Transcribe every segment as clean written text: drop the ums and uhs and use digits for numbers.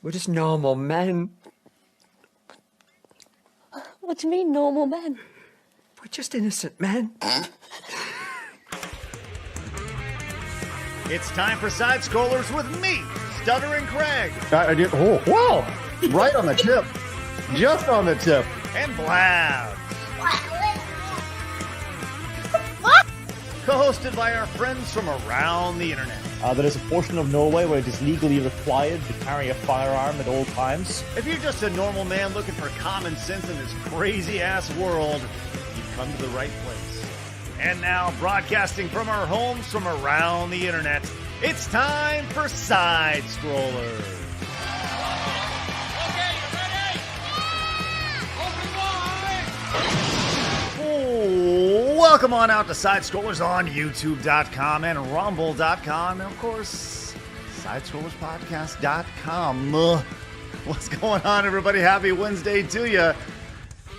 We're just normal men. What do you mean, normal men? We're just innocent men. It's time for Side Scrollers with me, Stuttering Craig. I did. Oh, wow! Right on the tip. Just on the tip. And Blabs. Co-hosted by our friends from around the internet. There is a portion of Norway where it is legally required to carry a firearm at all times. If you're just a normal man looking for common sense in this crazy-ass world, you've come to the right place. And now, broadcasting from our homes from around the internet, it's time for Side Scrollers. Okay, you ready? Open wide! Welcome on out to Side Scrollers on YouTube.com and Rumble.com, and of course, SidescrollersPodcast.com. What's going on, everybody? Happy Wednesday to you.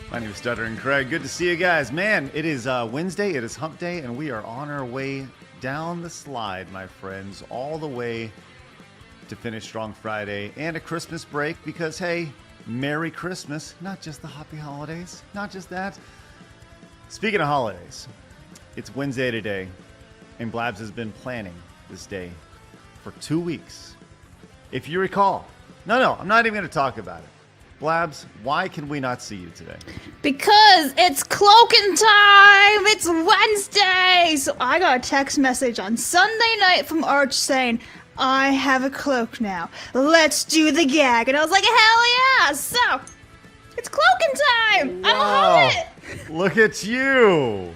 My name is Stuttering Craig. Good to see you guys. Man, it is Wednesday, it is hump day, and we are on our way down the slide, my friends, all the way to finish Strong Friday and a Christmas break because, hey, Merry Christmas. Not just the happy holidays, not just that. Speaking of holidays, it's Wednesday today, and Blabs has been planning this day for 2 weeks. If you recall, no, I'm not even going to talk about it. Blabs, why can we not see you today? Because it's cloaking time! It's Wednesday! So I got a text message on Sunday night from Arch saying, I have a cloak now. Let's do the gag. And I was like, hell yeah! So, it's cloaking time! Wow. I'm a hobbit! Look at you!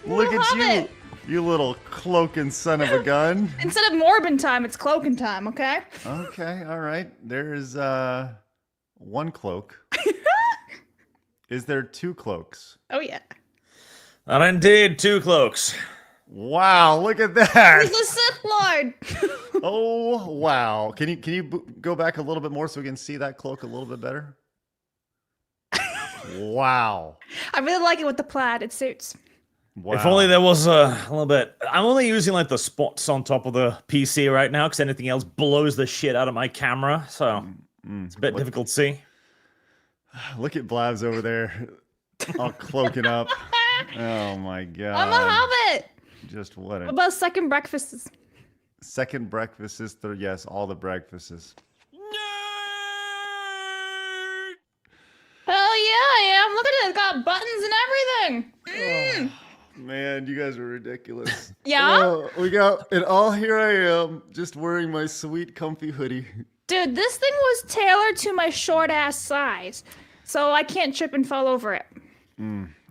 Look at hobbit. you little cloaking son of a gun. Instead of Morbin time, it's cloaking time, okay? Okay, all right. There's one cloak. Is there two cloaks? Oh yeah. And indeed, 2 cloaks. Wow, look at that! He's a Sith Lord! Oh wow! Can you go back a little bit more so we can see that cloak a little bit better? Wow! I really like it with the plaid, it suits. Wow! If only there was a little bit. I'm only using like the spots on top of the PC right now because anything else blows the shit out of my camera. So it's a bit difficult to see. Look at Blabs over there, all cloaking up. Oh my god! I'm a hobbit! Just what a What about second breakfasts? second breakfast is third. Yes, all the breakfasts. Hell yeah, I am. Look at it. It's got buttons and everything. Man, you guys are ridiculous. Yeah? Oh, and all here I am, just wearing my sweet, comfy hoodie. Dude, this thing was tailored to my short ass size, so I can't trip and fall over it.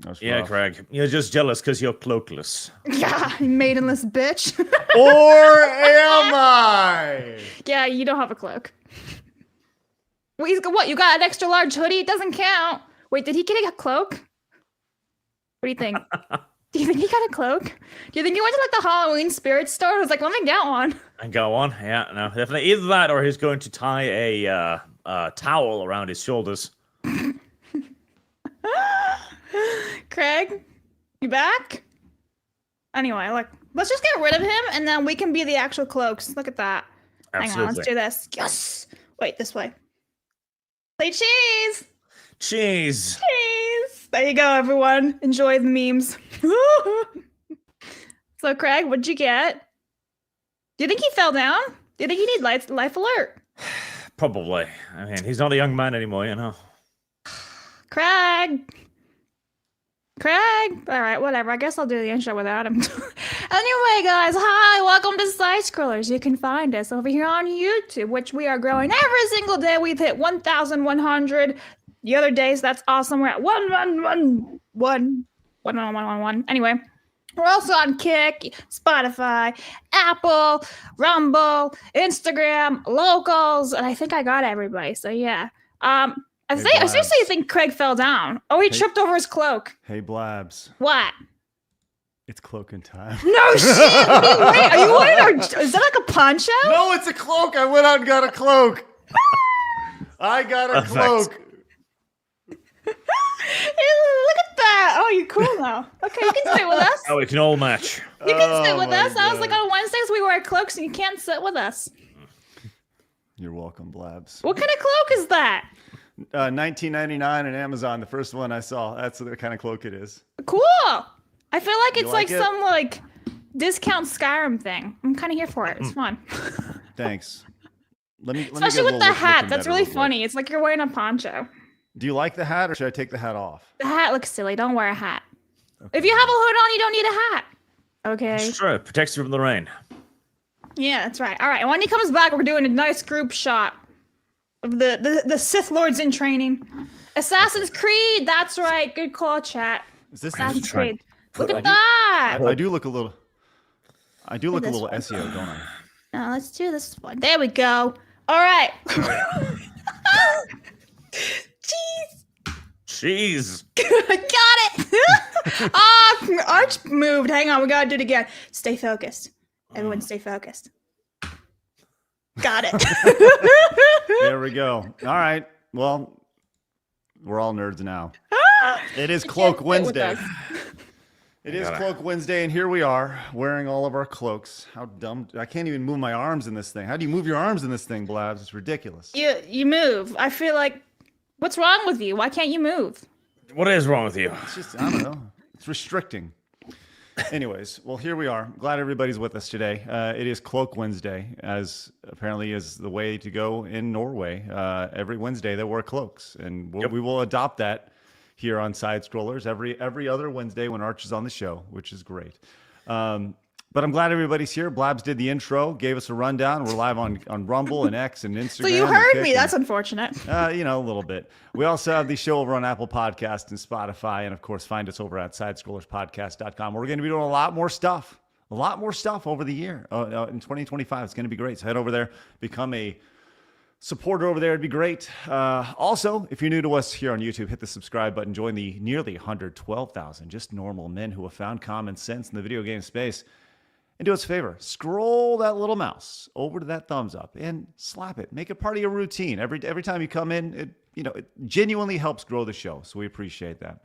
That's Yeah, rough. Craig. You're just jealous because you're cloakless. Yeah, maidenless bitch. Or am I? Yeah, you don't have a cloak. Wait, what? You got an extra large hoodie? It doesn't count. Wait, did he get a cloak? What do you think? Do you think he got a cloak? Do you think he went to like the Halloween spirit store and was like, let me get one? And go on. Yeah, no, definitely. Either that or he's going to tie a towel around his shoulders. Craig, you back? Anyway, like, let's just get rid of him and then we can be the actual cloaks. Look at that. Hang on, let's do this. Yes. Wait, this way. Say cheese. Cheese. Cheese. There you go, everyone. Enjoy the memes. So, Craig, what'd you get? Do you think he fell down? Do you think he need life alert? Probably. I mean, he's not a young man anymore, you know. Craig. All right, whatever. I guess I'll do the intro without him. Anyway, guys, hi. Welcome to Side Scrollers. You can find us over here on YouTube, which we are growing every single day. We've hit 1,100 the other days. That's awesome. We're at 1. Anyway, we're also on Kick, Spotify, Apple, Rumble, Instagram, Locals, and I think I got everybody. So yeah. I seriously think Craig fell down. Oh, he tripped over his cloak. Hey, Blabs. What? It's cloaking time. No shit! Are you wearing is that like a poncho? No, it's a cloak. I went out and got a cloak. I got a cloak. Look at that! Oh, you're cool now. Okay, you can sit with us. Oh, we can all match. You can sit with my us. I was like, God. on Wednesdays we wear cloaks and you can't sit with us. You're welcome, Blabs. What kind of cloak is that? $19.99 on Amazon. The first one I saw. That's the kind of cloak it is. Cool. I feel like it's like it? some like discount Skyrim thing. I'm kind of here for it. It's fun. Thanks. Let me Especially get a with the little hat. looking That's better really real quick. funny. It's like you're wearing a poncho. Do you like the hat, or should I take the hat off? The hat looks silly. Don't wear a hat. If you have a hood on, you don't need a hat. Okay. It's true. It protects you from the rain. Yeah, that's right. All right. And when he comes back, we're doing a nice group shot of the Sith Lords in training. Assassin's Creed. That's right. Good call, chat. Is this Assassin's trying Creed. Look at that. I do look a little. I do look a little SEO, don't I? Now let's do this one. There we go. All right. Jeez. Jeez. Got it. Arch moved. Hang on. We gotta do it again. Stay focused. Everyone, stay focused. Got it. There we go. All right. Well, we're all nerds now. It is Cloak Wednesday. It is Cloak Wednesday, and here we are wearing all of our cloaks. How dumb. I can't even move my arms in this thing. How do you move your arms in this thing, Blabs? It's ridiculous. You move. I feel like, what's wrong with you? Why can't you move? What is wrong with you? It's just, I don't know. It's restricting. Anyways, well, here we are. Glad everybody's with us today. It is Cloak Wednesday, as apparently is the way to go in Norway. Every Wednesday they wear cloaks, and we will adopt that here on Side Scrollers every other Wednesday when Arch is on the show, which is great. But I'm glad everybody's here. Blabs did the intro, gave us a rundown. We're live on Rumble and X and Instagram. So you heard me. That's unfortunate. A little bit. We also have the show over on Apple Podcasts and Spotify. And, of course, find us over at SidescrollersPodcast.com. We're going to be doing a lot more stuff over the year. In 2025, it's going to be great. So head over there, become a supporter over there. It'd be great. Also, if you're new to us here on YouTube, hit the subscribe button. Join the nearly 112,000 just normal men who have found common sense in the video game space. And do us a favor, scroll that little mouse over to that thumbs up and slap it. Make it part of your routine. Every time you come in, it genuinely helps grow the show. So we appreciate that.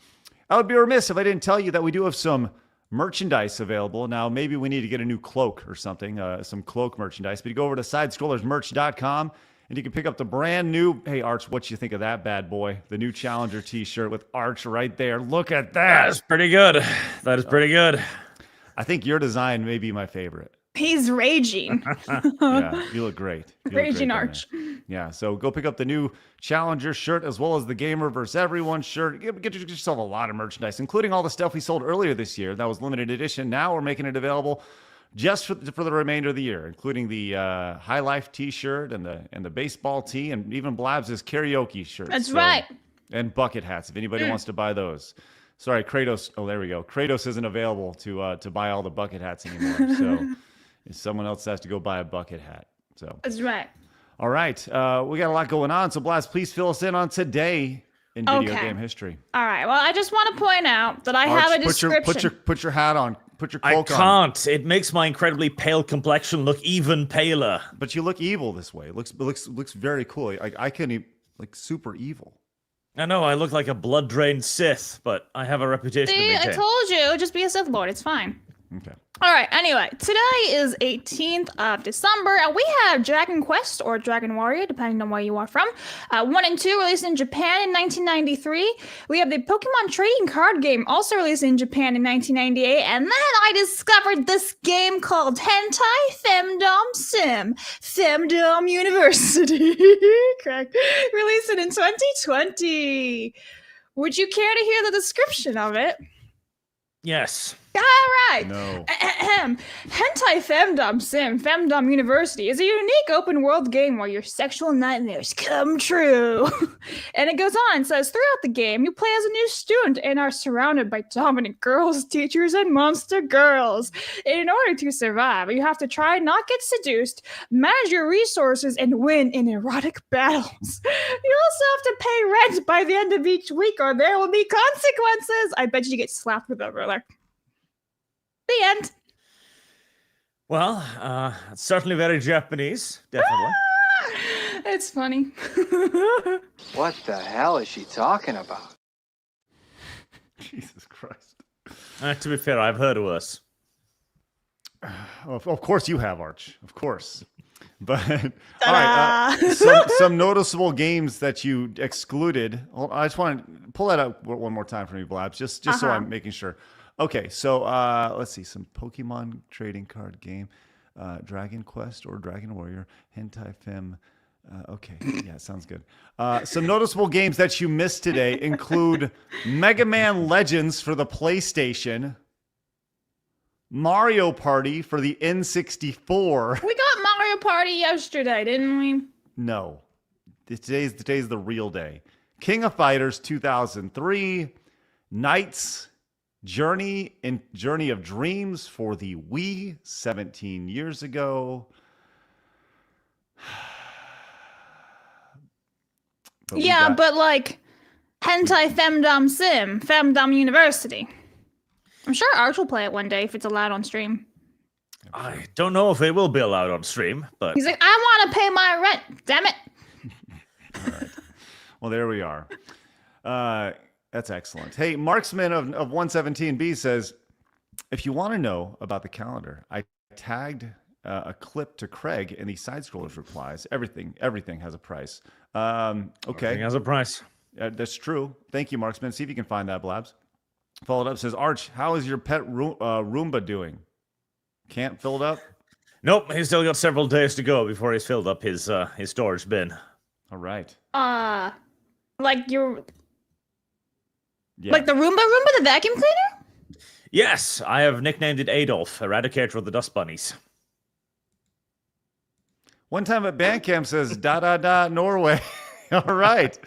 I would be remiss if I didn't tell you that we do have some merchandise available. Now, maybe we need to get a new cloak or something, some cloak merchandise. But you go over to sidescrollersmerch.com and you can pick up the brand new, hey, Arch, what you think of that bad boy? The new Challenger t-shirt with Arch right there. Look at that. That is pretty good. That is pretty good. I think your design may be my favorite. He's raging. Yeah, you look great. Raging Arch. Yeah, so go pick up the new Challenger shirt as well as the Gamer vs. Everyone shirt. Get yourself a lot of merchandise, including all the stuff we sold earlier this year. That was limited edition. Now we're making it available just for the remainder of the year, including the High Life t-shirt and the baseball tee and even Blabs' karaoke shirt. That's right. And bucket hats, if anybody wants to buy those. Sorry, Kratos. Oh, there we go. Kratos isn't available to buy all the bucket hats anymore. So someone else has to go buy a bucket hat. So That's right. all right. We got a lot going on. So Blast, please fill us in on today in video game history. All right. Well, I just want to point out that I have a description. Put your hat on. Put your I cloak on. can't. It makes my incredibly pale complexion look even paler. But you look evil this way. It looks very cool. I can super evil. I know I look like a blood-drained Sith, but I have a reputation to See, maintain. I told you. Just be a Sith Lord. It's fine. Okay. All right. Anyway, today is 18th of December, and we have Dragon Quest or Dragon Warrior, depending on where you are from. 1 and 2 released in Japan in 1993. We have the Pokemon trading card game, also released in Japan in 1998. And then I discovered this game called Hentai Femdom Sim, Femdom University, correct? Released in 2020. Would you care to hear the description of it? Yes. All right. No. Hentai Femdom Sim, Femdom University is a unique open world game where your sexual nightmares come true. And it goes on and says, throughout the game, you play as a new student and are surrounded by dominant girls, teachers, and monster girls. In order to survive, you have to try not get seduced, manage your resources, and win in erotic battles. You also have to pay rent by the end of each week or there will be consequences. I bet you get slapped with a ruler. The end. Well, it's certainly very Japanese, definitely. It's funny. What the hell is she talking about? Jesus Christ. To be fair, I've heard worse. Of course you have, Arch. Of course. But all right, some noticeable games that you excluded. Hold on, I just want to pull that up one more time for me, Blabs, just so I'm making sure. Okay, so let's see, some Pokemon trading card game, Dragon Quest or Dragon Warrior, Hentai Fem. Okay, yeah, sounds good. Some noticeable games that you missed today include Mega Man Legends for the PlayStation, Mario Party for the N64. We got Mario Party yesterday, didn't we? No. Today's the real day. King of Fighters 2003, Knights Journey of Dreams for the Wii 17 years ago. But like Hentai Femdom Sim, Femdom University. I'm sure Arch will play it one day if it's allowed on stream. I don't know if it will be allowed on stream, but He's like, I want to pay my rent. Damn it. All right. Well, there we are. That's excellent. Hey, Marksman of 117B says, if you want to know about the calendar, I tagged a clip to Craig in the side scrollers replies. Everything has a price. Okay. everything has a price. That's true. Thank you, Marksman. See if you can find that, Blabs. Followed up, says, Arch, how is your pet Roomba doing? Can't fill it up? Nope, he's still got several days to go before he's filled up his storage bin. All right. Like you're... Yeah. Like the Roomba, the vacuum cleaner? Yes, I have nicknamed it Adolf, Eradicator of the Dust Bunnies. One time at Bandcamp says, Norway. All right.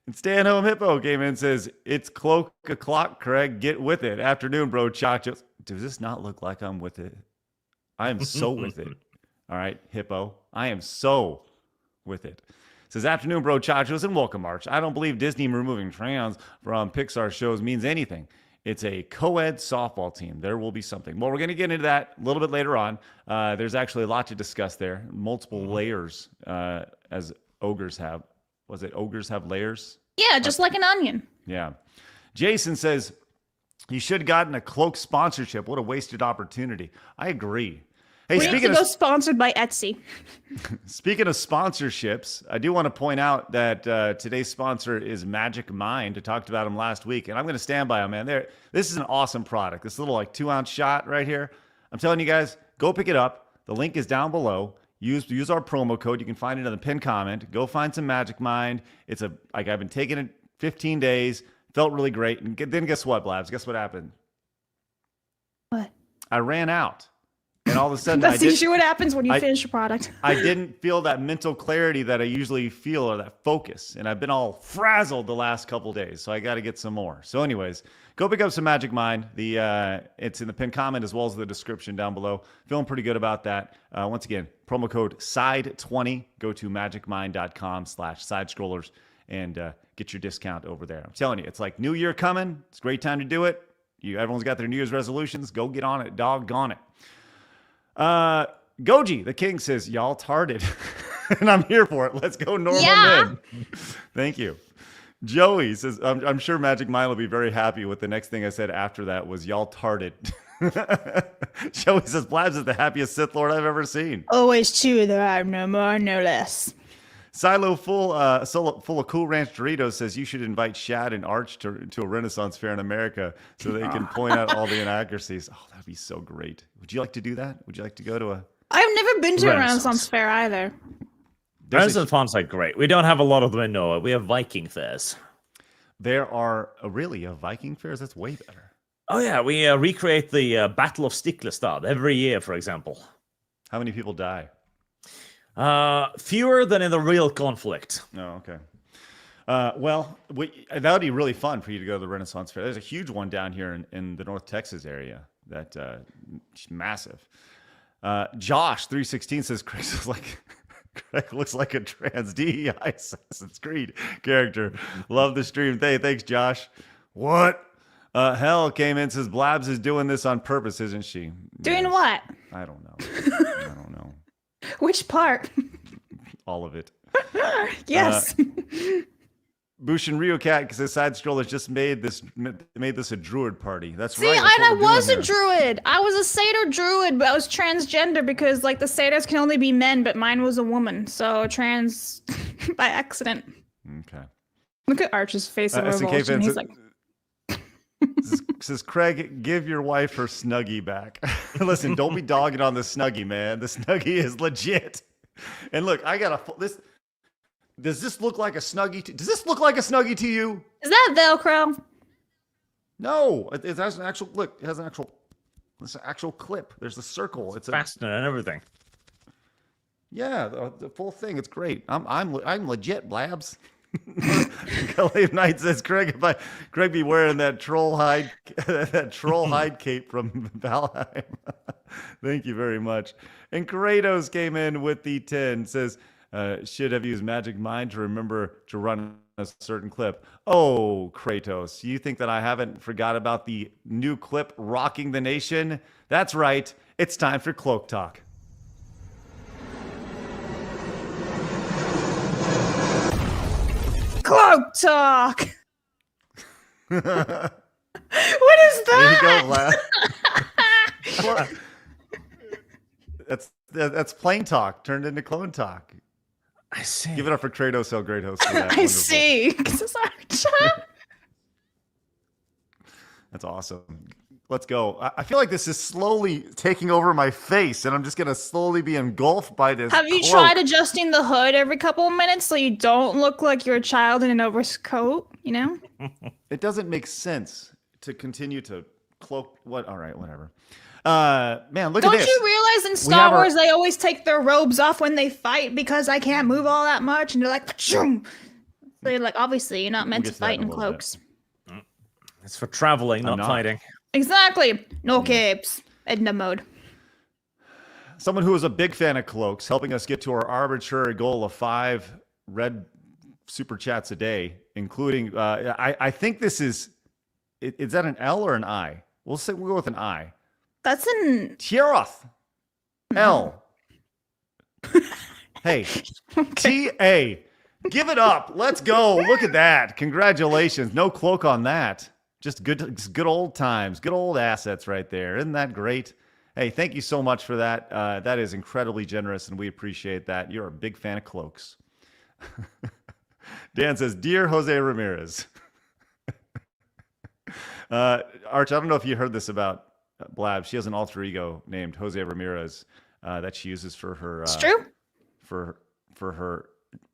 And Stan Home Hippo came in and says, it's cloak o'clock, Craig. Get with it. Afternoon, bro. Chachos. Does this not look like I'm with it? I am so with it. All right, Hippo. I am so with it. Says, afternoon, bro. Chachos, and welcome, Arch. I don't believe Disney removing trans from Pixar shows means anything. It's a co-ed softball team. There will be something. Well, we're going to get into that a little bit later on. There's actually a lot to discuss there. Multiple layers, as ogres have. Was it ogres have layers? Yeah, just like an onion. Yeah. Jason says, you should have gotten a cloak sponsorship. What a wasted opportunity. I agree. Hey, We need to go sponsored by Etsy. Speaking of sponsorships, I do want to point out that today's sponsor is Magic Mind. I talked about him last week, and I'm going to stand by him, man. This is an awesome product. This little 2-ounce shot right here. I'm telling you guys, go pick it up. The link is down below. Use our promo code. You can find it in the pinned comment. Go find some Magic Mind. It's I've been taking it 15 days. Felt really great. And then guess what, Blabs? Guess what happened? What? I ran out. And all of a sudden, That's usually what happens when you finish a product. I didn't feel that mental clarity that I usually feel, or that focus. And I've been all frazzled the last couple days. So I got to get some more. So anyways, go pick up some Magic Mind. It's in the pinned comment as well as the description down below. Feeling pretty good about that. Once again, promo code SIDE20. Go to magicmind.com/sidescrollers and get your discount over there. I'm telling you, it's like New Year coming. It's a great time to do it. Everyone's got their New Year's resolutions. Go get on it. Doggone it. Goji, the king, says, y'all tarded. And I'm here for it. Let's go normal men. Thank you. Joey says, I'm sure Magic Mind will be very happy with the next thing I said after that was y'all tarded. Joey says, Blabs is the happiest Sith Lord I've ever seen. Always true, there are no more, no less. Silo full of Cool Ranch Doritos says you should invite Shad and Arch to a Renaissance fair in America so they can point out all the inaccuracies. Oh, that'd be so great. Would you like to do that? Would you like to go to a... I've never been to a Renaissance fair either. Renaissance fairs are great. We don't have a lot of them in Norway. We have Viking fairs. There are really Viking fairs? That's way better. Oh yeah, we recreate the Battle of Stiklestad every year, for example. How many people die? Fewer than in the real conflict. Oh, okay. Well, that would be really fun for you to go to the Renaissance Fair. There's a huge one down here in the North Texas area. That's massive. Josh 316 says Craig looks like a trans DEI Assassin's Creed character. Love the stream. Hey, thanks, Josh. What? Hell came in, says Blabs is doing this on purpose, isn't she? Doing what? I don't know. I don't know. Which part? All of it. Yes. Bushin Rio Cat, because his side scrollers just made this a druid party. That's See, right. that's I what we're was doing a here. druid. I was a satyr druid, but I was transgender because like the satyrs can only be men, but mine was a woman, so trans by accident. Okay. Look at Arch's face of SNK revulsion. fans, He's like, says Craig, give your wife her Snuggie back. Listen, don't be dogging on the Snuggie, man. The Snuggie is legit. And look, I got this. Does this look like a Snuggie? Does this look like a Snuggie to you? is that Velcro? No, it has an actual look. It has an actual. It's an actual clip. There's a circle. It's a Fastener and everything. yeah, the full thing. It's great. I'm legit, Blabs. Caleb Knight says, Craig be wearing that troll hide cape from Valheim. Thank you very much. And Kratos came in with the 10, says, should have used Magic Mind to remember to run a certain clip. Oh, Kratos, you think that I haven't forgot about the new clip rocking the nation? That's right. It's time for Cloak Talk. Cloak talk. What is There you that? go, Vlad. That's plain talk turned into clone talk. I see. Give it up for Kratos, so great host. For that. I Wonderful. see. 'Cause it's Arch. That's awesome. Let's go. I feel like this is slowly taking over my face, and I'm just gonna slowly be engulfed by this. Have you cloak. tried adjusting the hood every couple of minutes so you don't look like you're a child in an overcoat? You know? It doesn't make sense to continue to cloak. What? All right, whatever. Man, look Don't at this. you realize in have Star our- Wars they always take their robes off when they fight because I can't move all that much, and they're like, "Pachoo!" So you're like, obviously you're not meant We'll to get to that fight in a in little bit. cloaks. It's for traveling, not not. fighting. Exactly. No capes. Edna mode. Someone who is a big fan of cloaks, helping us get to our arbitrary goal of 5 red super chats a day, including. I think this is. Is that an L or an I? We'll go with an I. That's an Tieroth. L. Hey. T-A. Give it up. Let's go. Look at that. Congratulations. No cloak on that. Just good old times. Good old assets right there. Isn't that great? Hey, thank you so much for that. That is incredibly generous, and we appreciate that. You're a big fan of cloaks. Dan says, Dear Jose Ramirez. Arch, I don't know if you heard this about Blab. She has an alter ego named Jose Ramirez that she uses for her it's true. for her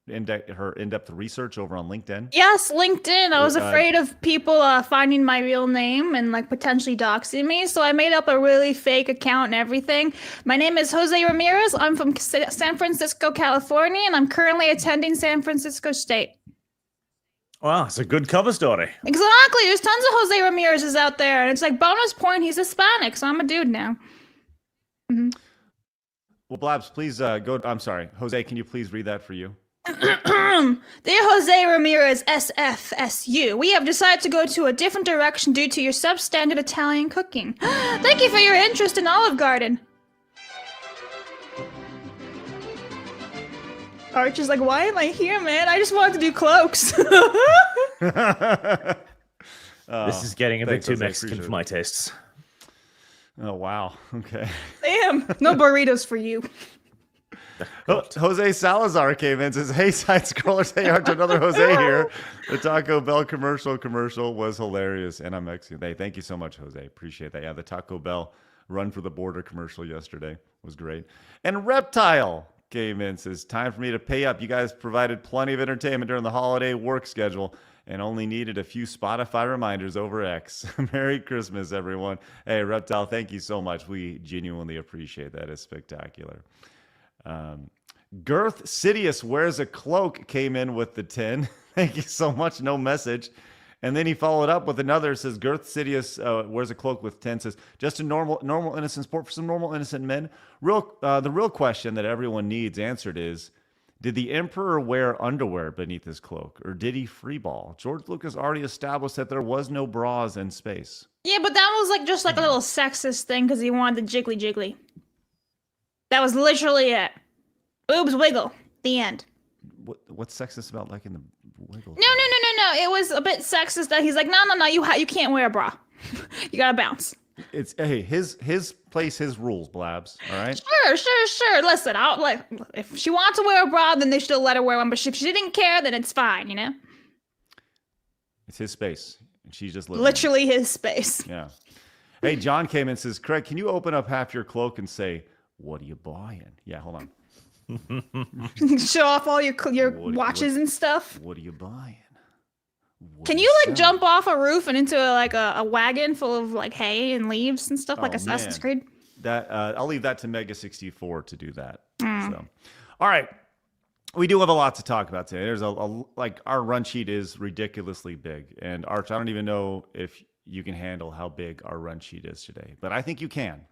in-depth research over on LinkedIn. Yes, LinkedIn. I was afraid of people finding my real name and like potentially doxing me, so I made up a really fake account and everything. My name is Jose Ramirez. I'm from San Francisco, California, and I'm currently attending San Francisco State. Wow, it's a good cover story. Exactly. There's tons of Jose Ramirez's out there, and it's like bonus point. He's Hispanic, so I'm a dude now. Well, Blabs, please go. I'm sorry, Jose. Can you please read that for you? Dear Jose Ramirez SFSU, we have decided to go to a different direction due to your substandard Italian cooking. Thank you for your interest in Olive Garden. Arch is like, why am I here, man? I just wanted to do cloaks. This is getting a bit thanks, too Jose, Mexican appreciate for it. my tastes. Oh wow. Okay. Damn, no burritos for you. Jose Salazar came in and says, "Hey, side scrollers, hey, Arch, another Jose here. The Taco Bell commercial was hilarious, and I'm Mexican. Hey, thank you so much, Jose. Appreciate that. Yeah, the Taco Bell Run for the Border commercial yesterday was great. And Reptile came in and says, time for me to pay up. You guys provided plenty of entertainment during the holiday work schedule and only needed a few Spotify reminders over X. Merry Christmas, everyone. Hey, Reptile, thank you so much. We genuinely appreciate that. It's spectacular. Girth Sidious wears a cloak came in with the 10. Thank you so much. No message. And then he followed up with another, says Girth Sidious wears a cloak with 10, says just a normal innocent sport for some normal innocent men. The real question that everyone needs answered is, did the Emperor wear underwear beneath his cloak, or did he freeball? George Lucas already established that there was no bras in space. Yeah, but that was like just like a little sexist thing because he wanted the jiggly jiggly. That was literally it. Boobs wiggle. The end. What's sexist about liking the wiggle. No. It was a bit sexist that he's like, no. You can't wear a bra. You gotta bounce. It's hey, his place, his rules, Blabs. All right. Sure. Listen, if she wants to wear a bra, then they should let her wear one. But if she didn't care, then it's fine. You know. It's his space, and she's just living Literally his space. in it. Yeah. Hey, John came in and says, Craig, can you open up half your cloak and say, "What are you buying?" Yeah, hold on. Show off all your watches and stuff. What are you buying? What Can are you selling? jump off a roof and into a wagon full of like hay and leaves and stuff like Oh, Assassin's man. Creed? That I'll leave that to Mega 64 to do that. So, all right, we do have a lot to talk about today. There's like our run sheet is ridiculously big, and Arch, I don't even know if you can handle how big our run sheet is today, but I think you can.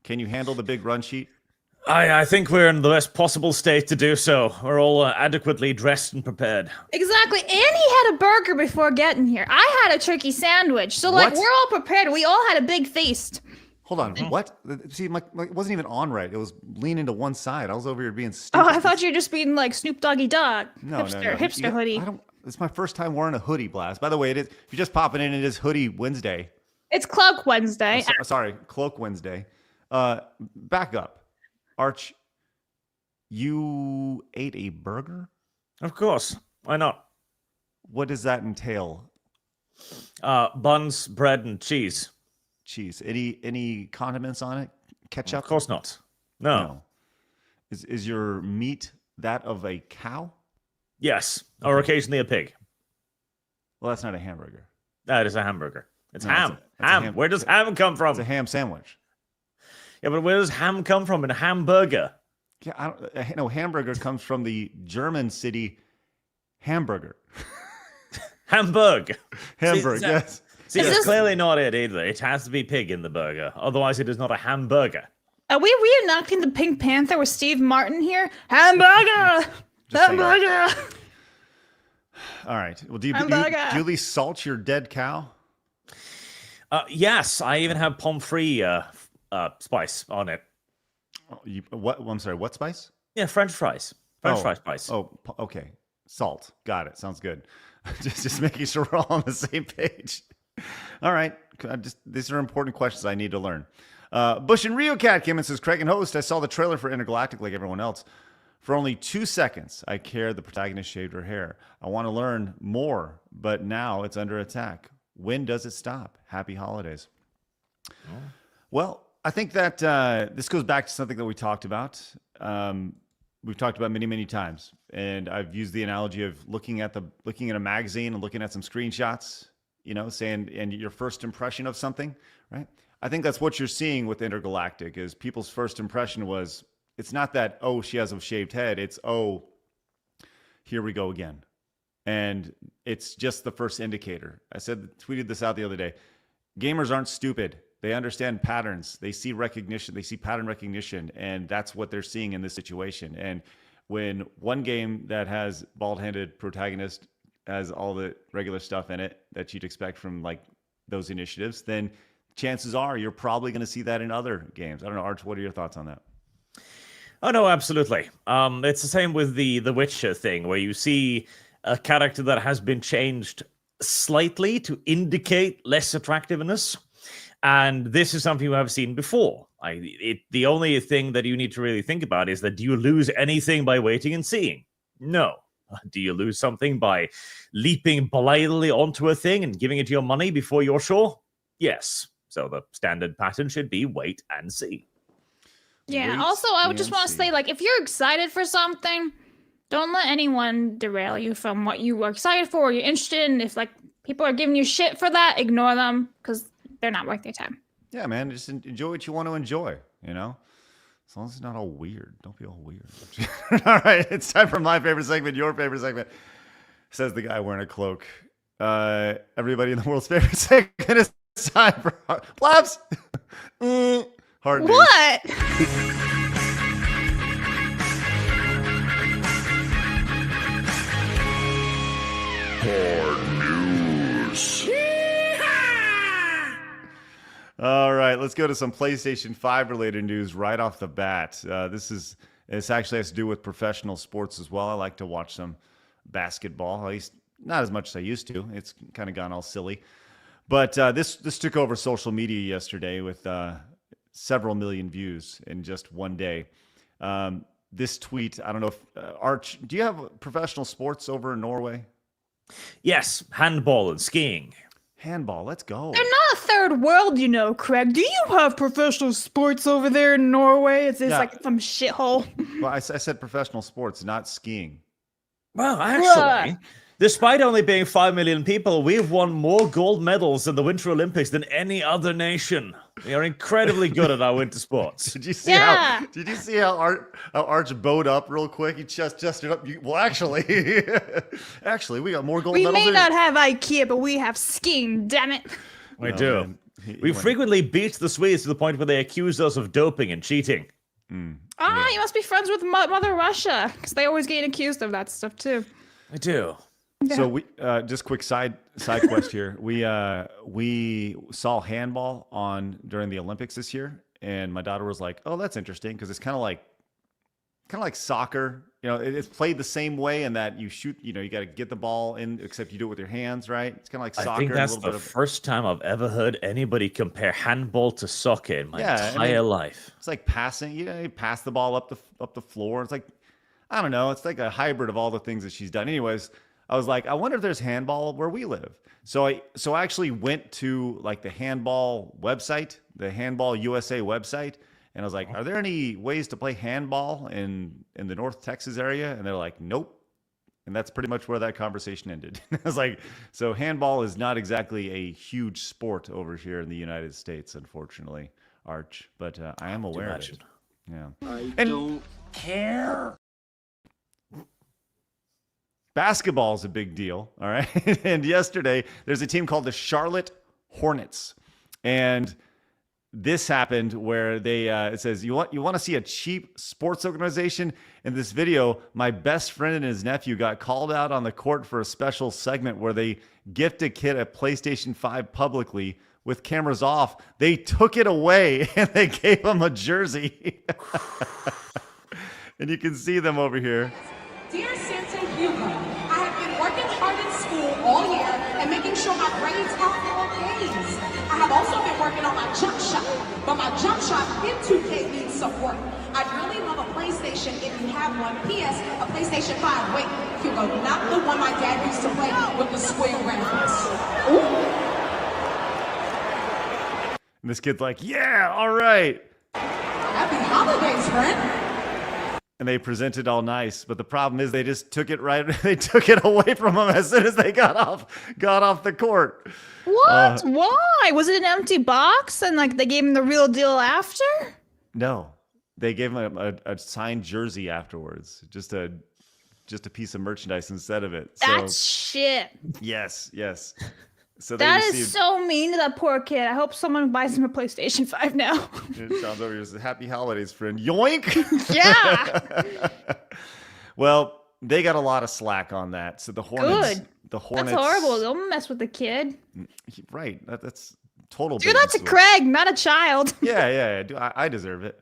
Can you handle the big run sheet? I think we're in the best possible state to do so. We're all adequately dressed and prepared. Exactly. And he had a burger before getting here. I had a turkey sandwich. So like What? we're all prepared. We all had a big feast. Hold on, what? See, it wasn't even on right. It was leaning to one side. I was over here being stupid. Oh, I thought you were just being like Snoop Doggy Dog. No. Hipster hoodie. It's my first time wearing a hoodie, Blast. By the way, it is. If you're just popping in, it is Hoodie Wednesday. It's Cloak Wednesday. Sorry, Cloak Wednesday. Back up. Arch, you ate a burger? Of course. Why not? What does that entail? Buns, bread, and cheese. Cheese. Any condiments on it? Ketchup? Of course not. No. Is your meat that of a cow? Yes. Or occasionally a pig. Well, that's not a hamburger. That is a hamburger. It's No, ham. it's a Ham. ham- Where does ham come from? It's a ham sandwich. Yeah, but where does ham come from in a hamburger? Yeah, no, hamburger comes from the German city Hamburger. Hamburg. Hamburg, See, yes. See, Is it's this- clearly not it either. It has to be pig in the burger. Otherwise, it is not a hamburger. Are we reenacting the Pink Panther with Steve Martin here? Hamburger! Just say Hamburger! All right. Well, do you Hamburger. really salt your dead cow? Yes, I even have pommes spice on it. Oh, what? I'm sorry. What spice? Yeah, French fries. French fry spice. Oh, okay. Salt. Got it. Sounds good. just making sure we're all on the same page. All right. These are important questions I need to learn. Bush and Rio Cat came and says, Craig and host, I saw the trailer for Intergalactic like everyone else. For only 2 seconds, I care the protagonist shaved her hair. I want to learn more, but now it's under attack. When does it stop? Happy holidays. Oh. Well, I think that this goes back to something that we talked about. We've talked about many, many times, and I've used the analogy of looking at a magazine and looking at some screenshots, saying, and your first impression of something, right? I think that's what you're seeing with Intergalactic is people's first impression was, it's not that, oh, she has a shaved head. It's, oh, here we go again. And it's just the first indicator. I tweeted this out the other day. Gamers aren't stupid. They understand patterns. They see recognition. They see pattern recognition. And that's what they're seeing in this situation. And when one game that has bald-headed protagonist has all the regular stuff in it that you'd expect from like those initiatives, then chances are you're probably going to see that in other games. I don't know, Arch, what are your thoughts on that? Oh, no, absolutely. It's the same with the Witcher thing, where you see a character that has been changed slightly to indicate less attractiveness. And this is something we have seen before. The only thing that you need to really think about is that do you lose anything by waiting and seeing? No. Do you lose something by leaping blithely onto a thing and giving it your money before you're sure? Yes. So the standard pattern should be wait and see. Yeah, Wait also, I would just and want to see. say, like, if you're excited for something, don't let anyone derail you from what you were excited for or you're interested in. If, like, people are giving you shit for that, ignore them, because they're not worth your time. Yeah, man, just enjoy what you want to enjoy, As long as it's not all weird. Don't be all weird. All right, it's time for my favorite segment, your favorite segment, says the guy wearing a cloak. Everybody in the world's favorite segment is time for Blabs. Hard news. What? All right, let's go to some PlayStation 5 related news right off the bat. This actually has to do with professional sports as well. I like to watch some basketball. At least, not as much as I used to. It's kind of gone all silly. But this took over social media yesterday with several million views in just one day. This tweet, I don't know if Arch, do you have professional sports over in Norway? Yes, handball and skiing. Handball, let's go. They're not a third world, you know, Craig. Do you have professional sports over there in Norway? Is this Yeah. like some shithole? Well, I said professional sports, not skiing. Well, actually, despite only being 5 million people, we've won more gold medals in the Winter Olympics than any other nation. We are incredibly good at our winter sports. Did you see Yeah. how? Did you see how Arch bowed up real quick? He just it up. Well, actually, actually, we got more gold We medals. may not have IKEA, but we have skiing, damn it. We Oh, do. man. He We went- frequently beat the Swedes to the point where they accuse us of doping and cheating. Ah, you must be friends with Mother Russia, because they always get accused of that stuff too. I do. So we just quick side quest here. We saw handball on during the Olympics this year, and my daughter was like, "Oh, that's interesting," because it's kind of like soccer. You know, it's played the same way in that you shoot. You know, you got to get the ball in, except you do it with your hands, right? It's kind of like soccer. I think and a that's little the bit of, first time I've ever heard anybody compare handball to soccer in my Yeah, I entire mean- life. It's like passing. You know, you pass the ball up the floor. It's like, I don't know. It's like a hybrid of all the things that she's done. Anyways, I was like, I wonder if there's handball where we live. So I actually went to like the handball website, the Handball USA website, and I was like, are there any ways to play handball in the North Texas area? And they're like, nope. And that's pretty much where that conversation ended. I was like, so handball is not exactly a huge sport over here in the United States, unfortunately, Arch. But I am aware of it. Imagine. Yeah. Basketball is a big deal, all right? And yesterday, there's a team called the Charlotte Hornets. And this happened where they it says, you want to see a cheap sports organization? In this video, my best friend and his nephew got called out on the court for a special segment where they gift a kid a PlayStation 5 publicly with cameras off. They took it away and they gave him a jersey. And you can see them over here. Dear Santa Hugo, I have been working hard in school all year and making sure my grades are all A's. I have also been working on my jump shot, but my jump shot in 2K needs some work. I'd really love a PlayStation if you have one. P.S. A PlayStation 5. Wait, Hugo, not the one my dad used to play with the square graphics. And this kid's like, yeah, all right. Happy holidays, friend. And they presented all nice, but the problem is they just took it right. They took it away from him as soon as they got off the court. What? Why? Was it an empty box and like they gave him the real deal after? No, they gave him a signed jersey afterwards, just a piece of merchandise instead of it. So That's shit. yes. So they That received. is so mean to that poor kid. I hope someone buys him a PlayStation 5 now. Sean's over here says, "Happy holidays, friend." Yoink. Yeah. Well, they got a lot of slack on that. So the Hornets. Good. The Hornets. That's horrible. Don't mess with the kid. Right. That's total. Do that to business. Craig, not a child. Yeah. I deserve it.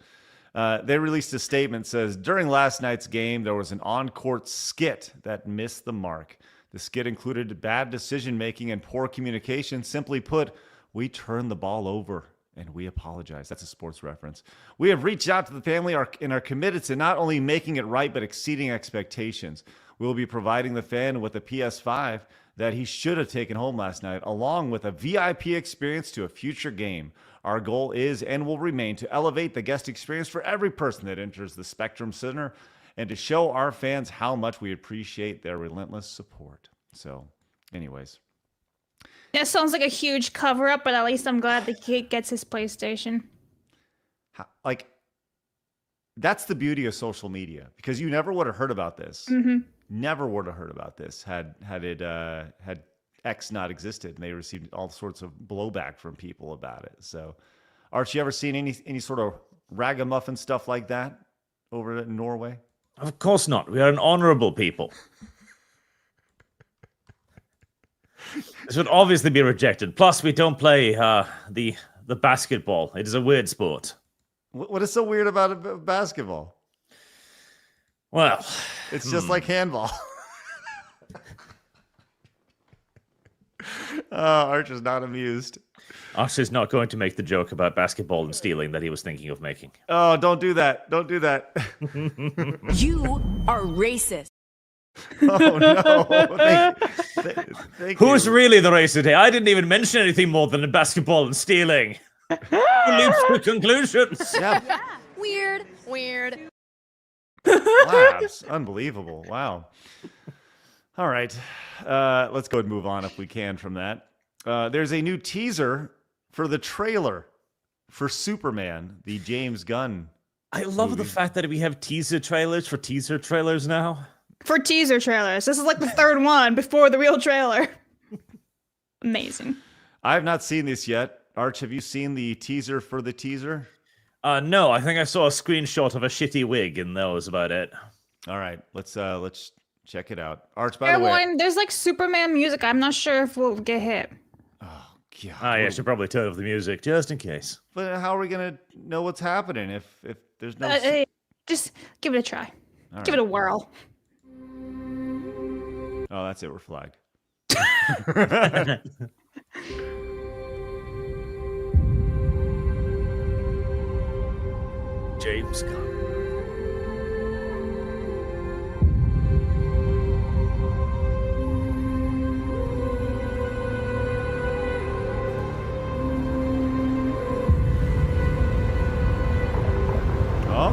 They released a statement says, during last night's game, there was an on-court skit that missed the mark. The skit included bad decision-making and poor communication. Simply put, we turned the ball over and we apologize. That's a sports reference. We have reached out to the family and are committed to not only making it right, but exceeding expectations. We will be providing the fan with a PS5 that he should have taken home last night, along with a VIP experience to a future game. Our goal is and will remain to elevate the guest experience for every person that enters the Spectrum Center and to show our fans how much we appreciate their relentless support. So, anyways. That sounds like a huge cover up, but at least I'm glad the kid gets his PlayStation. Like, that's the beauty of social media, because you never would have heard about this. Never would have heard about this had X not existed, and they received all sorts of blowback from people about it. So, Arch, you ever seen any sort of ragamuffin stuff like that over in Norway? Of course not. We are an honorable people. This would obviously be rejected. Plus, we don't play the basketball. It is a weird sport. What is so weird about basketball? Well, It's just like handball. Arch is not amused. Arch is not going to make the joke about basketball and stealing that he was thinking of making. Oh, don't do that. Don't do that. You are racist. Oh, no. Thank Who's you. really the racer today? I didn't even mention anything more than basketball and stealing. Who leaps to conclusions? Yeah, Weird. Blabs. Unbelievable. Wow. All right. Let's go and move on if we can from that. There's a new teaser for the trailer for Superman, the James Gunn. I love the movie. fact that we have teaser trailers for teaser trailers now. For teaser trailers. This is like the third one before the real trailer. Amazing. I have not seen this yet. Arch, have you seen the teaser for the teaser? No, I think I saw a screenshot of a shitty wig, and that was about it. All right, let's check it out. Arch, by the way. Everyone, there's like Superman music. I'm not sure if we'll get hit. Oh, God. I should probably turn off the music just in case. But how are we gonna know what's happening if there's no? Just give it a try. All Give right. it a whirl. Oh, that's it. We're flagged. James Gunn.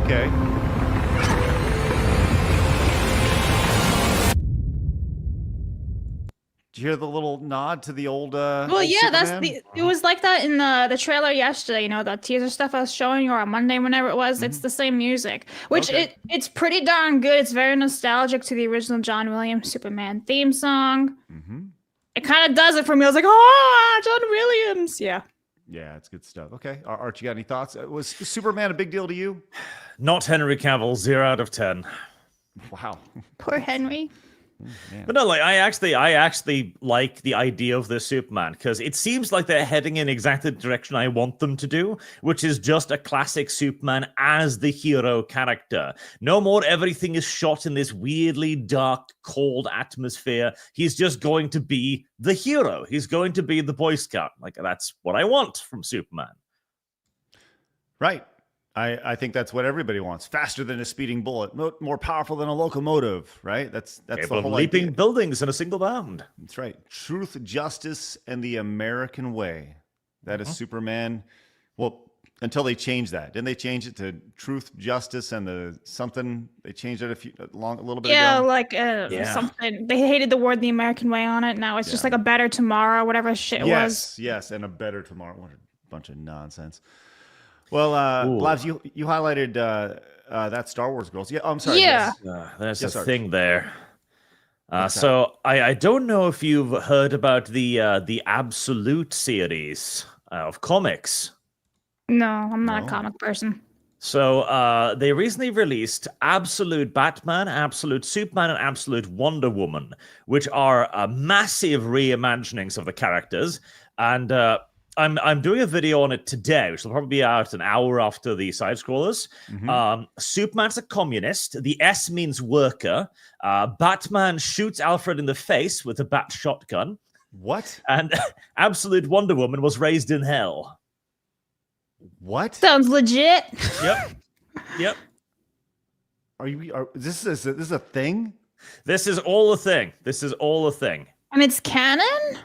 Okay. Did you hear the little nod to the old? Well, old yeah, that's Superman? it was like that in the trailer yesterday. You know, the teaser stuff I was showing you, or on Monday, whenever it was. It's the same music, which Okay. it's pretty darn good. It's very nostalgic to the original John Williams Superman theme song. It kind of does it for me. I was like, oh, John Williams. Yeah. Yeah, it's good stuff. Okay, Arch, you got any thoughts? Was Superman a big deal to you? Not Henry Cavill, 0 out of 10. Wow. Poor Henry. But no, like I actually like the idea of this Superman because it seems like they're heading in exactly the direction I want them to do, which is just a classic Superman as the hero character. No more everything is shot in this weirdly dark, cold atmosphere. He's just going to be the hero. He's going to be the Boy Scout. Like that's what I want from Superman. Right. I think that's what everybody wants. Faster than a speeding bullet, more powerful than a locomotive, right? That's Capable the of whole leaping idea. buildings in a single bound. That's right. Truth, justice, and the American way. That is Superman. Well, until they change that. Didn't they change it to truth, justice, and the something? They changed it a little bit Yeah, ago. like something. They hated the word "the American way" on it. Now it's just like a better tomorrow, whatever shit it was. Yes, and a better tomorrow. What a bunch of nonsense. Well, Blabs, you highlighted that Star Wars girls. Yeah, I'm sorry. Yeah. Yes. There's Yes, a Arch. thing there. What's that? So I don't know if you've heard about the Absolute series of comics. No, I'm not No. a comic person. So they recently released Absolute Batman, Absolute Superman, and Absolute Wonder Woman, which are massive reimaginings of the characters. And I'm doing a video on it today, which will probably be out an hour after the side scrollers. Superman's a communist. The S means worker. Batman shoots Alfred in the face with a bat shotgun. What? And Absolute Wonder Woman was raised in hell. What? Sounds legit. Yep. This is a thing? This is all a thing. And it's canon?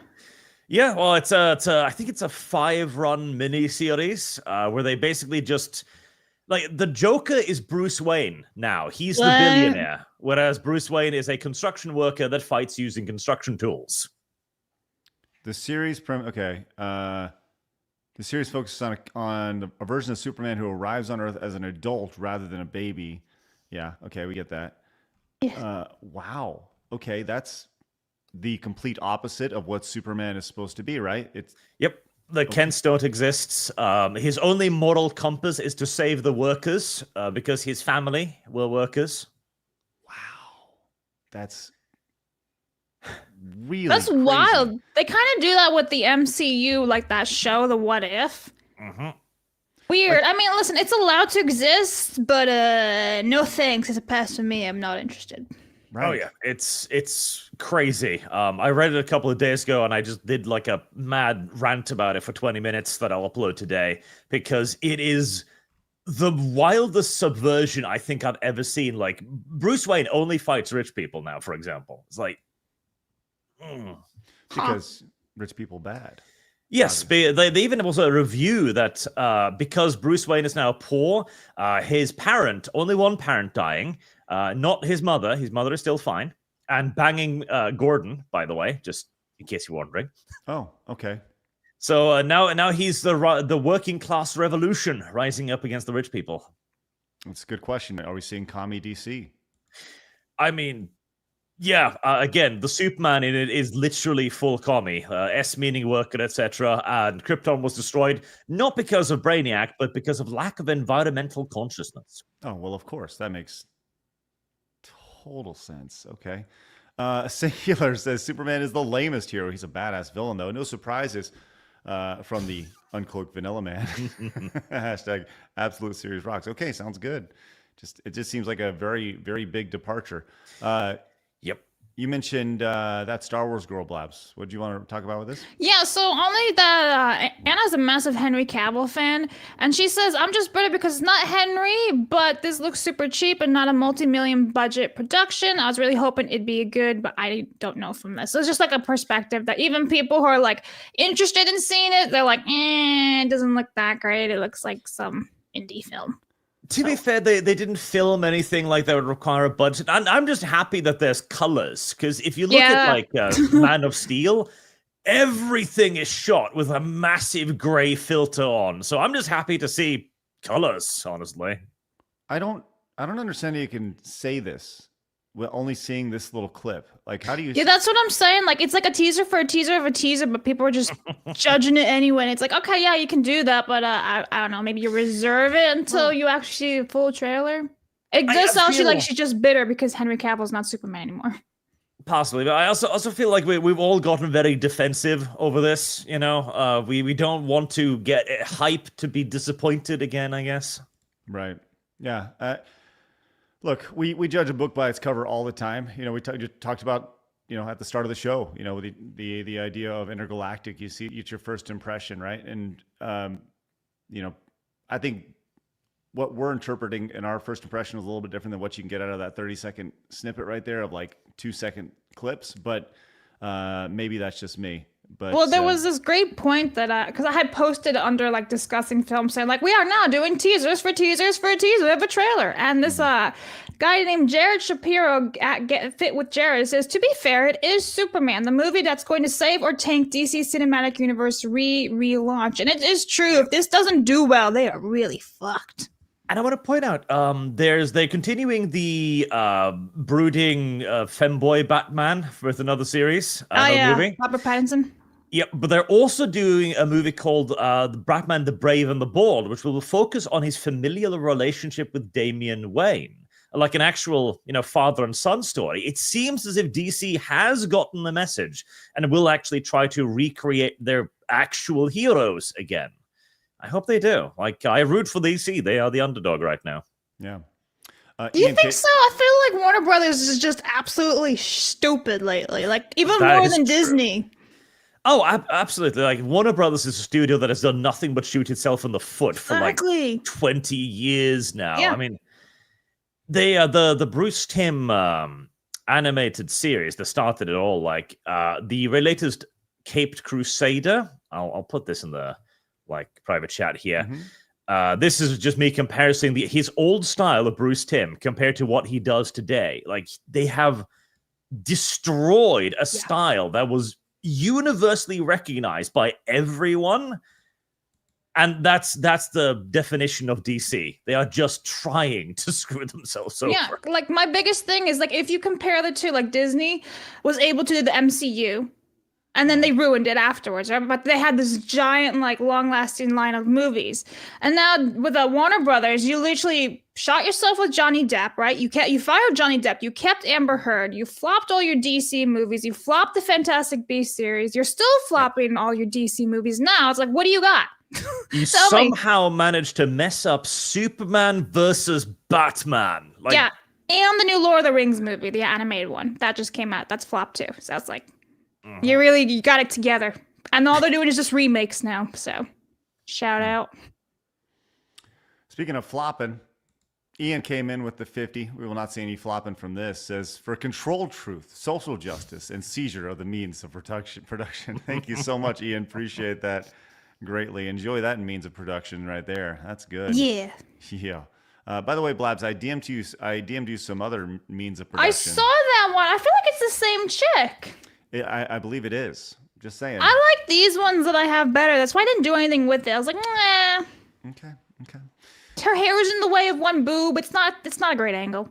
Yeah, well, it's I think it's a 5-run mini-series where they basically just like the Joker is Bruce Wayne now. He's the billionaire, whereas Bruce Wayne is a construction worker that fights using construction tools. The series the series focuses on a version of Superman who arrives on Earth as an adult rather than a baby. Yeah, okay, we get that. Yeah. Wow. Okay, that's the complete opposite of what Superman is supposed to be, right? Yep. The Kents don't exist. His only moral compass is to save the workers because his family were workers. Wow. That's really That's crazy. wild. They kind of do that with the MCU, like that show, The What If. Weird. I mean, listen, it's allowed to exist, but no thanks. It's a pass for me. I'm not interested. Right. Oh yeah, it's crazy. I read it a couple of days ago, and I just did like a mad rant about it for 20 minutes that I'll upload today because it is the wildest subversion I think I've ever seen. Like Bruce Wayne only fights rich people now, for example. It's like because rich people bad. Yes, they even was a review that because Bruce Wayne is now poor, his parent, only one parent dying, not his mother is still fine, and banging Gordon, by the way, just in case you're wondering. Oh, okay. So now he's the working class revolution rising up against the rich people. That's a good question. Are we seeing Commie DC? I mean, yeah, again, the Superman in it is literally full commie. S meaning worker, etc. And Krypton was destroyed not because of Brainiac, but because of lack of environmental consciousness. Oh, well, of course. That makes total sense. Okay. Singular says Superman is the lamest hero. He's a badass villain, though. No surprises from the uncloaked vanilla man. Hashtag absolute serious rocks. Okay, sounds good. It just seems like a very, very big departure. Yep. You mentioned that Star Wars girl, Blabs. What do you want to talk about with this? Yeah, so only that Anna's a massive Henry Cavill fan, and she says, I'm just bitter because it's not Henry, but this looks super cheap and not a multi-million budget production. I was really hoping it'd be good, but I don't know from this. So it's just like a perspective that even people who are like interested in seeing it, they're like, it doesn't look that great. It looks like some indie film. To be fair, they didn't film anything like that would require a budget. And I'm just happy that there's colors, because if you look at like Man of Steel, everything is shot with a massive gray filter on. So I'm just happy to see colors, honestly. I don't understand how you can say this with only seeing this little clip. Like, how do you? Yeah, that's what I'm saying. Like, it's like a teaser for a teaser of a teaser, but people are just judging it anyway. And it's like, okay, yeah, you can do that, but I don't know. Maybe you reserve it until you actually see the full trailer. It does sound like she's just bitter because Henry Cavill's not Superman anymore. Possibly, but I also feel like we've all gotten very defensive over this. You know, we don't want to get hype to be disappointed again, I guess. Right. Yeah. Look, we judge a book by its cover all the time. You know, we just talked about, you know, at the start of the show, you know, the idea of intergalactic. You see, it's your first impression, right? And you know, I think what we're interpreting in our first impression is a little bit different than what you can get out of that 30-second snippet right there of like 2-second clips. But maybe that's just me. But, well, there was this great point that because I had posted under like discussing films saying like we are now doing teasers for teasers for a teaser of a trailer, and this guy named Jared Shapiro at Get Fit with Jared says, to be fair, it is Superman, the movie that's going to save or tank DC Cinematic Universe relaunch, and it is true. If this doesn't do well, they are really fucked. And I want to point out, they're continuing the brooding femboy Batman with another series, movie. Robert Pattinson. Yep, but they're also doing a movie called Batman the Brave and the Bold, which will focus on his familial relationship with Damian Wayne, like an actual, you know, father and son story. It seems as if DC has gotten the message and will actually try to recreate their actual heroes again. I hope they do. Like, I root for DC. They are the underdog right now. Yeah. Do you think so? I feel like Warner Brothers is just absolutely stupid lately. Like, even more than Disney. Oh, absolutely. Like, Warner Brothers is a studio that has done nothing but shoot itself in the foot for like 20 years now. Yeah. I mean, they the Bruce Timm animated series that started it all, like the latest Caped Crusader. I'll put this in the like private chat here. Mm-hmm. This is just me comparing his old style of Bruce Timm compared to what he does today. Like, they have destroyed a style that was universally recognized by everyone, and that's the definition of DC. They are just trying to screw themselves over. Yeah, like my biggest thing is like if you compare the two, like Disney was able to do the MCU and then they ruined it afterwards, right? But they had this giant, like, long-lasting line of movies. And now with Warner Brothers, you literally shot yourself with Johnny Depp, right? You fired Johnny Depp. You kept Amber Heard. You flopped all your DC movies. You flopped the Fantastic Beasts series. You're still flopping all your DC movies. Now it's like, what do you got? You somehow managed to mess up Superman versus Batman. Like, yeah. And the new Lord of the Rings movie, the animated one, that just came out. That's flop too. So it's like, you got it together. And all they're doing is just remakes now. So, shout out. Speaking of flopping, Ian came in with the 50. We will not see any flopping from this. Says, for controlled truth, social justice, and seizure of the means of production. Thank you so much, Ian. Appreciate that greatly. Enjoy that means of production right there. That's good. Yeah. Yeah. By the way, Blabs, I DM'd you some other means of production. I saw that one. I feel like it's the same chick. I believe it is. Just saying. I like these ones that I have better. That's why I didn't do anything with it. I was like, nah. Okay. Her hair is in the way of one boob. It's not a great angle.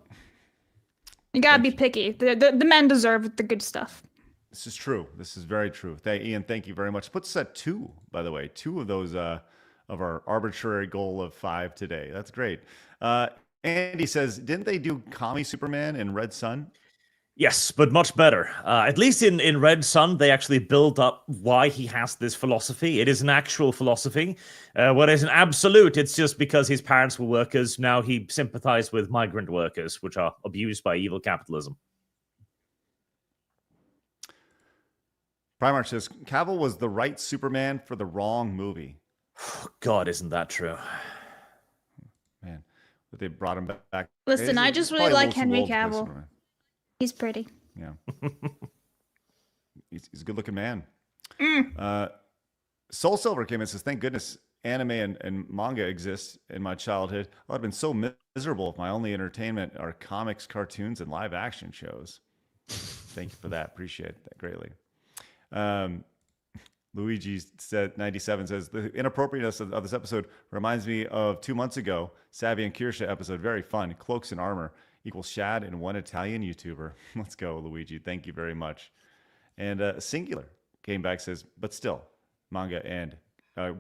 You gotta be picky. The men deserve the good stuff. This is true. This is very true. Ian, thank you very much. Puts us at 2, by the way. 2 of those of our arbitrary goal of 5 today. That's great. Andy says, didn't they do Kami Superman in Red Sun? Yes, but much better. At least in Red Sun, they actually build up why he has this philosophy. It is an actual philosophy. Whereas in Absolute, it's just because his parents were workers. Now he sympathized with migrant workers, which are abused by evil capitalism. Primarch says, Cavill was the right Superman for the wrong movie. God, isn't that true? Man, but they brought him back. Listen, I just really like Henry Cavill. He's pretty. Yeah. he's a good-looking man. Soul Silver came in and says, thank goodness anime and manga exist in my childhood. I'd have been so miserable if my only entertainment are comics, cartoons, and live-action shows. Thank you for that. Appreciate that greatly. Luigi said 97 says the inappropriateness of this episode reminds me of 2 months ago, Savvy and Kirsha episode. Very fun. Cloaks and armor equals Shad and one Italian YouTuber. Let's go, Luigi. Thank you very much. And Singular came back, says, but still, manga and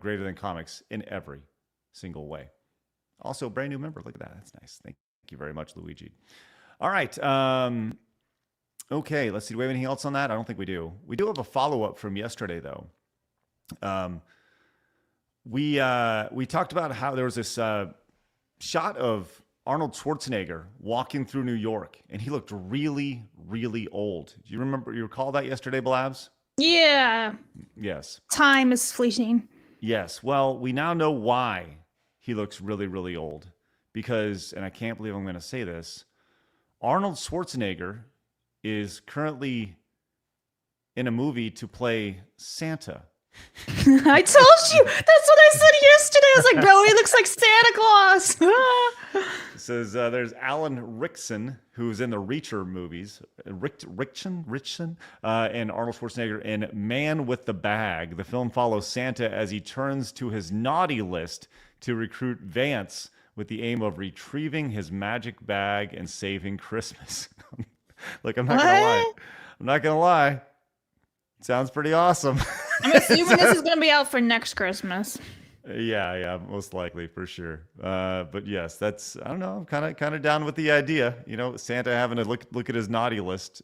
greater than comics in every single way. Also, brand new member. Look at that. That's nice. Thank you very much, Luigi. All right. Okay, let's see. Do we have anything else on that? I don't think we do. We do have a follow-up from yesterday, though. We talked about how there was this shot of Arnold Schwarzenegger walking through New York, and he looked really, really old. Do you recall that yesterday, Blabs? Yeah. Yes. Time is fleeting. Yes. Well, we now know why he looks really, really old. Because, and I can't believe I'm going to say this, Arnold Schwarzenegger is currently in a movie to play Santa. I told you. That's what I said yesterday. I was like, bro, he looks like Santa Claus. It says there's Alan Rickson, who's in the Reacher movies, Rickson, and Arnold Schwarzenegger in Man with the Bag. The film follows Santa as he turns to his naughty list to recruit Vance with the aim of retrieving his magic bag and saving Christmas. Look, I'm not gonna lie. Sounds pretty awesome. I'm assuming this is going to be out for next Christmas. Yeah, most likely, for sure. But yes, that's, I don't know, I'm kind of down with the idea. You know, Santa having to look at his naughty list.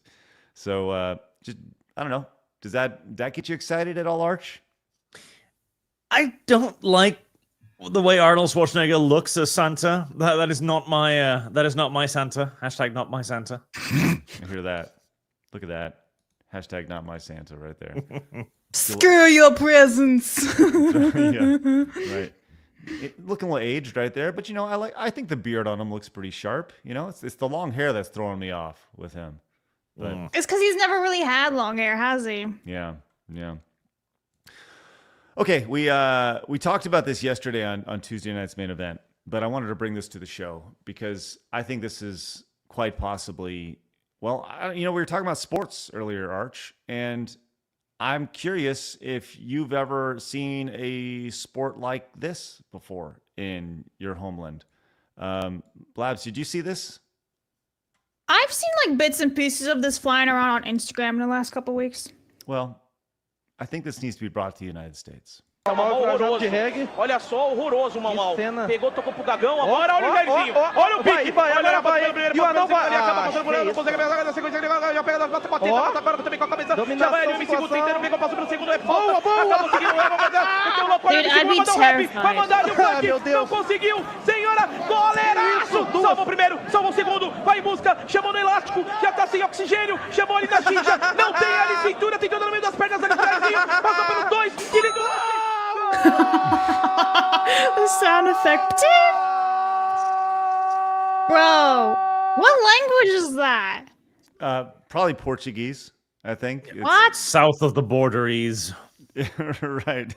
So just, I don't know. Does that get you excited at all, Arch? I don't like the way Arnold Schwarzenegger looks as Santa. That is not my Santa. Hashtag not my Santa. I hear that. Look at that. Hashtag not my Santa right there. Screw your presents. Yeah, right. Looking a little aged right there, but you know, I think the beard on him looks pretty sharp. You know, it's the long hair that's throwing me off with him. But, It's because he's never really had long hair, has he? Yeah. Okay, we talked about this yesterday on Tuesday night's main event, but I wanted to bring this to the show because I think this is quite possibly. Well, we were talking about sports earlier, Arch, and I'm curious if you've ever seen a sport like this before in your homeland. Blabs, did you see this? I've seen like bits and pieces of this flying around on Instagram in the last couple weeks. Well, I think this needs to be brought to the United States. Horroroso. Olha só, horroroso, Mamão. Pegou, tocou pro Gagão, agora olha o Jairzinho. Olha o pique. Agora vai. E o Anão vai. Acaba passando por ele, não consegue pegar na sequência, já pega a bota agora também com a cabeça. Já vai ele, segundo, tentando, pegou, passou pelo segundo, é falta. Acaba conseguindo, vai mandar. Então, vai mandar o rap, vai mandar o Black. Não conseguiu. Senhoras agora, goleiraço! Salva o primeiro, salva o segundo, vai em busca, chamou no elástico, já tá sem oxigênio, chamou ali na cincha, não tem ali cintura, tentou no meio das pernas ali atrás, passou pelos dois, direito The sound effect. Bro, what language is that? Probably Portuguese, I think. What? South of the borderies. Right.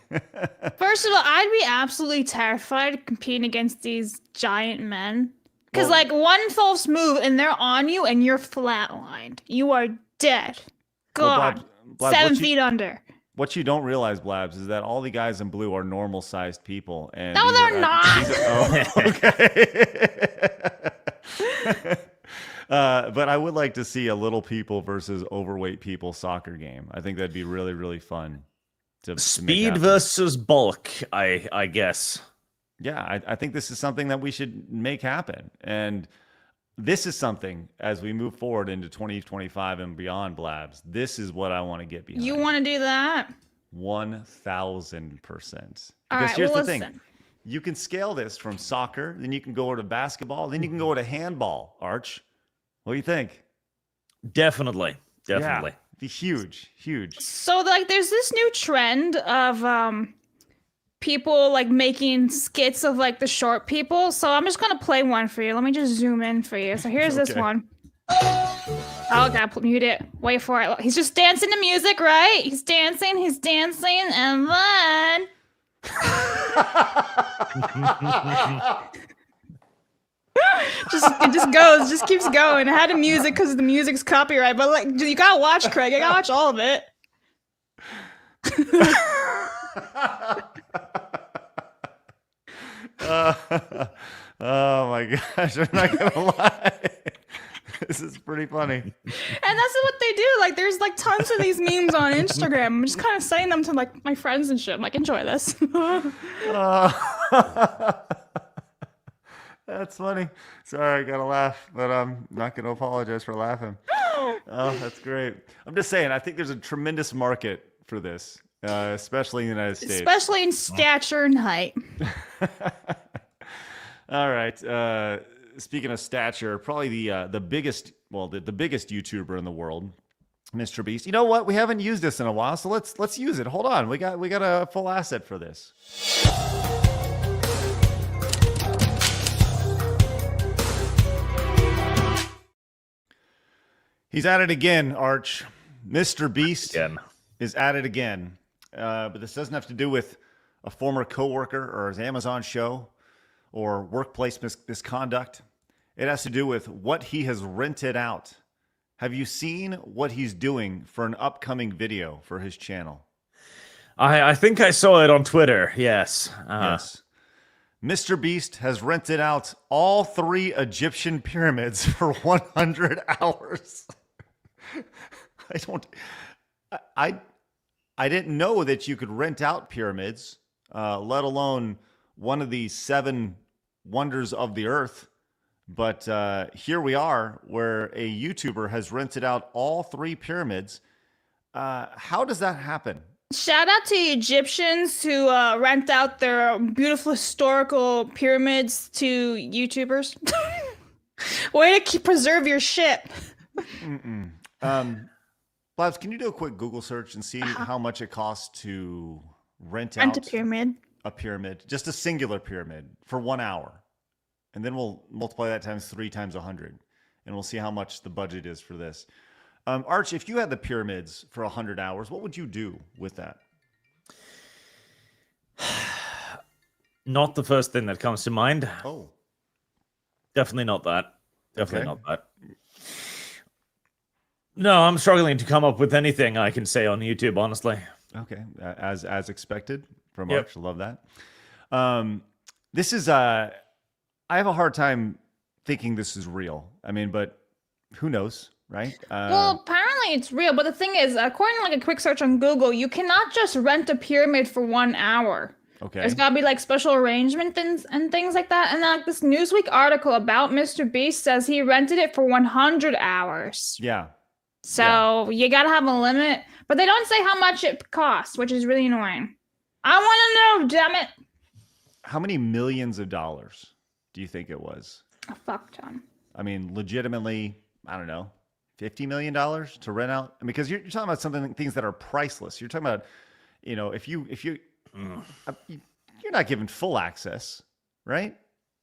First of all, I'd be absolutely terrified competing against these giant men. Because, Well- like, one false move and they're on you and you're flatlined. You are dead. Well, Gone. Blabs, 7 feet under. What you don't realize, Blabs, is that all the guys in blue are normal-sized people. And No, these they're are- not. Oh, okay. But I would like to see a little people versus overweight people soccer game. I think that'd be really, really fun. To make Speed happen. versus bulk, I guess. Yeah, I think this is something that we should make happen. And this is something, as we move forward into 2025 and beyond, Blabs, this is what I want to get behind. You want to do that? 1,000%. Because All right, here's well, the thing. listen. You can scale this from soccer, then you can go to basketball, then you can go to handball, Arch. What do you think? Definitely. Yeah, be huge, huge. So, like, there's this new trend of people, like, making skits of, like, the short people. So I'm just going to play one for you. Let me just zoom in for you. So here's this Okay. one. Oh, God, mute it. Wait for it. He's just dancing to music, right? He's dancing, and then... it just keeps going. I had the music because the music's copyright, but like you gotta watch, Craig. I gotta watch all of it. Oh my gosh, I'm not gonna lie. This is pretty funny. And that's what they do. Like, there's like tons of these memes on Instagram. I'm just kind of saying them to like my friends and shit. I'm like, enjoy this. That's funny. Sorry, I gotta laugh, but I'm not gonna apologize for laughing. Oh, that's great. I'm just saying, I think there's a tremendous market for this, especially in the United States. Especially in stature and height. All right. Speaking of stature, probably the biggest, well, the biggest YouTuber in the world, Mr. Beast. You know what? We haven't used this in a while, so let's use it. Hold on, we got a full asset for this. He's at it again, Arch. Mr. Beast is at it again. But this doesn't have to do with a former coworker or his Amazon show or workplace misconduct. It has to do with what he has rented out. Have you seen what he's doing for an upcoming video for his channel? I think I saw it on Twitter, yes. Yes. Mr. Beast has rented out all 3 Egyptian pyramids for 100 hours. I didn't know that you could rent out pyramids, let alone one of the 7 wonders of the earth. But here we are, where a YouTuber has rented out all 3 pyramids. How does that happen? Shout out to Egyptians who rent out their beautiful historical pyramids to YouTubers. Way to preserve your shit. Blabs, can you do a quick Google search and see how much it costs to rent Rent out a pyramid. a pyramid, just a singular pyramid, for 1 hour? And then we'll multiply that times 3 times 100, and we'll see how much the budget is for this. Arch, if you had the pyramids for 100 hours, what would you do with that? Not the first thing that comes to mind. Oh. Definitely not that. Definitely Okay. not that. No, I'm struggling to come up with anything I can say on YouTube, honestly. Okay, as expected from Yep. Arch. Love that. This is I have a hard time thinking this is real. I mean, but who knows, right? Well, apparently it's real, but the thing is, according to like a quick search on Google, you cannot just rent a pyramid for 1 hour. Okay. There's gotta be like special arrangement and things like that. And like this Newsweek article about Mr. Beast says he rented it for 100 hours. Yeah. So you gotta have a limit, but they don't say how much it costs, which is really annoying. I want to know, damn it. How many millions of dollars do you think it was? A fuck ton. I mean, legitimately, I don't know, $50 million to rent out. I mean, because you're talking about things that are priceless. You're talking about, if you're not given full access, right?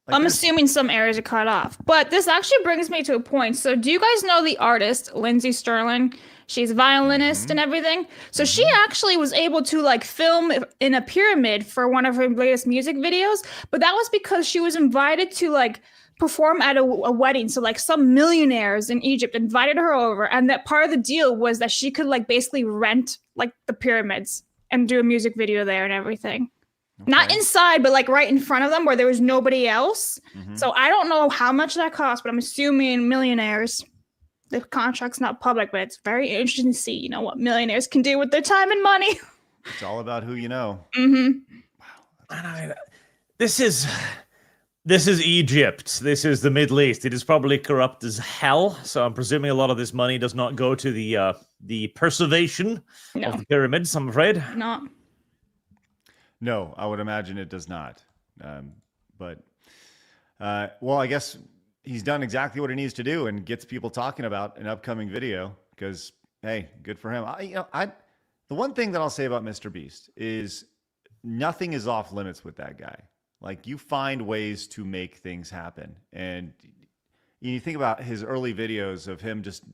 Like I'm assuming some areas are cut off. But this actually brings me to a point. So do you guys know the artist, Lindsay Sterling? She's a violinist and everything. So she actually was able to like film in a pyramid for one of her latest music videos. But that was because she was invited to like perform at a wedding. So like some millionaires in Egypt invited her over. And that part of the deal was that she could like basically rent like the pyramids and do a music video there and everything. Okay. Not inside, but like right in front of them where there was nobody else. So I don't know how much that cost, but I'm assuming millionaires. The contract's not public, but it's very interesting to see, what millionaires can do with their time and money. It's all about who you know. Wow. This is Egypt. This is the Middle East. It is probably corrupt as hell. So I'm presuming a lot of this money does not go to the preservation of the pyramids, I'm afraid. No, I would imagine it does not. Well, I guess he's done exactly what he needs to do and gets people talking about an upcoming video because, hey, good for him. The one thing that I'll say about Mr. Beast is nothing is off limits with that guy. Like, you find ways to make things happen. And you think about his early videos of him just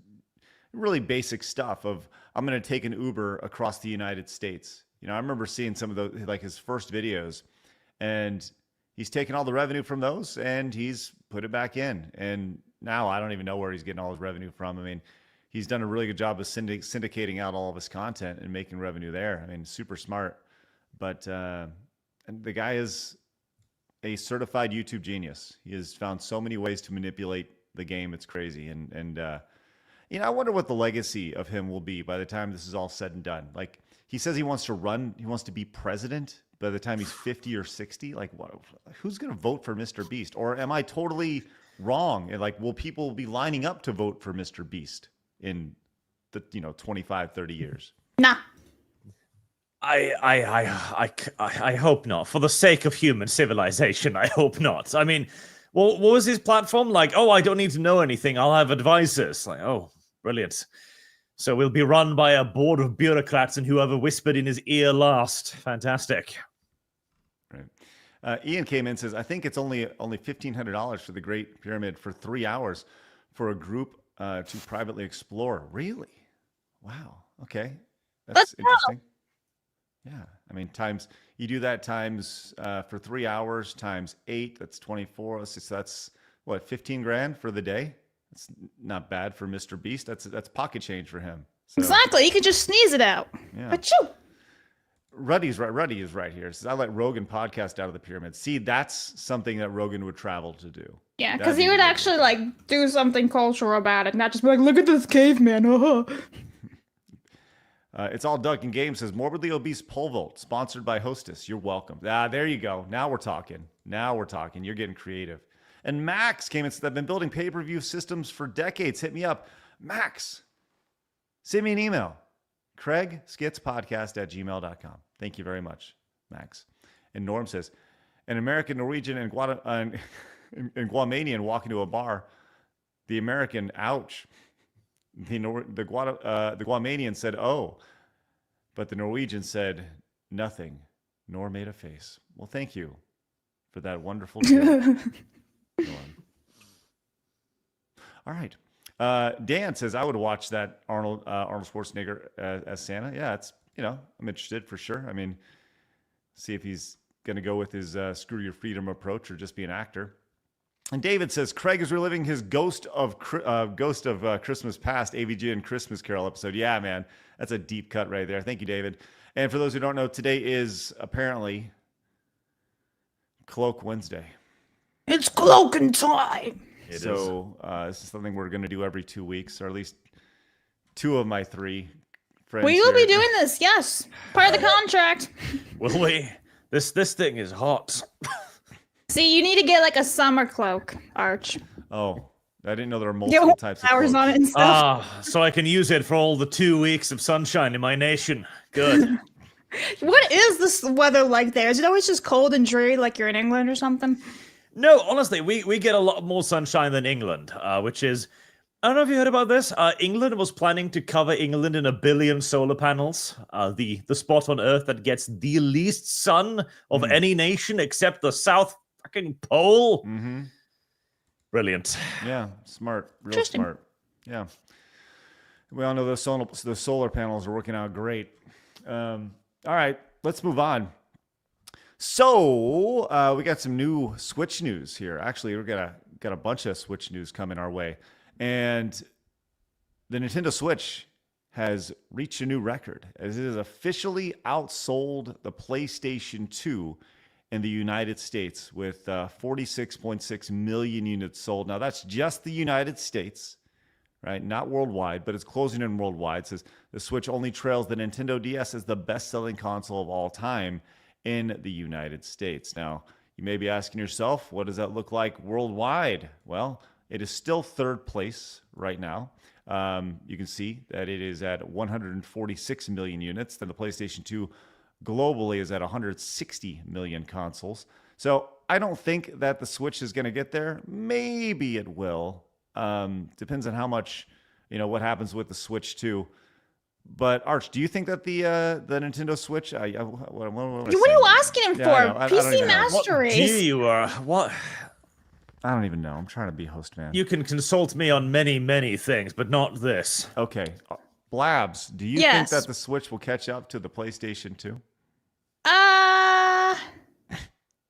really basic stuff of, I'm going to take an Uber across the United States. I remember seeing some of those, like his first videos, and he's taken all the revenue from those and he's put it back in. And now I don't even know where he's getting all his revenue from. I mean, he's done a really good job of syndicating out all of his content and making revenue there. I mean, super smart. But and the guy is a certified YouTube genius. He has found so many ways to manipulate the game. It's crazy. And I wonder what the legacy of him will be by the time this is all said and done. Like, he says he wants to be president by the time he's 50 or 60. Like, what? Who's going to vote for Mr. Beast? Or am I totally wrong? And like, will people be lining up to vote for Mr. Beast in the 25, 30 years? Nah. I hope not. For the sake of human civilization, I hope not. I mean, what was his platform? Like, I don't need to know anything. I'll have advisors. Like, brilliant. So we'll be run by a board of bureaucrats and whoever whispered in his ear last. Fantastic. Right. Ian came in and says, I think it's only $1,500 for the Great Pyramid for 3 hours for a group to privately explore. Really? Wow. Okay. That's interesting. Yeah. I mean, you do that times for 3 hours times 8, that's 24. So that's what, 15 grand for the day? It's not bad for Mr. Beast. That's pocket change for him. So, exactly. You could just sneeze it out. Yeah. Achoo. Ruddy's right. Ruddy is right here. It says, I let Rogan podcast out of the pyramid. See, that's something that Rogan would travel to do. Yeah, because he would actually like do something cultural about it, not just be like, look at this caveman. It's all Duck and Game says, morbidly obese pole vault sponsored by Hostess. You're welcome. There you go. Now we're talking. You're getting creative. And Max came and said, I've been building pay-per-view systems for decades. Hit me up. Max, send me an email. CraigSkitsPodcast@gmail.com. Thank you very much, Max. And Norm says, an American, Norwegian, and Guamanian walk into a bar. The American, ouch. The Guamanian said, oh. But the Norwegian said nothing, nor made a face. Well, thank you for that wonderful joke. All right. Dan says, I would watch that Arnold Schwarzenegger as Santa. Yeah, I'm interested for sure. I mean, see if he's going to go with his screw your freedom approach or just be an actor. And David says, Craig is reliving his Ghost of Christmas Past AVG and Christmas Carol episode. Yeah, man, that's a deep cut right there. Thank you, David. And for those who don't know, today is apparently Cloak Wednesday. It's cloaking time. This is something we're going to do every 2 weeks, or at least 2 of my 3 friends. We will be doing this, yes. Part of the contract. Will we? This thing is hot. See, you need to get like a summer cloak, Arch. Oh, I didn't know there were multiple types of flowers on it and stuff. So I can use it for all the 2 weeks of sunshine in my nation. Good. What is this weather like there? Is it always just cold and dreary like you're in England or something? No, honestly, we get a lot more sunshine than England, which is... I don't know if you heard about this. England was planning to cover England in 1 billion solar panels. The spot on Earth that gets the least sun of any nation except the South fucking Pole. Mm-hmm. Brilliant. Yeah, smart. Real smart. Yeah. We all know those solar panels are working out great. All right, let's move on. So we got some new Switch news here. Actually, we're got a bunch of Switch news coming our way. And the Nintendo Switch has reached a new record as it has officially outsold the PlayStation 2 in the United States with 46.6 million units sold. Now, that's just the United States, right? Not worldwide, but it's closing in worldwide. It says the Switch only trails the Nintendo DS as the best-selling console of all time in the United States. Now, you may be asking yourself, what does that look like worldwide? Well, it is still third place right now. You can see that it is at 146 million units. Then the PlayStation 2 globally is at 160 million consoles. So I don't think that the Switch is going to get there. Maybe it will. Depends on how much, what happens with the Switch 2. But Arch, do you think that the Nintendo Switch? What are you asking him for? I don't PC even know. Master Race. What do you what? I don't even know. I'm trying to be host man. You can consult me on many, many things, but not this. Okay. Blabs, do you think that the Switch will catch up to the PlayStation 2?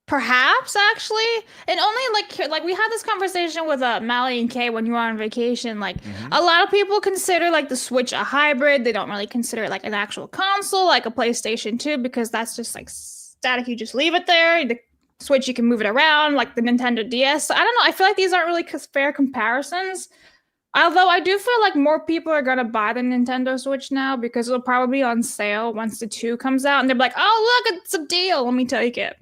Perhaps, actually. And only, like we had this conversation with Mally and Kay when you were on vacation. Like, a lot of people consider, the Switch a hybrid. They don't really consider it, an actual console, like a PlayStation 2, because that's just, static. You just leave it there. The Switch, you can move it around, like the Nintendo DS. I don't know. I feel like these aren't really fair comparisons. Although I do feel like more people are going to buy the Nintendo Switch now because it'll probably be on sale once the 2 comes out. And they'll be like, oh, look, it's a deal. Let me take it.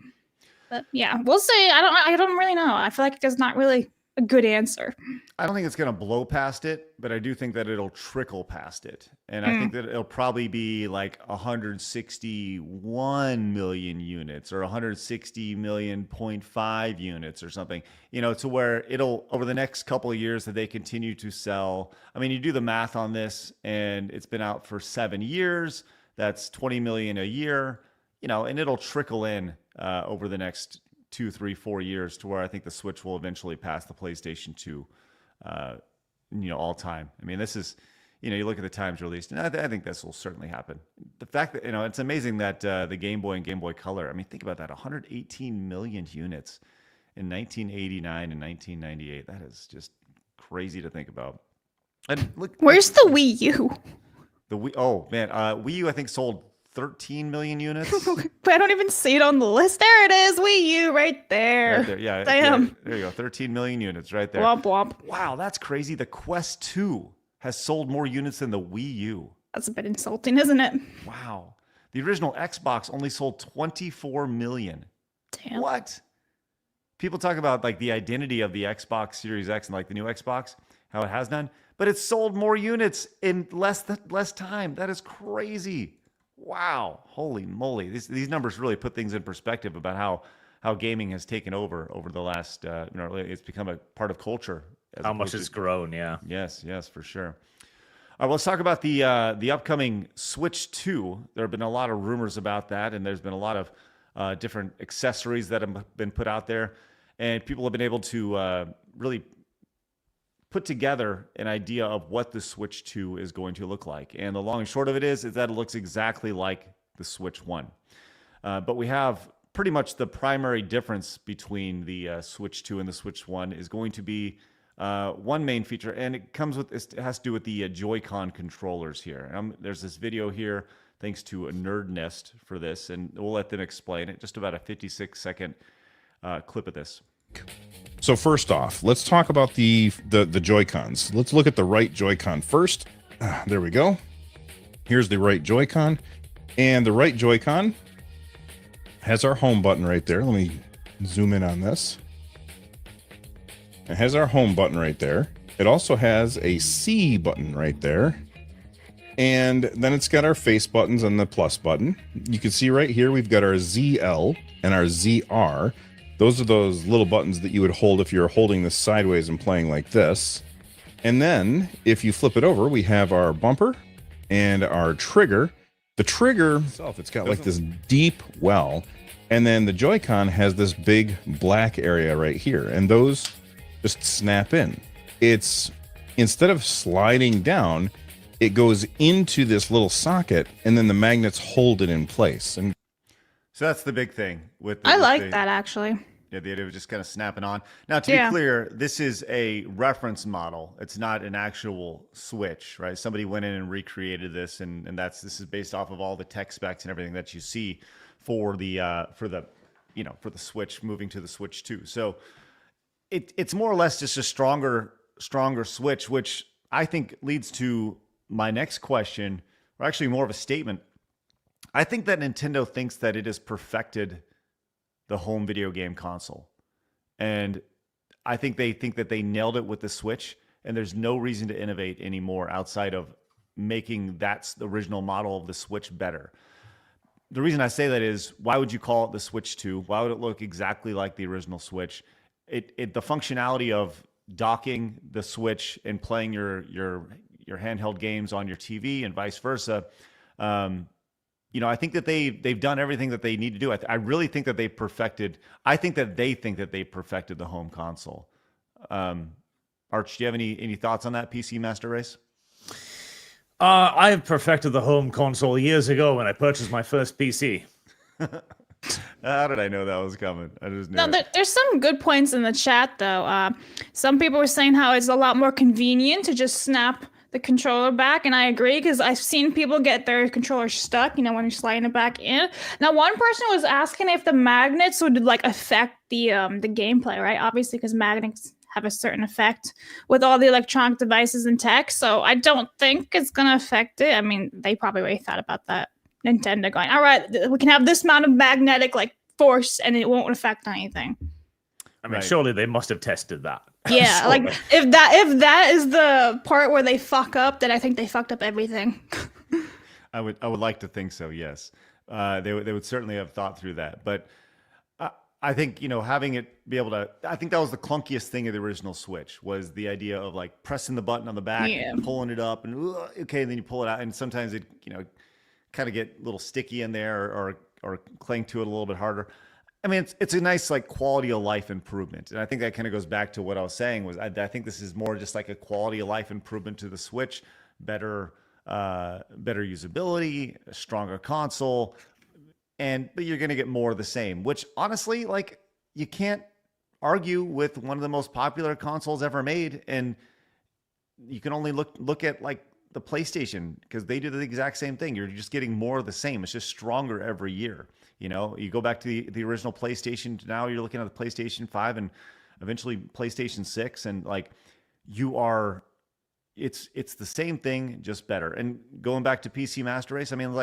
But yeah, we'll see. I don't really know. I feel like there's not really a good answer. I don't think it's going to blow past it, but I do think that it'll trickle past it. And I think that it'll probably be 161 million units or 160 million 0.5 units or something, to where it'll, over the next couple of years that they continue to sell. I mean, you do the math on this and it's been out for 7 years. That's 20 million a year, and it'll trickle in over the next 2, 3, 4 years to where I think the Switch will eventually pass the PlayStation 2, all time. I mean, this is, you look at the times released, and I think this will certainly happen. The fact that, it's amazing that the Game Boy and Game Boy Color, I mean, think about that, 118 million units in 1989 and 1998. That is just crazy to think about. And look, where's the Wii U? The Wii, oh man, Wii U I think sold 13 million units. I don't even see it on the list. There it is, Wii U, right there. Right there. Yeah, damn. There you go, 13 million units right there. Womp womp. Wow, that's crazy. The Quest 2 has sold more units than the Wii U. That's a bit insulting, isn't it? Wow. The original Xbox only sold 24 million. Damn. What? People talk about the identity of the Xbox Series X and the new Xbox, how it has done, but it's sold more units in less time. That is crazy. Wow. Holy moly. These numbers really put things in perspective about how gaming has taken over the last, it's become a part of culture. How much it's grown, yeah. Yes, for sure. All right, well, let's talk about the upcoming Switch 2. There have been a lot of rumors about that, and there's been a lot of different accessories that have been put out there, and people have been able to really put together an idea of what the Switch 2 is going to look like. And the long and short of it is that it looks exactly like the Switch 1. But we have pretty much the primary difference between the Switch 2 and the Switch 1 is going to be one main feature, and it has to do with the Joy-Con controllers here. There's this video here, thanks to a Nerd Nest for this, and we'll let them explain it. Just about a 56-second clip of this. So first off, let's talk about the Joy-Cons. Let's look at the right Joy-Con first. There we go. Here's the right Joy-Con. And the right Joy-Con has our home button right there. Let me zoom in on this. It has our home button right there. It also has a C button right there. And then it's got our face buttons and the plus button. You can see right here we've got our ZL and our ZR. Those are those little buttons that you would hold if you're holding this sideways and playing like this. And then if you flip it over, we have our bumper and our trigger. The trigger itself, it's got like this deep well. And then the Joy-Con has this big black area right here. And those just snap in. It's, instead of sliding down, it goes into this little socket, and then the magnets hold it in place. And so that's the big thing with I like that, actually. Yeah, the idea of just kind of snapping on. Now, to be clear, this is a reference model. It's not an actual Switch, right? Somebody went in and recreated this, and this is based off of all the tech specs and everything that you see for the Switch, moving to the Switch 2. So it's more or less just a stronger Switch, which I think leads to my next question, or actually more of a statement. I think that Nintendo thinks that it has perfected the home video game console. And I think that they nailed it with the Switch, and there's no reason to innovate anymore outside of making the original model of the Switch better. The reason I say that is, why would you call it the Switch 2? Why would it look exactly like the original Switch? The functionality of docking the Switch and playing your handheld games on your TV and vice versa. I think that they've done everything that they need to do. I really think that they perfected. I think that they think that they perfected the home console. Arch, do you have any thoughts on that, PC Master Race? I have perfected the home console years ago when I purchased my first PC. How did I know that was coming? I just knew. There's some good points in the chat, though. Some people were saying how it's a lot more convenient to just snap the controller back, and I agree, because I've seen people get their controller stuck, when you're sliding it back in. Now, one person was asking if the magnets would affect the gameplay, right? Obviously, because magnets have a certain effect with all the electronic devices and tech, so I don't think it's gonna affect it. I mean, they probably already thought about that. Nintendo going, all right, we can have this amount of magnetic force, and it won't affect anything. I mean, surely they must have tested that. Yeah, Surely. if that is the part where they fuck up, then I think they fucked up everything. I would like to think so. Yes, they would certainly have thought through that. But I think having it be able to. I think that was the clunkiest thing of the original Switch, was the idea of pressing the button on the back, and pulling it up, and and then you pull it out, and sometimes it kind of get a little sticky in there, or cling to it a little bit harder. I mean, it's a nice quality of life improvement, and I think that kind of goes back to what I was saying. Was I think this is more just like a quality of life improvement to the Switch, better usability, a stronger console, but you're going to get more of the same. Which honestly, you can't argue with one of the most popular consoles ever made, and you can only look at the PlayStation, because they do the exact same thing. You're just getting more of the same. It's just stronger every year. You go back to the original PlayStation. Now you're looking at the PlayStation 5 and eventually PlayStation 6, and it's the same thing, just better. And going back to PC Master Race, I mean,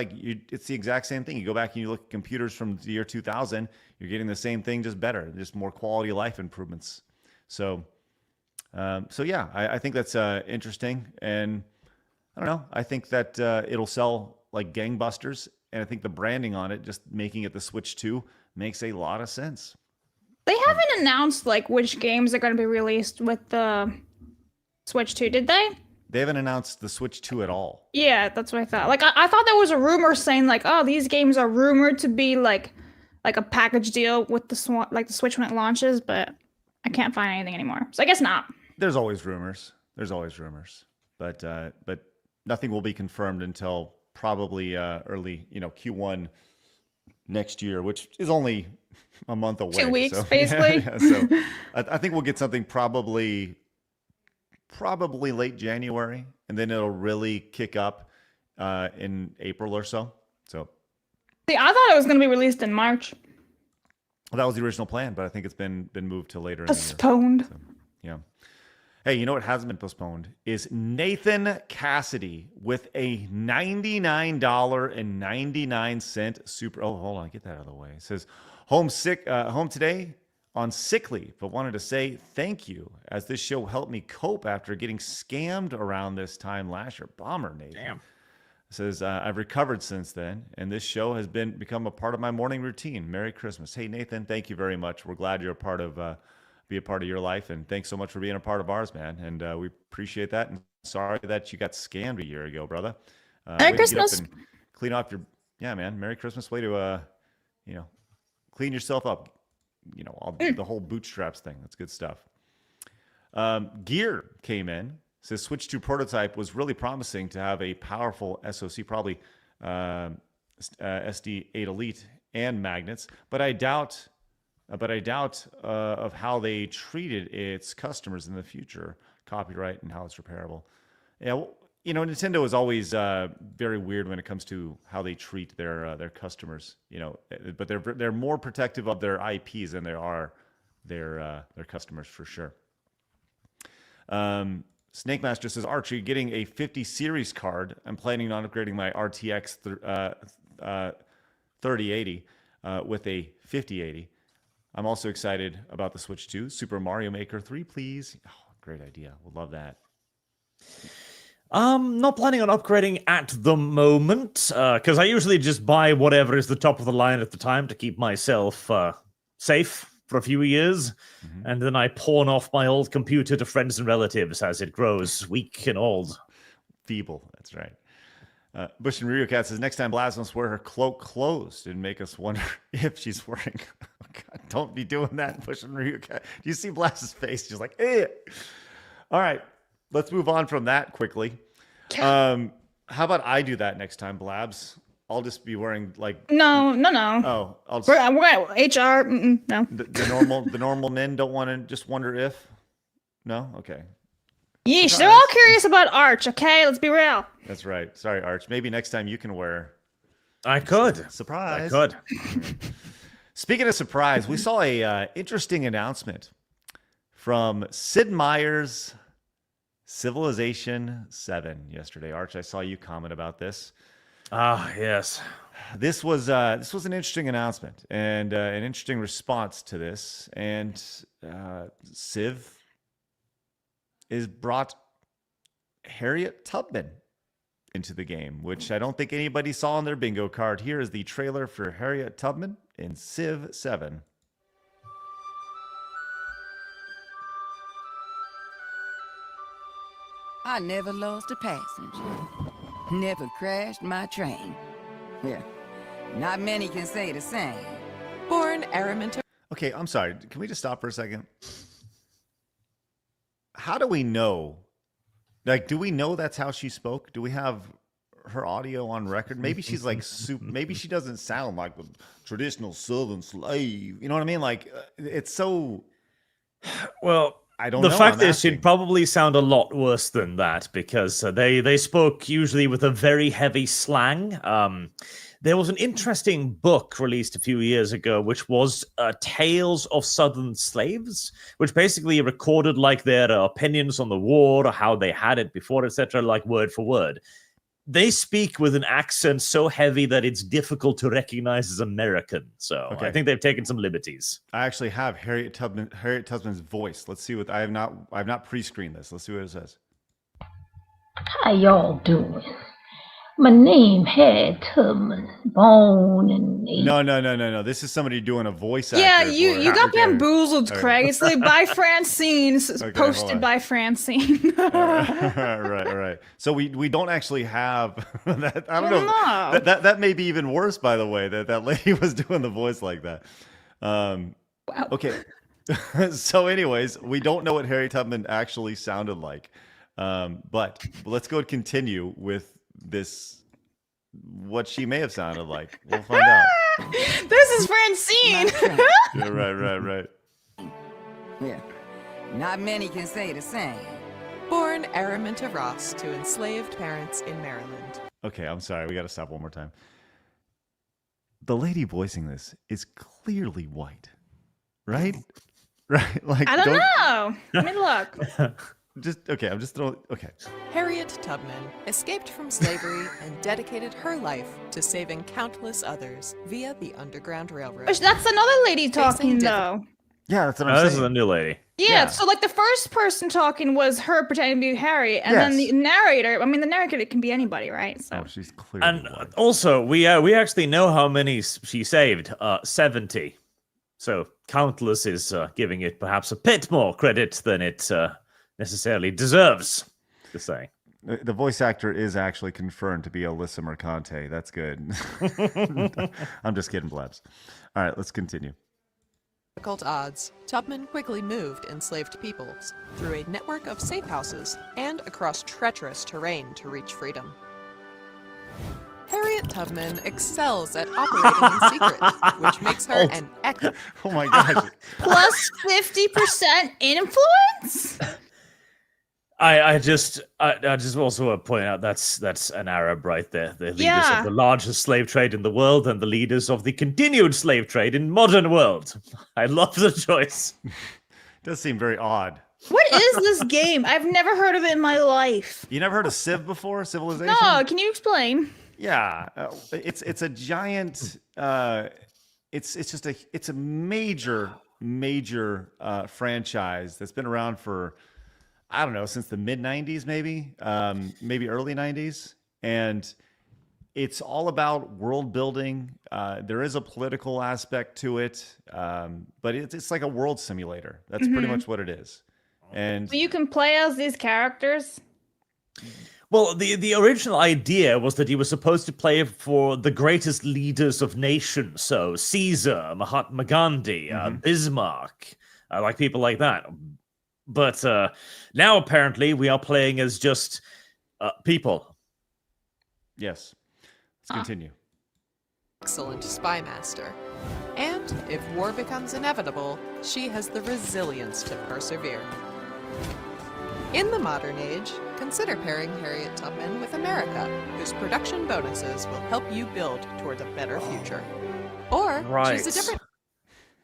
it's the exact same thing. You go back and you look at computers from the year 2000, you're getting the same thing, just better, just more quality of life improvements. So yeah, I think that's interesting, and I don't know. I think that it'll sell like gangbusters, and I think the branding on it, just making it the Switch 2, makes a lot of sense. They haven't announced which games are going to be released with the Switch 2, did they? They haven't announced the Switch 2 at all. Yeah, that's what I thought. I thought there was a rumor saying oh, these games are rumored to be like a package deal with the Switch when it launches, but I can't find anything anymore. So I guess not. There's always rumors. But nothing will be confirmed until probably early, Q1 next year, which is only a month away. 2 weeks, basically. Yeah, so I think we'll get something probably late January, and then it'll really kick up in April or so. So, see, I thought it was going to be released in March. Well, that was the original plan, but I think it's been moved to later. Postponed. In the year. So, yeah. Hey, you know what hasn't been postponed is Nathan Cassidy with a $99.99 super. Oh, hold on, get that out of the way. It says home today on sick leave, but wanted to say thank you, as this show helped me cope after getting scammed around this time last year. Bummer, Nathan. Damn. says, I've recovered since then, and this show has become a part of my morning routine. Merry Christmas. Hey, Nathan, thank you very much. We're glad you're be a part of your life, and thanks so much for being a part of ours, man. And we appreciate that. And sorry that you got scammed a year ago, brother. Merry Christmas. Clean off your, yeah, man. Merry Christmas. Way to, clean yourself up. The whole bootstraps thing. That's good stuff. Gear came in. Says Switch 2 prototype was really promising to have a powerful SoC, probably SD8 Elite and magnets, but I doubt of how they treated its customers in the future, copyright and how it's repairable. Yeah, well, Nintendo is always very weird when it comes to how they treat their customers. But they're more protective of their IPs than they are their customers for sure. Snake Master says, Archie, getting a 50 series card. I'm planning on upgrading my RTX 3080 with a 5080. I'm also excited about the Switch 2. Super Mario Maker 3, please. Oh, great idea. We'll love that. Not planning on upgrading at the moment, because I usually just buy whatever is the top of the line at the time to keep myself safe for a few years, and then I pawn off my old computer to friends and relatives as it grows weak and old. Feeble, that's right. Bush and Rio Cat says, next time Blabs must wear her cloak closed and make us wonder if she's wearing... Oh God, don't be doing that, Bush and Rio Cat. Do you see Blabs' face? She's like, eh. All right, let's move on from that quickly. How about I do that next time, Blabs? I'll just be wearing like no. Oh, we're at HR. No. The normal men don't want to just wonder if. No, okay. Yeesh, they're all curious about Arch. Okay, let's be real. That's right. Sorry, Arch. Maybe next time you can wear. I could. Surprise. I could. Speaking of surprise, we saw a interesting announcement from Sid Meier's Civilization 7 yesterday. Arch, I saw you comment about this. Ah, yes. This was an interesting announcement and an interesting response to this. And Civ is brought Harriet Tubman into the game, which I don't think anybody saw on their bingo card. Here is the trailer for Harriet Tubman in Civ 7. I never lost a passenger. Never crashed my train. Yeah, not many can say the same. Born Araminter. Okay, I'm sorry. Can we just stop for a second? How do we know? Like, do we know that's how she spoke? Do we have her audio on record? Maybe she's like maybe she doesn't sound like a traditional Southern slave. You know what I mean? Like, it's so. Well, I don't know. The fact is, she'd probably sound a lot worse than that because they spoke usually with a very heavy slang. There was an interesting book released a few years ago, which was Tales of Southern Slaves, which basically recorded like their opinions on the war, or how they had it before, etc., like word for word. They speak with an accent so heavy that it's difficult to recognize as American. So okay. I think they've taken some liberties. I actually have Harriet Tubman's voice. Let's see what I have not pre-screened this. Let's see what it says. How y'all doing? My name Harriet Tubman, born in... No. This is somebody doing a voice actor. Yeah, you got bamboozled, Craig. It's like by Francine, posted by Francine. Right. So we don't actually have that. I don't know. That may be even worse, by the way, that lady was doing the voice like that. Wow. Okay. So anyways, we don't know what Harriet Tubman actually sounded like. But let's go continue with this, what she may have sounded like. We'll find out. This is Francine. Yeah, right. Yeah, not many can say the same. Born Araminta Ross to enslaved parents in Maryland. Okay, I'm sorry. We got to stop one more time. The lady voicing this is clearly white, right? Right? Like, I don't know. Let me look. I'm just throwing. Okay. Harriet Tubman escaped from slavery and dedicated her life to saving countless others via the Underground Railroad. That's another lady talking, though. Yeah, that's what I'm saying. This is a new lady. Yeah, so like the first person talking was her pretending to be Harriet, and then the narrator. I mean, the narrator can be anybody, right? So. Oh, she's clearly. And also, we actually know how many she saved. 70. So Countless is giving it perhaps a bit more credit than it necessarily deserves to say. The voice actor is actually confirmed to be Alyssa Mercante. That's good. I'm just kidding, Blabs. All right, let's continue. Difficult odds, Tubman quickly moved enslaved peoples through a network of safe houses and across treacherous terrain to reach freedom. Harriet Tubman excels at operating in secret, which makes her an excellent. Oh my gosh. Plus 50% influence? I just also want to point out that's an Arab right there. The leaders of the largest slave trade in the world and the leaders of the continued slave trade in modern world. I love the choice. Does seem very odd. What is this game? I've never heard of it in my life. You never heard of Civ before? Civilization? No, can you explain? Yeah, it's a giant. It's a major franchise that's been around for, I don't know, since the mid 90s, maybe early 90s. And it's all about world building. There is a political aspect to it, but it's like a world simulator. That's pretty much what it is. And so you can play as these characters? Well, the original idea was that you were supposed to play for the greatest leaders of nations. So Caesar, Mahatma Gandhi, Bismarck, like people like that. But now apparently we are playing as just people. Yes. Let's continue. Excellent spy master. And if war becomes inevitable, she has the resilience to persevere. In the modern age, consider pairing Harriet Tubman with America, whose production bonuses will help you build toward a better future. Or choose a different.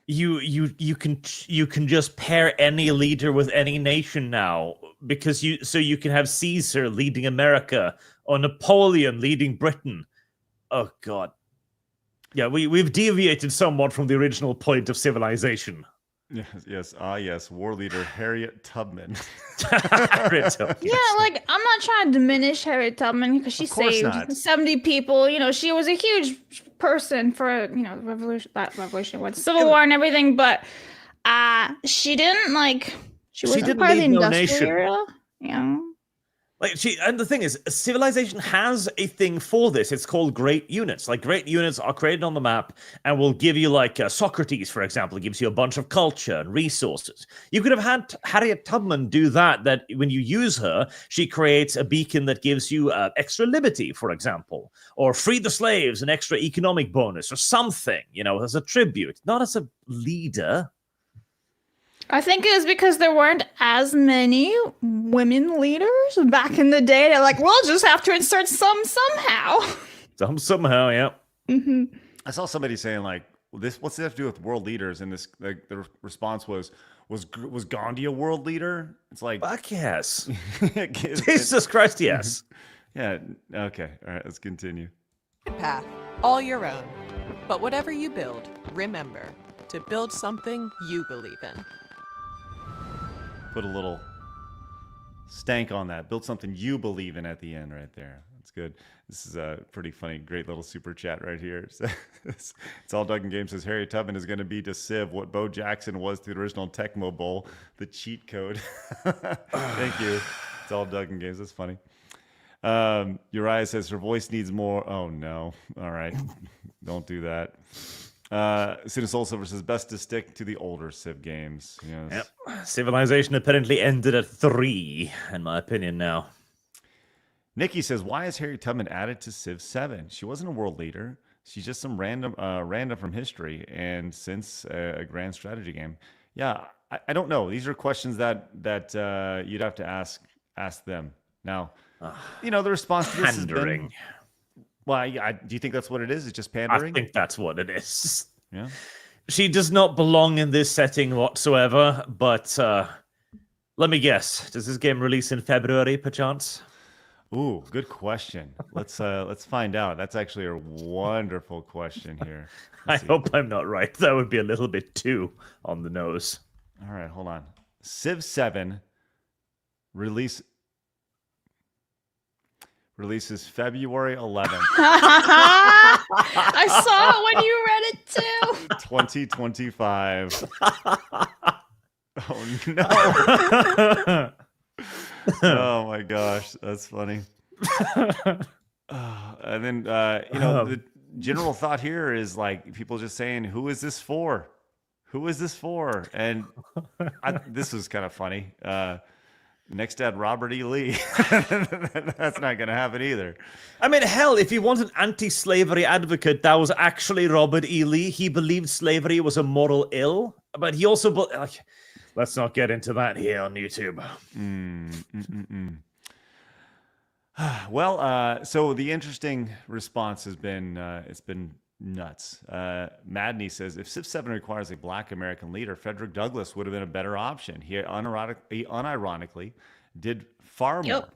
You can just pair any leader with any nation now, because you can have Caesar leading America or Napoleon leading Britain. Oh God. Yeah, we've deviated somewhat from the original point of civilization. Yes. War leader Harriet Tubman. Harriet Tubman. Yeah, like I'm not trying to diminish Harriet Tubman because she saved 70 people. You know, she was a huge person for Civil War and everything. But she didn't she wasn't part of the industrial era. Yeah. And the thing is, civilization has a thing for this. It's called great units. Like, great units are created on the map and will give you, Socrates, for example, gives you a bunch of culture and resources. You could have had Harriet Tubman do that when you use her, she creates a beacon that gives you extra liberty, for example, or free the slaves, an extra economic bonus, or something, as a tribute, not as a leader. I think it was because there weren't as many women leaders back in the day. They're like, we'll just have to insert some somehow. Somehow, yeah. Mm-hmm. I saw somebody saying what's this have to do with world leaders? And this, the response was Gandhi a world leader? It's like, fuck yes. Jesus Christ, yes. Yeah. Okay. All right. Let's continue. Path, all your own. But whatever you build, remember to build something you believe in. Put a little stank on that. Build something you believe in at the end right there. That's good. This is a pretty funny, great little super chat right here. It's all Duggan Games says Harriet Tubman is going to be to Civ what Bo Jackson was to the original Tecmo Bowl, the cheat code. Thank you. It's all Duggan Games. That's funny. Uriah says her voice needs more. Oh no. All right. Don't do that. Cine Soul Silver says best to stick to the older Civ games. Yes. Yep. Civilization apparently ended at 3, in my opinion now. Nikki says, why is Harriet Tubman added to Civ 7? She wasn't a world leader. She's just some random from history and since a grand strategy game. Yeah, I don't know. These are questions that you'd have to ask them. Now, the response to this pandering. Has been... Well, do you think that's what it is? It's just pandering? I think that's what it is. Yeah. She does not belong in this setting whatsoever, but let me guess. Does this game release in February, perchance? Ooh, good question. Let's find out. That's actually a wonderful question here. I hope I'm not right. That would be a little bit too on the nose. All right, hold on. Civ 7 releases February 11th. I saw it when you read it too. 2025. Oh no. Oh my gosh, that's funny. And then the general thought here is like people just saying, who is this for? Who is this for? And this was kind of funny. Next dad, Robert E. Lee. That's not going to happen either. I mean, hell, if you want an anti-slavery advocate, that was actually Robert E. Lee. He believed slavery was a moral ill, but he also... let's not get into that here on YouTube. Well, so the interesting response has been, it's been nuts. Madney says, if Civ 7 requires a black American leader, Frederick Douglass would have been a better option. He unironically did far more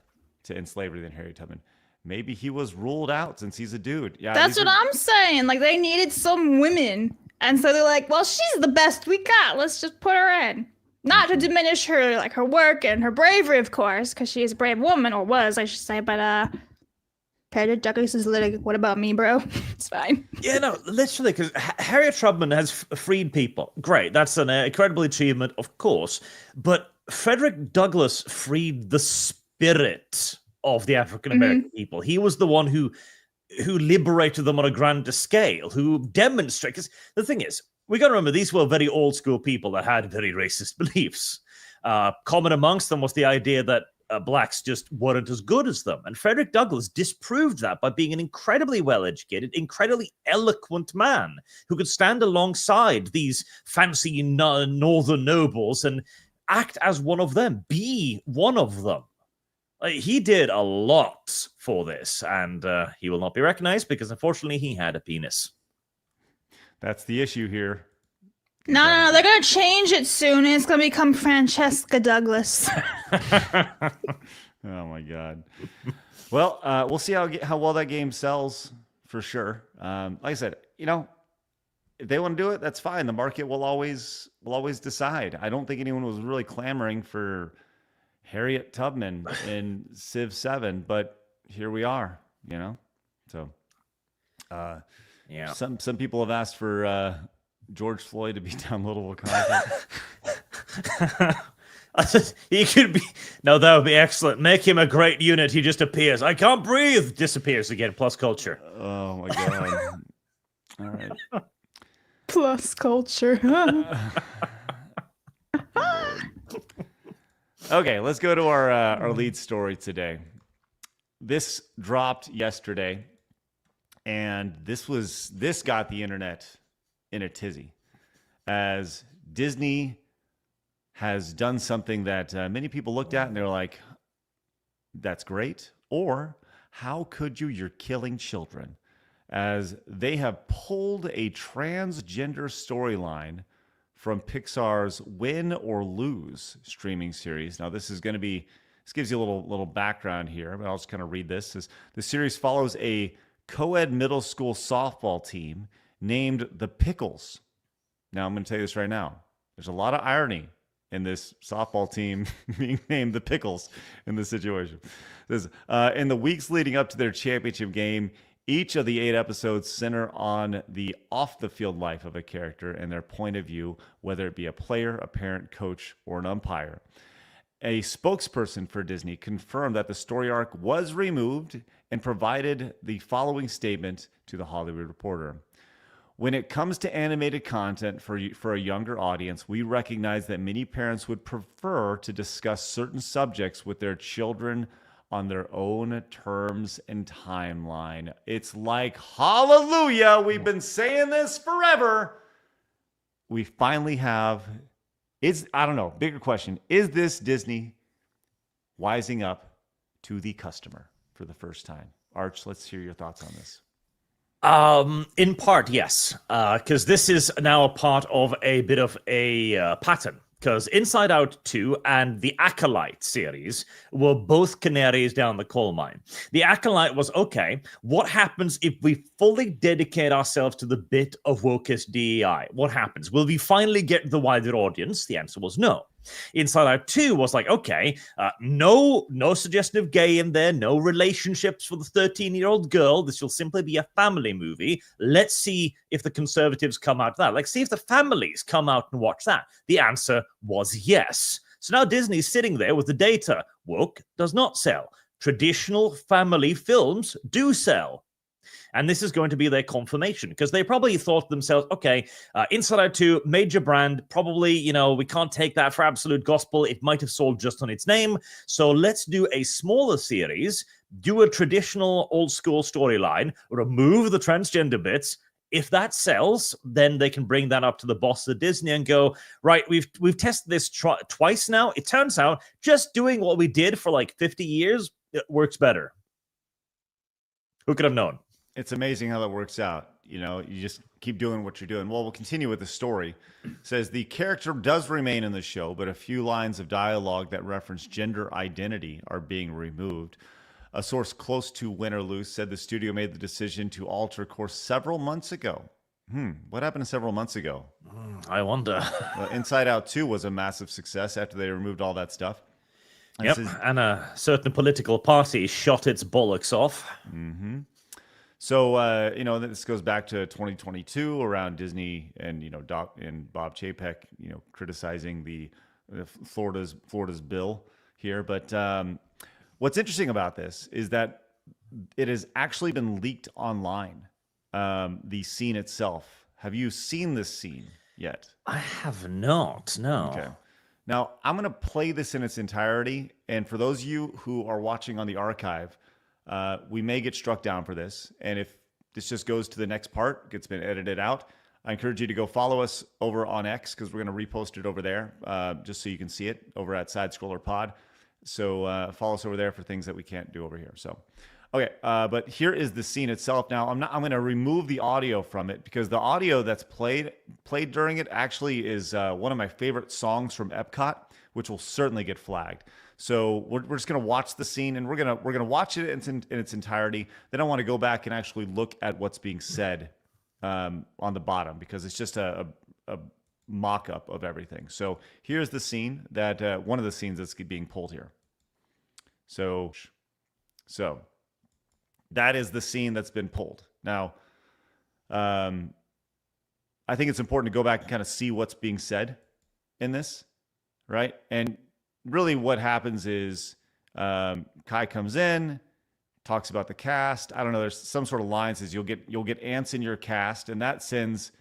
to end slavery than Harriet Tubman. Maybe he was ruled out since he's a dude. Yeah, that's what I'm saying. Like, they needed some women. And so they're like, well, she's the best we got. Let's just put her in. Not to diminish her, like, her work and her bravery, of course, because she is a brave woman, or was, I should say, but, Harriet Douglas is literally, what about me, bro? It's fine. Yeah, no, literally, because Harriet Tubman has freed people. Great, that's an incredible achievement, of course. But Frederick Douglass freed the spirit of the African-American people. He was the one who liberated them on a grander scale, who demonstrated... Because the thing is, we got to remember, these were very old-school people that had very racist beliefs. Common amongst them was the idea that blacks just weren't as good as them. And Frederick Douglass disproved that by being an incredibly well-educated, incredibly eloquent man who could stand alongside these fancy northern nobles and act as one of them, be one of them. He did a lot for this, and he will not be recognized because, unfortunately, he had a penis. That's the issue here. No, they're going to change it soon, and it's going to become Francesca Douglas. Oh, my God. Well, we'll see how well that game sells, for sure. Like I said, if they want to do it, that's fine. The market will always decide. I don't think anyone was really clamoring for Harriet Tubman in Civ 7, but here we are, So, yeah. Some people have asked for George Floyd to be downloadable content. He could be. No, that would be excellent. Make him a great unit. He just appears. I can't breathe. Disappears again. Plus culture. Oh my God. All right. Plus culture. Okay, let's go to our lead story today. This dropped yesterday, and this got the internet in a tizzy, as Disney has done something that many people looked at and they're like, that's great, or how could you? You're killing children, as they have pulled a transgender storyline from Pixar's Win or Lose streaming series. Now, this gives you a little background here, but I'll just kind of read this. The series follows a co-ed middle school softball team named the Pickles. Now, I'm going to tell you this right now. There's a lot of irony in this softball team being named the Pickles in this situation. In the weeks leading up to their championship game, each of the 8 episodes center on the off-the-field life of a character and their point of view, whether it be a player, a parent, coach, or an umpire. A spokesperson for Disney confirmed that the story arc was removed and provided the following statement to The Hollywood Reporter. When it comes to animated content for a younger audience, we recognize that many parents would prefer to discuss certain subjects with their children on their own terms and timeline. It's like, hallelujah, we've been saying this forever. We finally have, I don't know, bigger question. Is this Disney wising up to the customer for the first time? Arch, let's hear your thoughts on this. In part, yes, because this is now a part of a bit of a pattern. Because Inside Out 2 and the Acolyte series were both canaries down the coal mine. The Acolyte was, okay, what happens if we fully dedicate ourselves to the bit of wokest DEI? What happens? Will we finally get the wider audience? The answer was no. Inside Out 2 was like, okay, no suggestion of gay in there, no relationships for the 13-year-old girl. This will simply be a family movie. Let's see if the conservatives come out of that. Like, see if the families come out and watch that. The answer was yes. So now Disney's sitting there with the data. Woke does not sell. Traditional family films do sell. And this is going to be their confirmation, because they probably thought to themselves, okay, Inside Out 2, major brand, probably, we can't take that for absolute gospel. It might have sold just on its name. So let's do a smaller series, do a traditional old school storyline, remove the transgender bits. If that sells, then they can bring that up to the boss of Disney and go, right, we've tested this twice now. It turns out just doing what we did for like 50 years, it works better. Who could have known? It's amazing how that works out. You just keep doing what you're doing. Well, we'll continue with the story. It says the character does remain in the show, but a few lines of dialogue that reference gender identity are being removed. A source close to Win or Lose said the studio made the decision to alter course several months ago. What happened several months ago? I wonder. Inside Out 2 was a massive success after they removed all that stuff. Yep, and a certain political party shot its bollocks off. Mm-hmm. So, this goes back to 2022 around Disney and, Doc and Bob Chapek, criticizing the Florida's bill here. But what's interesting about this is that it has actually been leaked online, the scene itself. Have you seen this scene yet? I have not, no. Okay. Now, I'm going to play this in its entirety. And for those of you who are watching on the archive, we may get struck down for this. And if this just goes to the next part, gets been edited out, I encourage you to go follow us over on X, because we're going to repost it over there, just so you can see it over at Side Scroller Pod. So follow us over there for things that we can't do over here. So, okay, but here is the scene itself. Now, I'm going to remove the audio from it, because the audio that's played during it actually is one of my favorite songs from Epcot, which will certainly get flagged. So we're just going to watch the scene, and we're gonna watch it in its entirety. Then I want to go back and actually look at what's being said on the bottom, because it's just a mock-up of everything. So here's the scene that one of the scenes that's being pulled here. So that is the scene that's been pulled. Now, I think it's important to go back and kind of see what's being said in this, right? And really what happens is Kai comes in, talks about the cast. I don't know, there's some sort of line says you'll get ants in your cast, and that sends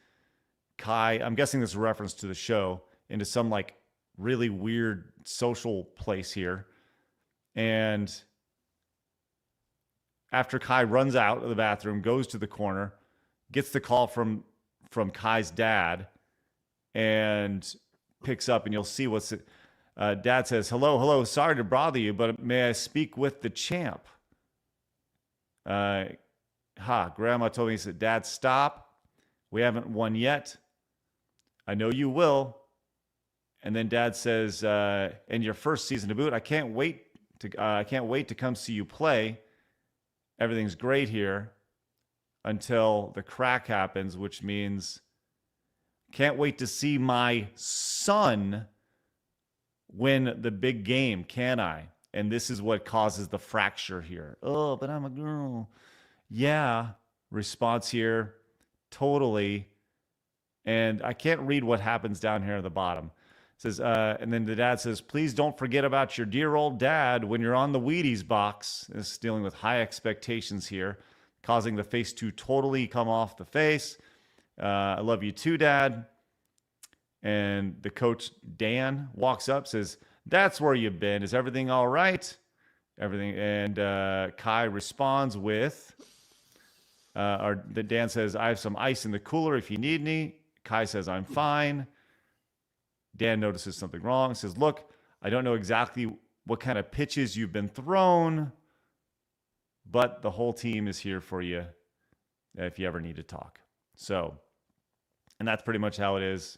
Kai, I'm guessing this is a reference to the show, into some like really weird social place here. And after Kai runs out of the bathroom, goes to the corner, gets the call from Kai's dad, and picks up, and you'll see what's it. Dad says, hello, sorry to bother you, but may I speak with the champ? Grandma told me, said, Dad, stop. We haven't won yet. I know you will. And then Dad says, in your first season to boot, I can't wait to come see you play. Everything's great here until the crack happens, which means can't wait to see my son win the big game, can I? And this is what causes the fracture here. Oh, but I'm a girl. Yeah, response here, totally. And I can't read what happens down here at the bottom. It says, and then the dad says, please don't forget about your dear old dad when you're on the Wheaties box. It's dealing with high expectations here, causing the face to totally come off the face. I love you too, Dad. And the coach, Dan, walks up, says, that's where you've been. Is everything all right? Everything. And Kai responds with, Dan says, I have some ice in the cooler if you need any. Kai says, I'm fine. Dan notices something wrong. Says, look, I don't know exactly what kind of pitches you've been thrown, but the whole team is here for you if you ever need to talk. So, and that's pretty much how it is.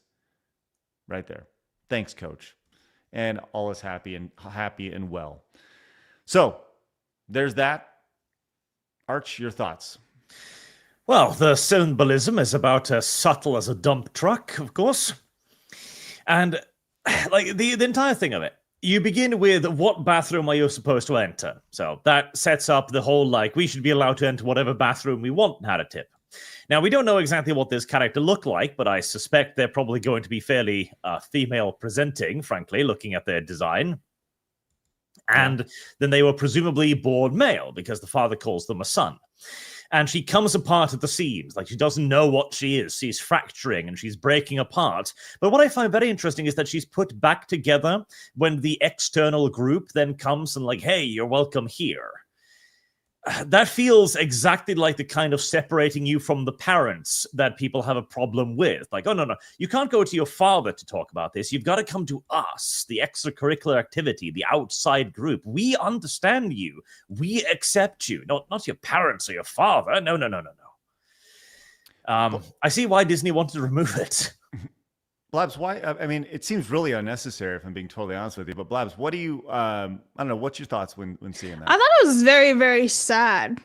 Right there. Thanks, coach. And all is happy and well. So there's that. Arch, your thoughts? Well, the symbolism is about as subtle as a dump truck, of course. And like the entire thing of it. You begin with what bathroom are you supposed to enter? So that sets up the whole, like, we should be allowed to enter whatever bathroom we want narrative. Now, we don't know exactly what this character looked like, but I suspect they're probably going to be fairly female presenting, frankly, looking at their design. And then they were presumably born male because the father calls them a son. And she comes apart at the seams, like she doesn't know what she is. She's fracturing and she's breaking apart. But what I find very interesting is that she's put back together when the external group then comes and like, hey, you're welcome here. That feels exactly like the kind of separating you from the parents that people have a problem with. Like, oh, no, you can't go to your father to talk about this. You've got to come to us, the extracurricular activity, the outside group. We understand you. We accept you. Not your parents or your father. No. I see why Disney wanted to remove it. Blabs, why? I mean, it seems really unnecessary if I'm being totally honest with you. But Blabs, what do you? I don't know. What's your thoughts when seeing that? I thought it was very, very sad.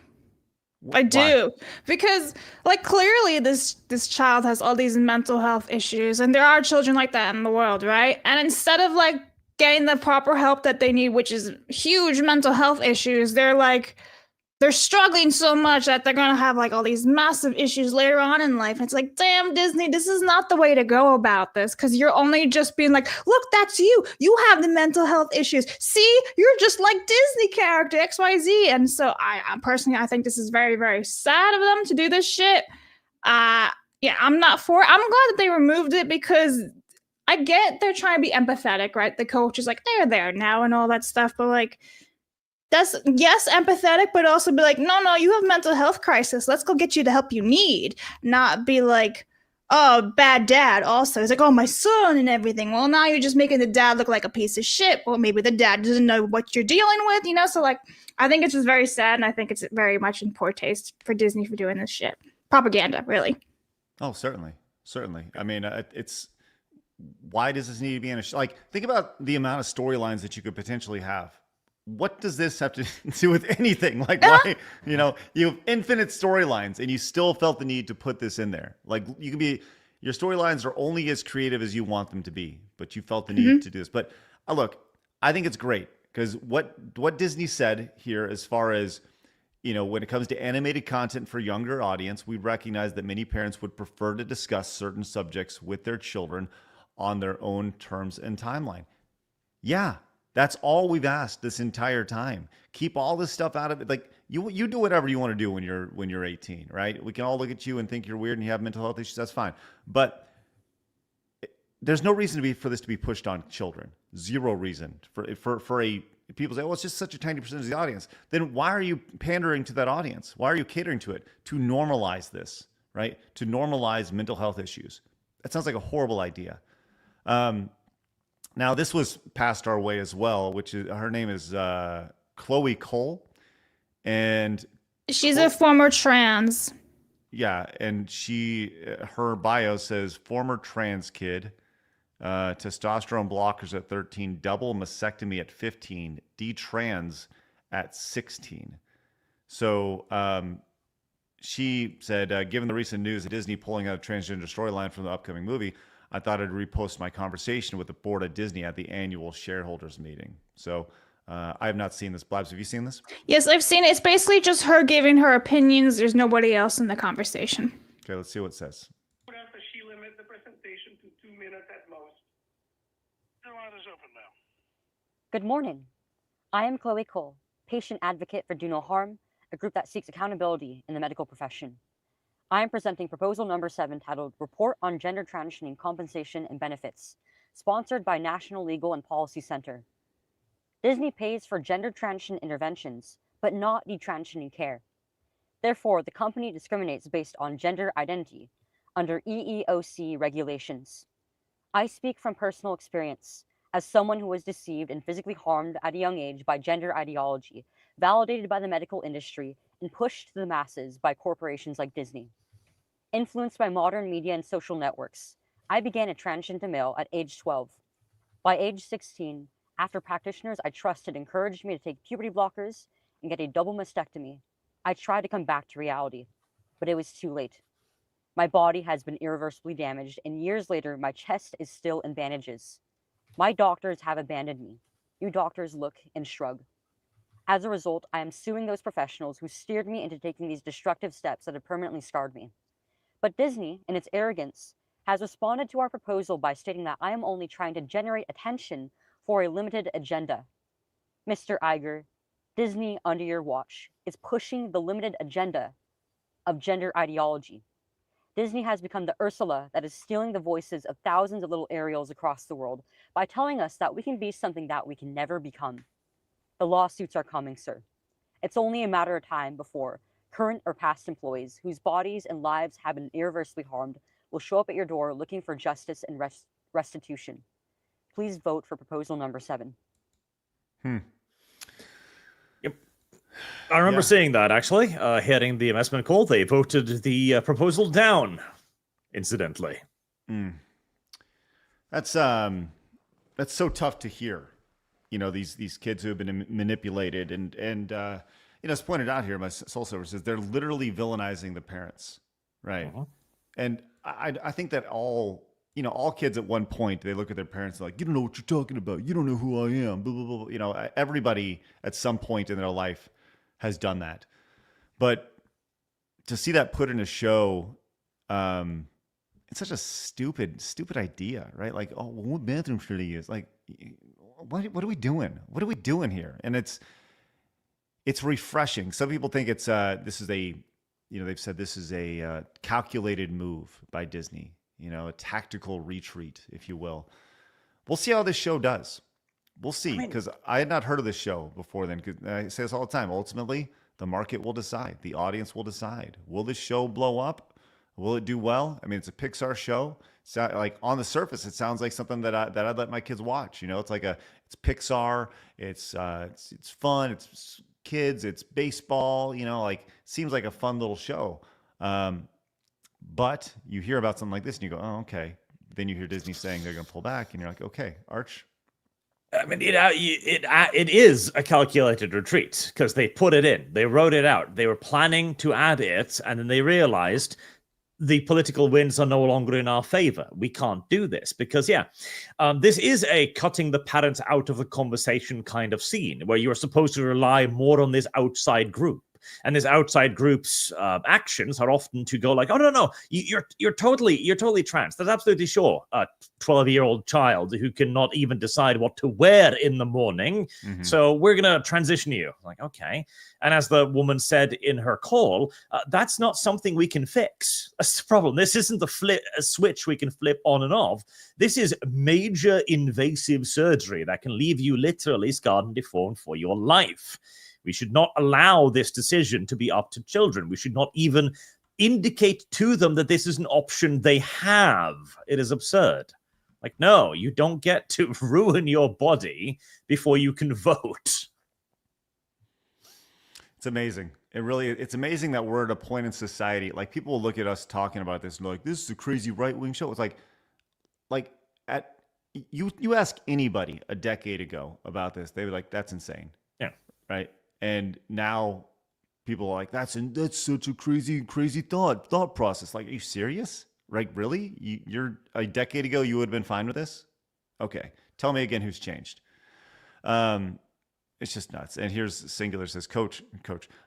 I do, because like clearly this child has all these mental health issues, and there are children like that in the world, right? And instead of like getting the proper help that they need, which is huge mental health issues, they're struggling so much that they're going to have like all these massive issues later on in life. And it's like, damn, Disney, this is not the way to go about this, because you're only just being like, look, that's you. You have the mental health issues. See, you're just like Disney character XYZ. And so I personally, I think this is very, very sad of them to do this shit. Yeah, I'm not for it. I'm glad that they removed it, because I get they're trying to be empathetic, right? The coach is like, they're there now and all that stuff. But like, that's, yes, empathetic, but also be like, no, you have mental health crisis. Let's go get you the help you need. Not be like, oh, bad dad also. It's like, oh, my son and everything. Well, now you're just making the dad look like a piece of shit. Well, maybe the dad doesn't know what you're dealing with, you know? So, like, I think it's just very sad, and I think it's very much in poor taste for Disney for doing this shit. Propaganda, really. Oh, certainly. I mean, it's... Why does this need to be in a... Like, think about the amount of storylines that you could potentially have. What does this have to do with anything? Like, why, you have infinite storylines and you still felt the need to put this in there. Like, your storylines are only as creative as you want them to be, but you felt the need to do this. But look, I think it's great, because what Disney said here, as far as, when it comes to animated content for younger audience, we recognize that many parents would prefer to discuss certain subjects with their children on their own terms and timeline. Yeah. That's all we've asked this entire time. Keep all this stuff out of it. Like, you do whatever you want to do when you're 18, right? We can all look at you and think you're weird and you have mental health issues. That's fine. But there's no reason for this to be pushed on children. Zero reason for people say, well, it's just such a tiny percentage of the audience. Then why are you pandering to that audience? Why are you catering to it? To normalize this, right? To normalize mental health issues. That sounds like a horrible idea. Now, this was passed our way as well, which is, her name is Chloe Cole. And she's a former trans. Yeah, and her bio says former trans kid, testosterone blockers at 13, double mastectomy at 15, detrans at 16. So she said, given the recent news of Disney pulling out a transgender storyline from the upcoming movie, I thought I'd repost my conversation with the board at Disney at the annual shareholders meeting. So I have not seen this. Blabs, have you seen this? Yes, I've seen it. It's basically just her giving her opinions. There's nobody else in the conversation. Okay, let's see what it says. She limits the presentation to 2 minutes at most. The line is open now. Good morning. I am Chloe Cole, patient advocate for Do No Harm, a group that seeks accountability in the medical profession. I am presenting proposal number 7, titled Report on Gender Transitioning Compensation and Benefits, sponsored by National Legal and Policy Center. Disney pays for gender transition interventions, but not detransitioning care. Therefore, the company discriminates based on gender identity under EEOC regulations. I speak from personal experience as someone who was deceived and physically harmed at a young age by gender ideology, validated by the medical industry and pushed to the masses by corporations like Disney. Influenced by modern media and social networks, I began a transition to male at age 12. By age 16, after practitioners I trusted encouraged me to take puberty blockers and get a double mastectomy, I tried to come back to reality, but it was too late. My body has been irreversibly damaged, and years later, my chest is still in bandages. My doctors have abandoned me. You doctors look and shrug. As a result, I am suing those professionals who steered me into taking these destructive steps that have permanently scarred me. But Disney, in its arrogance, has responded to our proposal by stating that I am only trying to generate attention for a limited agenda. Mr. Iger, Disney, under your watch, is pushing the limited agenda of gender ideology. Disney has become the Ursula that is stealing the voices of thousands of little Ariels across the world by telling us that we can be something that we can never become. The lawsuits are coming, sir. It's only a matter of time before current or past employees whose bodies and lives have been irreversibly harmed will show up at your door looking for justice and restitution. Please vote for proposal number 7. Yep. I remember seeing that, actually. Hearing the investment call, they voted the proposal down, incidentally. That's so tough to hear. You know, these kids who have been manipulated and you know, it's pointed out here by Soul Silver says they're literally villainizing the parents, right? And I think that all kids at one point, they look at their parents and like, you don't know what you're talking about. You don't know who I am. Blah, blah, blah. You know, everybody at some point in their life has done that. But to see that put in a show, it's such a stupid idea, right? Like, oh, well, what bathroom should I use? Like, what are we doing? What are we doing here? And it's refreshing. Some people think it's this is a, you know, they've said this is a calculated move by Disney, you know, a tactical retreat, if you will. We'll see how this show does. We'll see, because I had not heard of this show before then. 'Cause I say this all the time. Ultimately, the market will decide. The audience will decide. Will this show blow up? Will it do well? I mean, it's a Pixar show. So, like, on the surface, it sounds like something that I'd let my kids watch. You know, it's like it's Pixar. It's fun. It's kids. It's baseball. You know, like, seems like a fun little show. But you hear about something like this and you go, oh, okay. Then you hear Disney saying they're going to pull back, and you're like, okay, Arch. I mean, it is a calculated retreat because they put it in. They wrote it out. They were planning to add it, and then they realized the political winds are no longer in our favor. We can't do this because, this is a cutting the parents out of the conversation kind of scene where you're supposed to rely more on this outside group. And this outside group's actions are often to go like, oh, no, you're totally trans. That's absolutely sure. A 12-year-old child who cannot even decide what to wear in the morning. Mm-hmm. So we're going to transition you. Like, okay. And as the woman said in her call, that's not something we can fix. That's the problem. This isn't a switch we can flip on and off. This is major invasive surgery that can leave you literally scarred and deformed for your life. We should not allow this decision to be up to children. We should not even indicate to them that this is an option they have. It is absurd. Like, no, you don't get to ruin your body before you can vote. It's amazing. It's amazing that we're at a point in society. Like, people will look at us talking about this and be like, this is a crazy right-wing show. It's you ask anybody a decade ago about this, they were like, that's insane. Yeah. Right. And now people are like, that's such a crazy thought process. Like, are you serious? Like, really? You're a decade ago, you would have been fine with this? Okay. Tell me again who's changed. It's just nuts. And here's Singular says, Coach,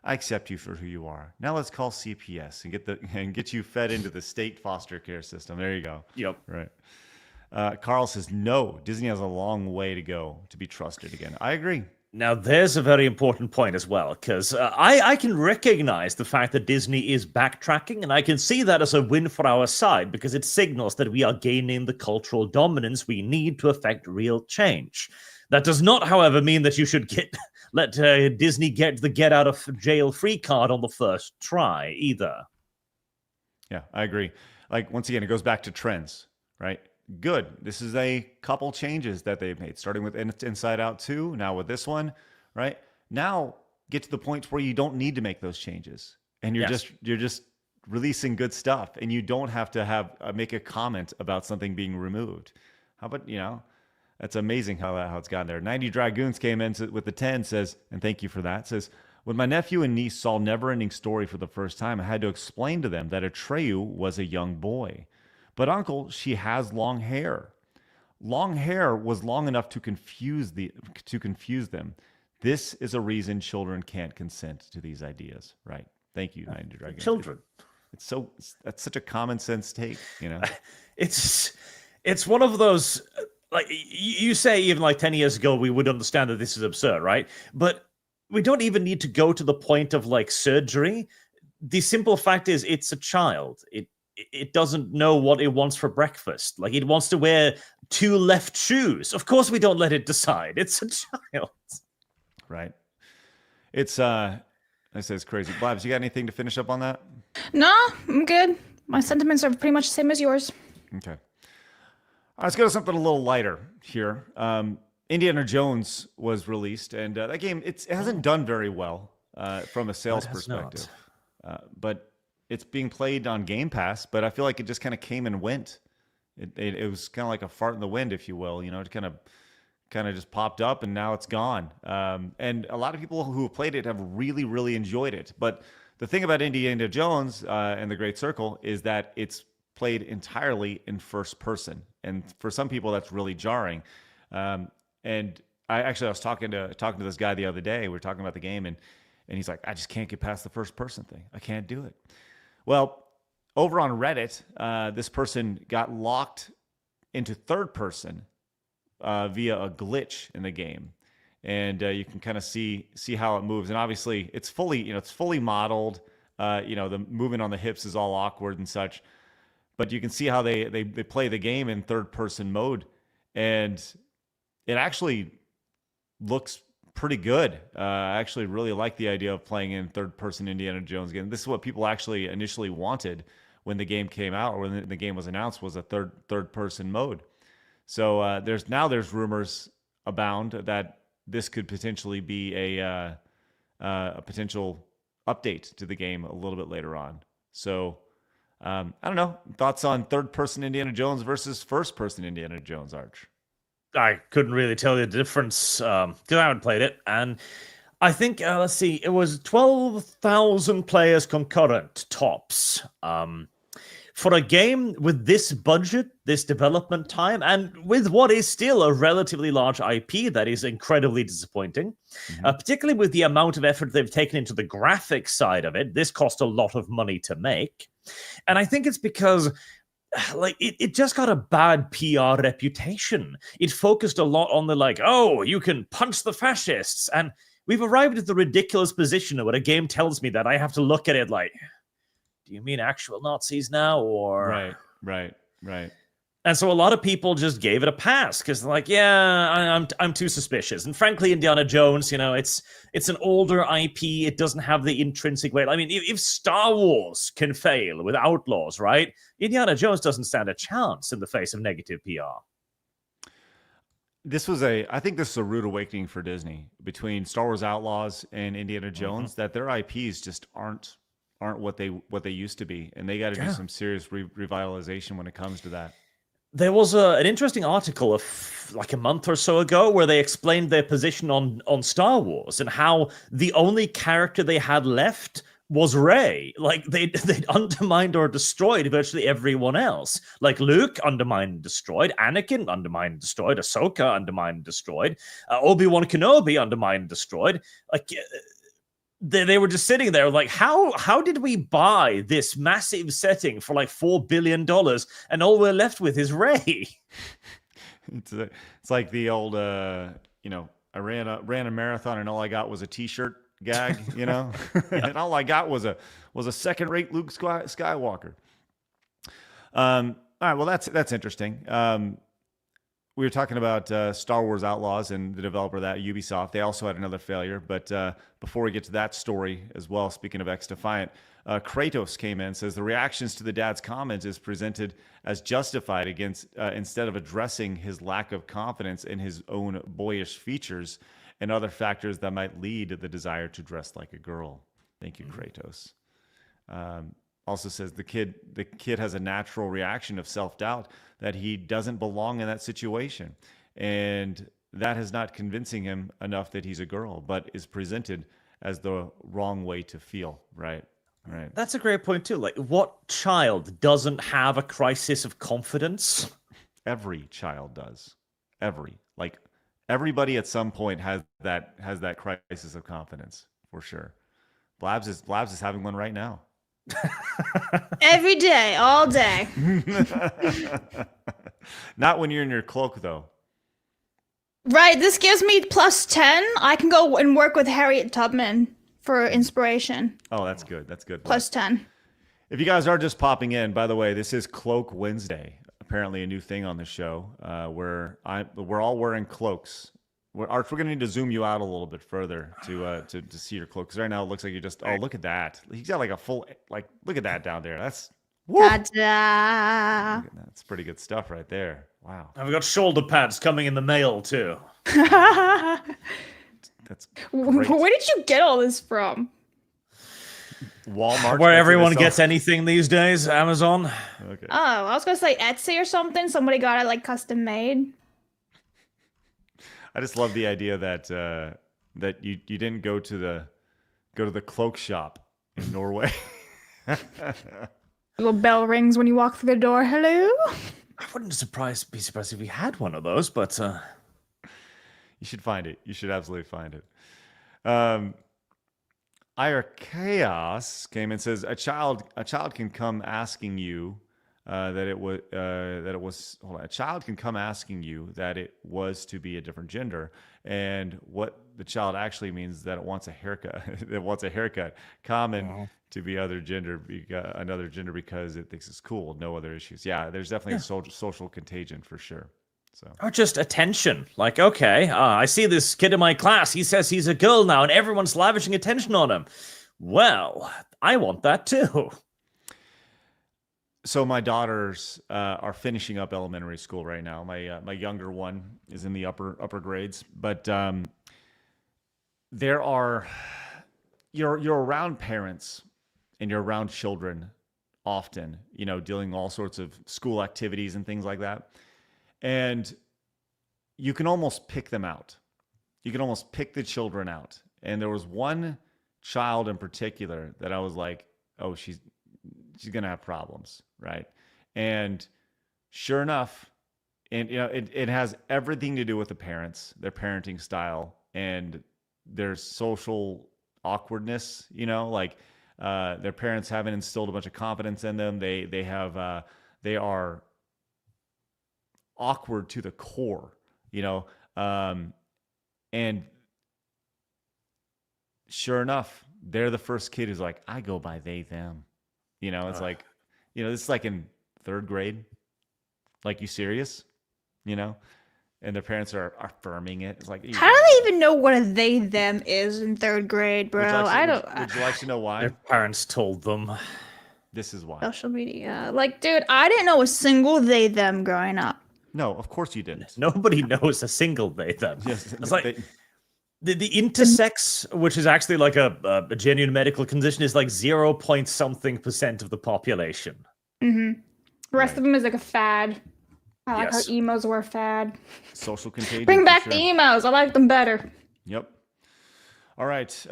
I accept you for who you are. Now let's call CPS and get you fed into the state foster care system. There you go. Yep. Right. Carl says, no, Disney has a long way to go to be trusted again. I agree. Now, there's a very important point as well, because I can recognize the fact that Disney is backtracking, and I can see that as a win for our side, because it signals that we are gaining the cultural dominance we need to affect real change. That does not, however, mean that you should let Disney get the get-out-of-jail-free card on the first try, either. Yeah, I agree. Like, once again, it goes back to trends, right? Good. This is a couple changes that they've made, starting with Inside Out 2, now with this one, right? Now get to the point where you don't need to make those changes, and you're just releasing good stuff, and you don't have to make a comment about something being removed. How about, that's amazing how it's gotten there. 90 Dragoons came in with the 10, says, and thank you for that, says, when my nephew and niece saw Neverending Story for the first time, I had to explain to them that Atreyu was a young boy. But uncle, she has long hair. long hair was long enough to confuse them. This is a reason children can't consent to these ideas, right? Thank you, Nine Dragon. Children. That's such a common sense take, you know. It's one of those, like you say, even like 10 years ago, we would understand that this is absurd, right? But we don't even need to go to the point of like surgery. The simple fact is, it's a child. It doesn't know what it wants for breakfast. Like, it wants to wear 2 left shoes. Of course, we don't let it decide. It's a child. Right. It's I say it's crazy. Blabs, you got anything to finish up on that? No, I'm good. My sentiments are pretty much the same as yours. Okay. Let's go to something a little lighter here. Indiana Jones was released, and that game it hasn't done very well from a sales perspective. But it's being played on Game Pass. But I feel like it just kind of came and went. It was kind of like a fart in the wind, if you will. You know, it kind of just popped up, and now it's gone. And a lot of people who have played it have really, really enjoyed it. But the thing about Indiana Jones and the Great Circle is that it's played entirely in first person, and for some people that's really jarring. And I was talking to this guy the other day. We were talking about the game, and he's like, I just can't get past the first person thing. I can't do it. Well, over on Reddit, this person got locked into third person via a glitch in the game, and you can kind of see how it moves. And obviously, it's fully modeled. The movement on the hips is all awkward and such, but you can see how they play the game in third person mode, and it actually looks pretty good. I actually really like the idea of playing in third person Indiana Jones again. This is what people actually initially wanted when the game came out, or when the game was announced, was a third person mode. So there's rumors abound that this could potentially be a potential update to the game a little bit later on. So I don't know. Thoughts on third person Indiana Jones versus first person Indiana Jones, Arch? I couldn't really tell you the difference because I haven't played it. And I think, let's see, it was 12,000 players concurrent tops. For a game with this budget, this development time, and with what is still a relatively large IP, that is incredibly disappointing. Particularly with the amount of effort they've taken into the graphics side of it. This cost a lot of money to make. And I think it's because it just got a bad PR reputation. It focused a lot on the you can punch the fascists. And we've arrived at the ridiculous position where a game tells me that I have to look at it like, do you mean actual Nazis now? Or Right. And so a lot of people just gave it a pass because they're like, yeah, I'm too suspicious. And frankly, Indiana Jones, it's an older IP. It doesn't have the intrinsic weight. I mean, if Star Wars can fail with Outlaws, right? Indiana Jones doesn't stand a chance in the face of negative PR. I think this is a rude awakening for Disney between Star Wars Outlaws and Indiana Jones, that their IPs just aren't what they used to be, and they got to do some serious revitalization when it comes to that. There was an interesting article of like a month or so ago where they explained their position on Star Wars and how the only character they had left was Rey. Like they'd undermined or destroyed virtually everyone else. Like Luke undermined and destroyed, Anakin undermined and destroyed, Ahsoka undermined and destroyed, Obi-Wan Kenobi undermined and destroyed. Like they were just sitting there like, how did we buy this massive setting for like $4 billion and all we're left with is Rey? It's like the old, I ran a marathon and all I got was a T-shirt gag, and all I got was a second-rate Luke Skywalker. All right, well that's interesting. We were talking about Star Wars Outlaws and the developer of that, Ubisoft. They also had another failure. But before we get to that story as well, speaking of xDefiant, Kratos came in and says the reactions to the dad's comments is presented as justified instead of addressing his lack of confidence in his own boyish features and other factors that might lead to the desire to dress like a girl. Thank you, Kratos. Also says the kid has a natural reaction of self-doubt that he doesn't belong in that situation, and that is not convincing him enough that he's a girl, but is presented as the wrong way to feel. Right. That's a great point too. Like, what child doesn't have a crisis of confidence? every child does. Everybody at some point has that crisis of confidence for sure. Blabs is having one right now. Every day, all day. Not when you're in your cloak though. Right, this gives me +10. I can go and work with Harriet Tubman for inspiration. Oh, that's good. That's good. +10. If you guys are just popping in, by the way, this is Cloak Wednesday. Apparently a new thing on the show where we're all wearing cloaks. Arch, we're going to need to zoom you out a little bit further to see your cloak. Because right now it looks like you're just, oh, look at that. He's got like a full, look at that down there. That's, Ta-da. That's pretty good stuff right there. Wow. I've got shoulder pads coming in the mail too. That's great. Where did you get all this from? Walmart. Where everyone gets anything these days, Amazon. Okay. Oh, I was gonna say Etsy or something. Somebody got it like custom made. I just love the idea that that you didn't go to the cloak shop in Norway. Little bell rings when you walk through the door. Hello. I wouldn't be surprised if we had one of those, but you should find it. You should absolutely find it. Ira Chaos came and says a child can come asking you a child can come asking you that it was to be a different gender, and what the child actually means is that it wants a haircut. It wants a haircut. Common to be another gender because it thinks it's cool. No other issues. Yeah, there's definitely a social contagion for sure. So. Or just attention. Like, okay, I see this kid in my class. He says he's a girl now, and everyone's lavishing attention on him. Well, I want that too. So my daughters are finishing up elementary school right now. My younger one is in the upper grades, but there are you're around parents and you're around children often, dealing all sorts of school activities and things like that. And you can almost pick them out. You can almost pick the children out. And there was one child in particular that I was like, oh, she's going to have problems, right? And sure enough, and it has everything to do with the parents, their parenting style, and their social awkwardness, their parents haven't instilled a bunch of confidence in them. They are awkward to the core, and sure enough, they're the first kid who's like, I go by they, them. It's like, this is like in third grade. Like, you serious? And their parents are affirming it. It's like, how do they even know what a they them is in third grade, bro? Would you like to know why? Their parents told them. This is why. Social media. Like, dude, I didn't know a single they them growing up. No, of course you didn't. Nobody knows a single they them. Yes, it's like the intersex, which is actually like a genuine medical condition, is like 0 point something% of the population. Mm-hmm. The rest of them is like a fad. I like how emos were a fad. Social contagion. Bring back the emos. I like them better. Yep. All right.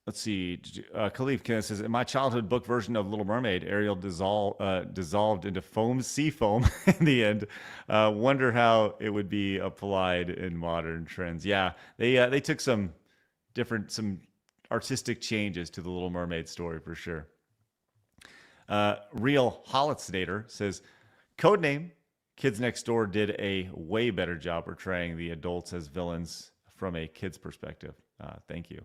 Let's see. Khalif says, in my childhood book version of Little Mermaid, Ariel dissolved into sea foam in the end. Wonder how it would be applied in modern trends. Yeah, they took some artistic changes to the Little Mermaid story for sure. Real Holitsnader says, codename Kids Next Door did a way better job portraying the adults as villains from a kid's perspective. Thank you.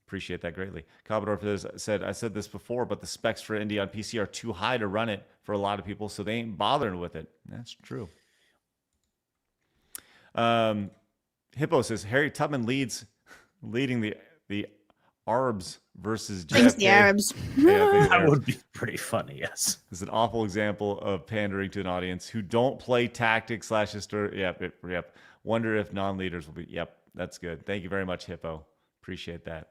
Appreciate that greatly. Commodore said, I said this before, but the specs for Indie on PC are too high to run it for a lot of people, so they ain't bothering with it. That's true. Hippo says, Harriet Tubman leading the Arabs versus JFK. Thanks, the Arabs. That would be pretty funny, yes. It's an awful example of pandering to an audience who don't play tactics / history. Yep. Wonder if non-leaders will be. Yep, that's good. Thank you very much, Hippo. Appreciate that.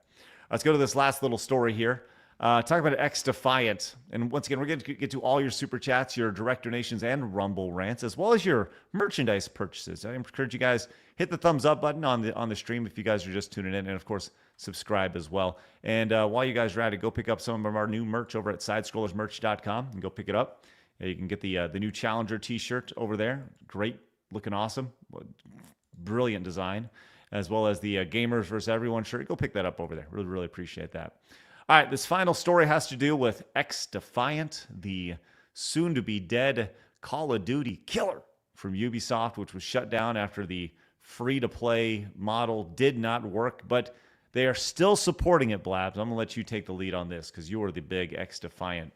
Let's go to this last little story here. Talk about xDefiant. And once again, we're going to get to all your super chats, your direct donations, and Rumble rants, as well as your merchandise purchases. I encourage you guys, hit the thumbs up button on the stream if you guys are just tuning in, and of course, subscribe as well. And while you guys are at it, go pick up some of our new merch over at sidescrollersmerch.com and go pick it up. You can get the new Challenger T-shirt over there. Great, looking awesome, brilliant design, as well as the Gamers vs. Everyone shirt. Go pick that up over there. Really, really appreciate that. All right, this final story has to do with xDefiant, the soon-to-be dead Call of Duty killer from Ubisoft, which was shut down after the free-to-play model did not work, but they are still supporting it, Blabs. I'm going to let you take the lead on this because you were the big xDefiant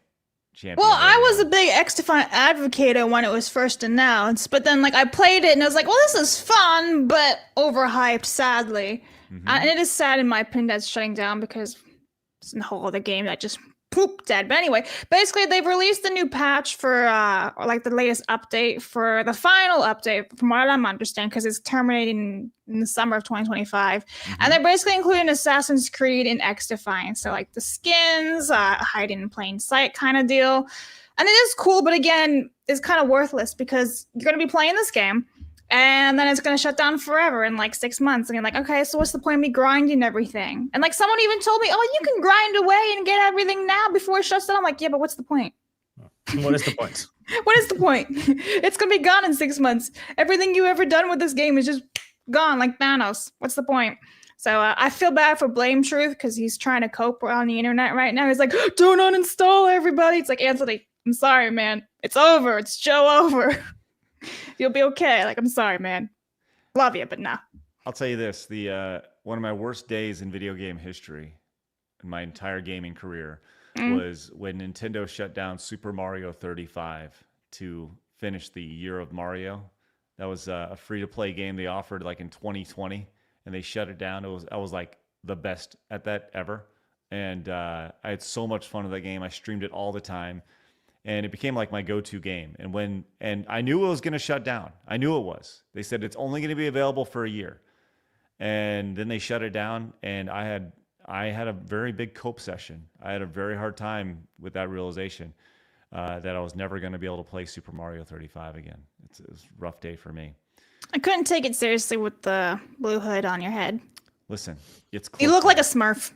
champion. Well, I was a big xDefiant advocate when it was first announced, but then I played it and I was like, well, this is fun, but overhyped, sadly. And it is sad in my opinion that it's shutting down because it's a whole other game that just poop dead. But anyway, basically they've released a new patch for the latest update for the final update from what I'm understanding, because it's terminating in the summer of 2025. And they're basically including Assassin's Creed in xDefiant. So the skins, hiding in plain sight kind of deal. And it is cool, but again, it's kind of worthless because you're going to be playing this game and then it's going to shut down forever in 6 months. And you're like, okay, so what's the point of me grinding everything? And someone even told me, oh, you can grind away and get everything now before it shuts down. I'm like, yeah, but what's the point? What is the point? What is the point? It's going to be gone in 6 months. Everything you ever done with this game is just gone like Thanos. What's the point? So I feel bad for Blame Truth because he's trying to cope on the internet right now. He's like, don't uninstall everybody. It's like, Anthony, I'm sorry, man. It's over. It's Joe over. You'll be okay. I'm sorry, man. Love you, but nah. I'll tell you this: the one of my worst days in video game history, in my entire gaming career, was when Nintendo shut down Super Mario 35 to finish the Year of Mario. That was a free-to-play game they offered in 2020, and they shut it down. I was the best at that ever, and I had so much fun with that game. I streamed it all the time. And it became my go-to game. And I knew it was going to shut down. I knew it was. They said it's only going to be available for a year. And then they shut it down. And I had a very big cope session. I had a very hard time with that realization that I was never going to be able to play Super Mario 35 again. It was a rough day for me. I couldn't take it seriously with the blue hood on your head. Listen, it's close. You look like a Smurf.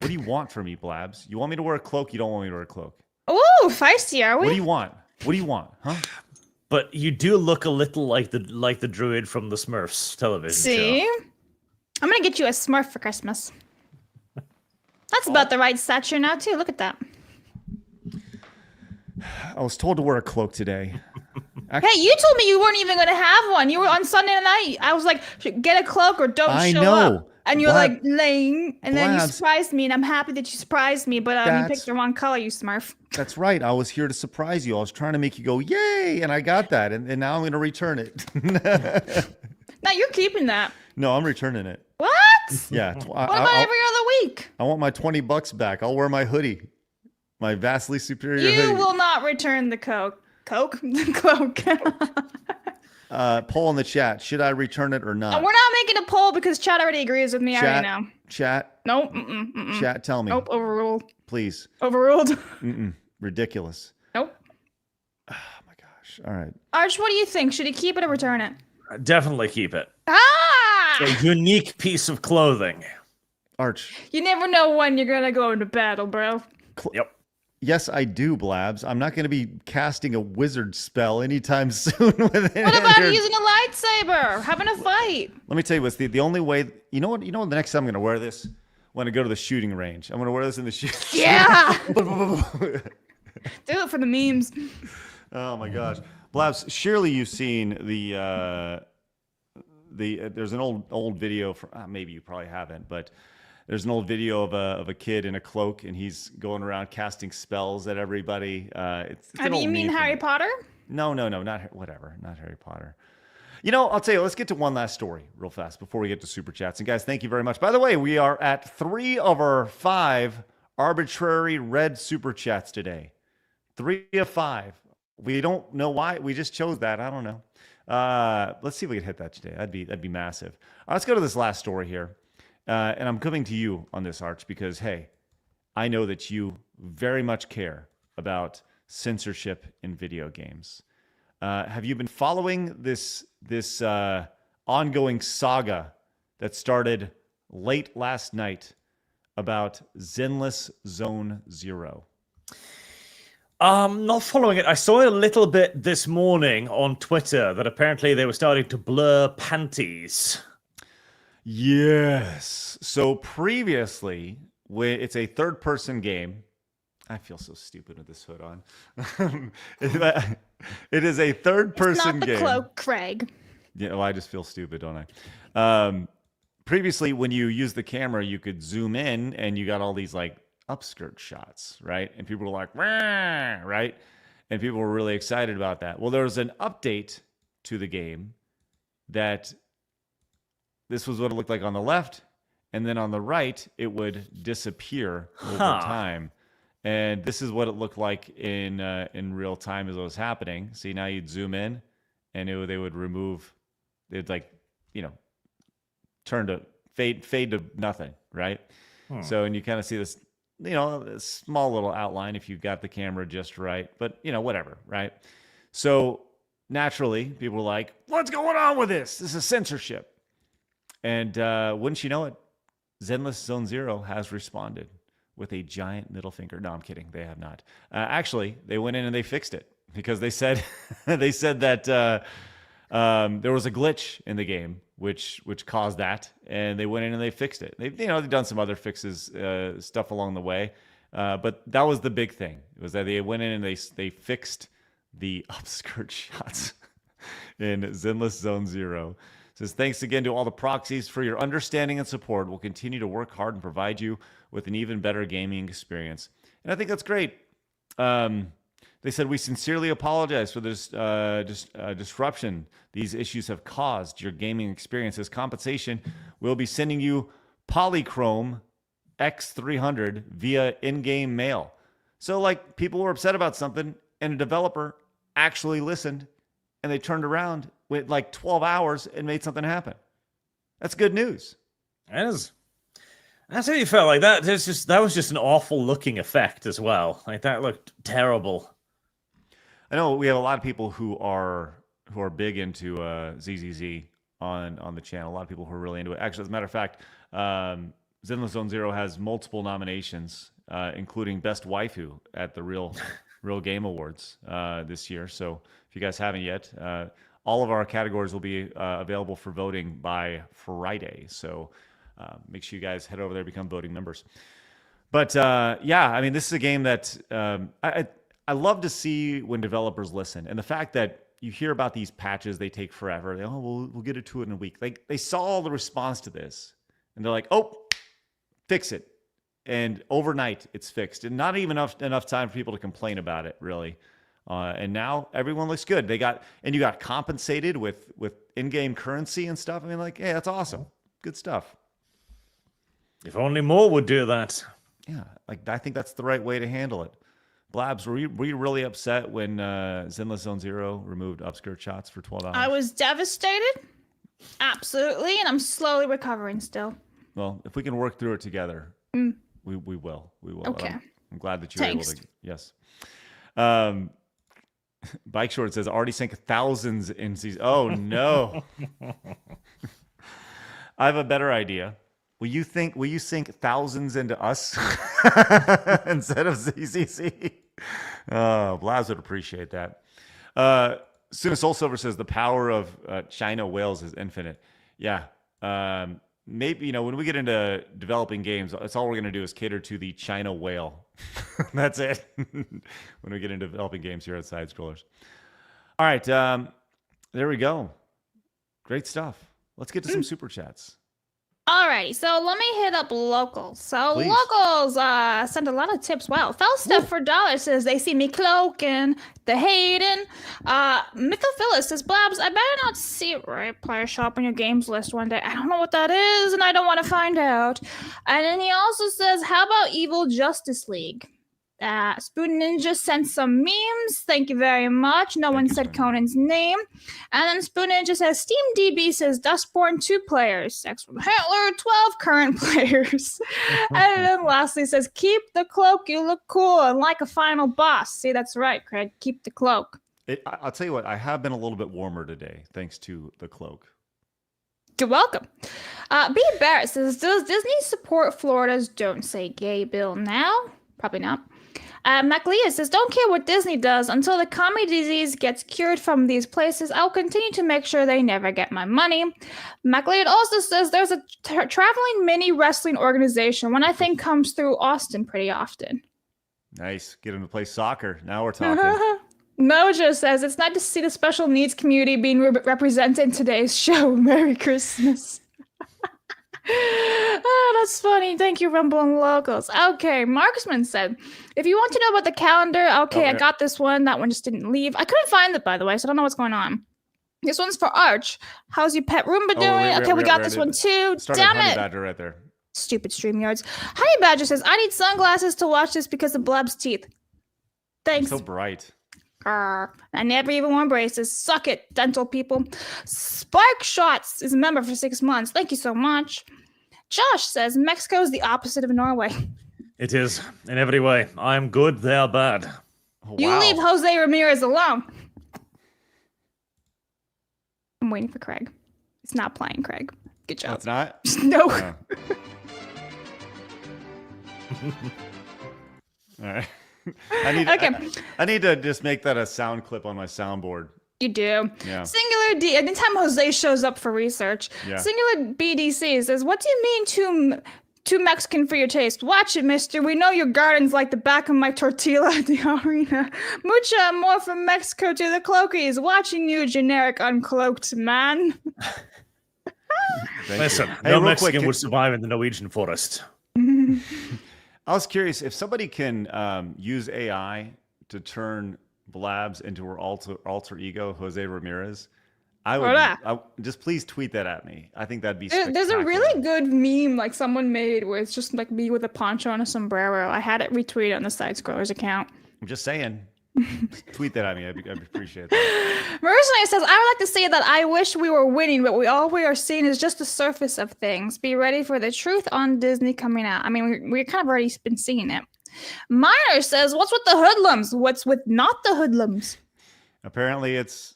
What do you want from me, Blabs? You want me to wear a cloak? You don't want me to wear a cloak. Ooh, feisty, are we? What do you want? What do you want, huh? But you do look a little like the druid from the Smurfs television show. I'm gonna get you a Smurf for Christmas. That's about the right stature now too. Look at that. I was told to wear a cloak today. Hey, you told me you weren't even gonna have one. You were on Sunday night. I was like, get a cloak or don't show up. And you're lame. And then you surprised me, and I'm happy that you surprised me. But you picked the wrong color, you Smurf. That's right. I was here to surprise you. I was trying to make you go, yay! And I got that. And now I'm going to return it. Now you're keeping that. No, I'm returning it. What? Yeah. What about every other week? I want my $20 back. I'll wear my hoodie. My vastly superior hoodie. You will not return the Coke. The cloak. Poll in the chat. Should I return it or not? We're not making a poll because chat already agrees with me. I already know. Chat. Nope. Chat, tell me. Nope. Overruled. Please. Overruled. Ridiculous. Nope. Oh my gosh. All right. Arch, what do you think? Should he keep it or return it? Definitely keep it. Ah! A unique piece of clothing. Arch. You never know when you're gonna go into battle, bro. Yep. Yes, I do, Blabs. I'm not going to be casting a wizard spell anytime soon. What about using a lightsaber? Having a fight? Let me tell you what's the only way. You know what? The next time I'm going to wear this when I go to the shooting range. I'm going to wear this in the shooting. Yeah. Do it for the memes. Oh my gosh, Blabs. Surely you've seen the there's an old video from maybe you probably haven't, but. There's an old video of a kid in a cloak, and he's going around casting spells at everybody. It's you mean Harry Potter? No, not Harry Potter. I'll tell you, let's get to one last story real fast before we get to Super Chats. And guys, thank you very much. By the way, we are at 3 of our 5 arbitrary red Super Chats today. 3 of 5. We don't know why. We just chose that. I don't know. Let's see if we can hit that today. That'd be massive. All right, let's go to this last story here. And I'm coming to you on this, Arch, because, hey, I know that you very much care about censorship in video games. Have you been following this ongoing saga that started late last night about Zenless Zone Zero? Not following it. I saw a little bit this morning on Twitter that apparently they were starting to blur panties. Yes. So previously, when it's a third-person game, I feel so stupid with this hood on. It is a third-person game. Not the cloak, Craig. Yeah, well, I just feel stupid, don't I? Previously, when you use the camera, you could zoom in, and you got all these like upskirt shots, right? And people were like, "Wah!" Right? And people were really excited about that. Well, there was an update to the game that this was what it looked like on the left, and then on the right, it would disappear over time. And this is what it looked like in real time as it was happening. See, now you'd zoom in, and they would remove, they'd like, turn to fade to nothing, right? So, and you kind of see this, a small little outline if you got the camera just right, but whatever, right? So naturally, people were like, "What's going on with this? This is censorship." And wouldn't you know it, Zenless Zone Zero has responded with a giant middle finger. No, I'm kidding. They have not. Actually, they went in and they fixed it because they said that there was a glitch in the game which caused that, and they went in and they fixed it. They've done some other fixes, stuff along the way, but that was the big thing. It was that they went in and they fixed the upskirt shots in Zenless Zone Zero. It says, "Thanks again to all the proxies for your understanding and support. We'll continue to work hard and provide you with an even better gaming experience." And I think that's great. They said, "We sincerely apologize for this disruption these issues have caused your gaming experience. As compensation, we'll be sending you Polychrome X300 via in-game mail." So, like, people were upset about something, and a developer actually listened, and they turned around with like 12 hours and made something happen. That's good news. It is. That's how you felt like that. That was just an awful looking effect as well. Like, that looked terrible. I know we have a lot of people who are big into ZZZ on the channel. A lot of people who are really into it. Actually, as a matter of fact, Zenless Zone Zero has multiple nominations, including Best Waifu at the Real Game Awards this year. So if you guys haven't yet, all of our categories will be available for voting by Friday. So make sure you guys head over there, become voting members. But yeah, I mean, this is a game that I love to see when developers listen. And the fact that you hear about these patches, they take forever. We'll get it to it in a week. Like, they saw the response to this, and they're like, "Oh, fix it." And overnight, it's fixed. And not even enough time for people to complain about it, really. And now everyone looks good. You got compensated with in-game currency and stuff. I mean, like, hey, that's awesome. Good stuff. If only more would do that. Yeah, like, I think that's the right way to handle it. Blabs, were you really upset when Zenless Zone Zero removed upskirt shots for 12 hours? I was devastated. Absolutely, and I'm slowly recovering still. Well, if we can work through it together, we will. Okay. I'm glad that you were able Thanks. to. Yes. Bike Short says, "Already sank thousands in season." Oh no. I have a better idea. Will you sink thousands into us instead of ZZZ? Blabs would appreciate that. Suna Soul Silver says, "The power of China whales is infinite." Yeah. Maybe, when we get into developing games, that's all we're going to do is cater to the China whale. That's it. When we get into developing games here at Side Scrollers. All right. There we go. Great stuff. Let's get to some super chats. Alrighty, so let me hit up locals. So Please. locals send a lot of tips. Wow, Felstuff for $1 says they see me cloaking. The Hayden, Mythophilus says, "Blabs, I better not see it right. Player shop on your games list one day. I don't know what that is, and I don't want to find out." And then he also says, "How about Evil Justice League?" Spoon Ninja sent some memes. Thank you very much. No one said Conan's name. And then Spoon Ninja says, "Steam DB says Dustborn 2 players. Sex from Hitler 12 current players." And then lastly says, "Keep the cloak. You look cool and like a final boss." See, that's right, Craig. Keep the cloak. I'll tell you what, I have been a little bit warmer today, thanks to the cloak. You're welcome. B. Barrett says, "Does Disney support Florida's Don't Say Gay bill now?" Probably not. MacLeah says, don't care what Disney does until the commie disease gets cured from these places. I'll continue to make sure they never get my money. MacLeah also says there's a traveling mini wrestling organization one I think comes through Austin pretty often. Nice. Get him to play soccer. Now we're talking. Mojo says it's nice to see the special needs community being represented in today's show. Merry Christmas. Oh, that's funny. Thank you, Rumble and Locals. Okay, Marksman said, if you want to know about the calendar, okay, I got this one. That one just didn't leave. I couldn't find it, by the way, so I don't know what's going on. This one's for Arch. How's your pet Roomba doing? We got this one too. Damn it. Badger right there. Stupid StreamYards. Honey Badger says, I need sunglasses to watch this because of Blabs' teeth. Thanks. So bright. I never even wore braces. Suck it, dental people. Spark Shots is a member for 6 months. Thank you so much. Josh says Mexico is the opposite of Norway. It is in every way. I'm good, they're bad. Oh, You leave Jose Ramirez alone. I'm waiting for Craig. It's not playing, Craig. Good job. It's not? No. Oh. All right. I need to just make that a sound clip on my soundboard. You do. Yeah. Singular D. Anytime Jose shows up for research, Singular BDC says, "What do you mean too Mexican for your taste? Watch it, mister. We know your garden's like the back of my tortilla at the arena. Mucha more from Mexico to the cloakies. Watching you, generic uncloaked man." Listen, no Mexican would survive in the Norwegian forest. I was curious if somebody can use AI to turn Blabs into her alter ego, Jose Ramirez. I would just please tweet that at me. I think that'd be There's a really good meme like someone made where it's just like me with a poncho and a sombrero. I had it retweeted on the Side Scrollers account. I'm just saying. Tweet that at me. I'd appreciate that. Mercenary says, I would like to say that I wish we were winning, but all we are seeing is just the surface of things. Be ready for the truth on Disney coming out. I mean, we're kind of already been seeing it. Miner says, what's with the hoodlums? What's with not the hoodlums? Apparently it's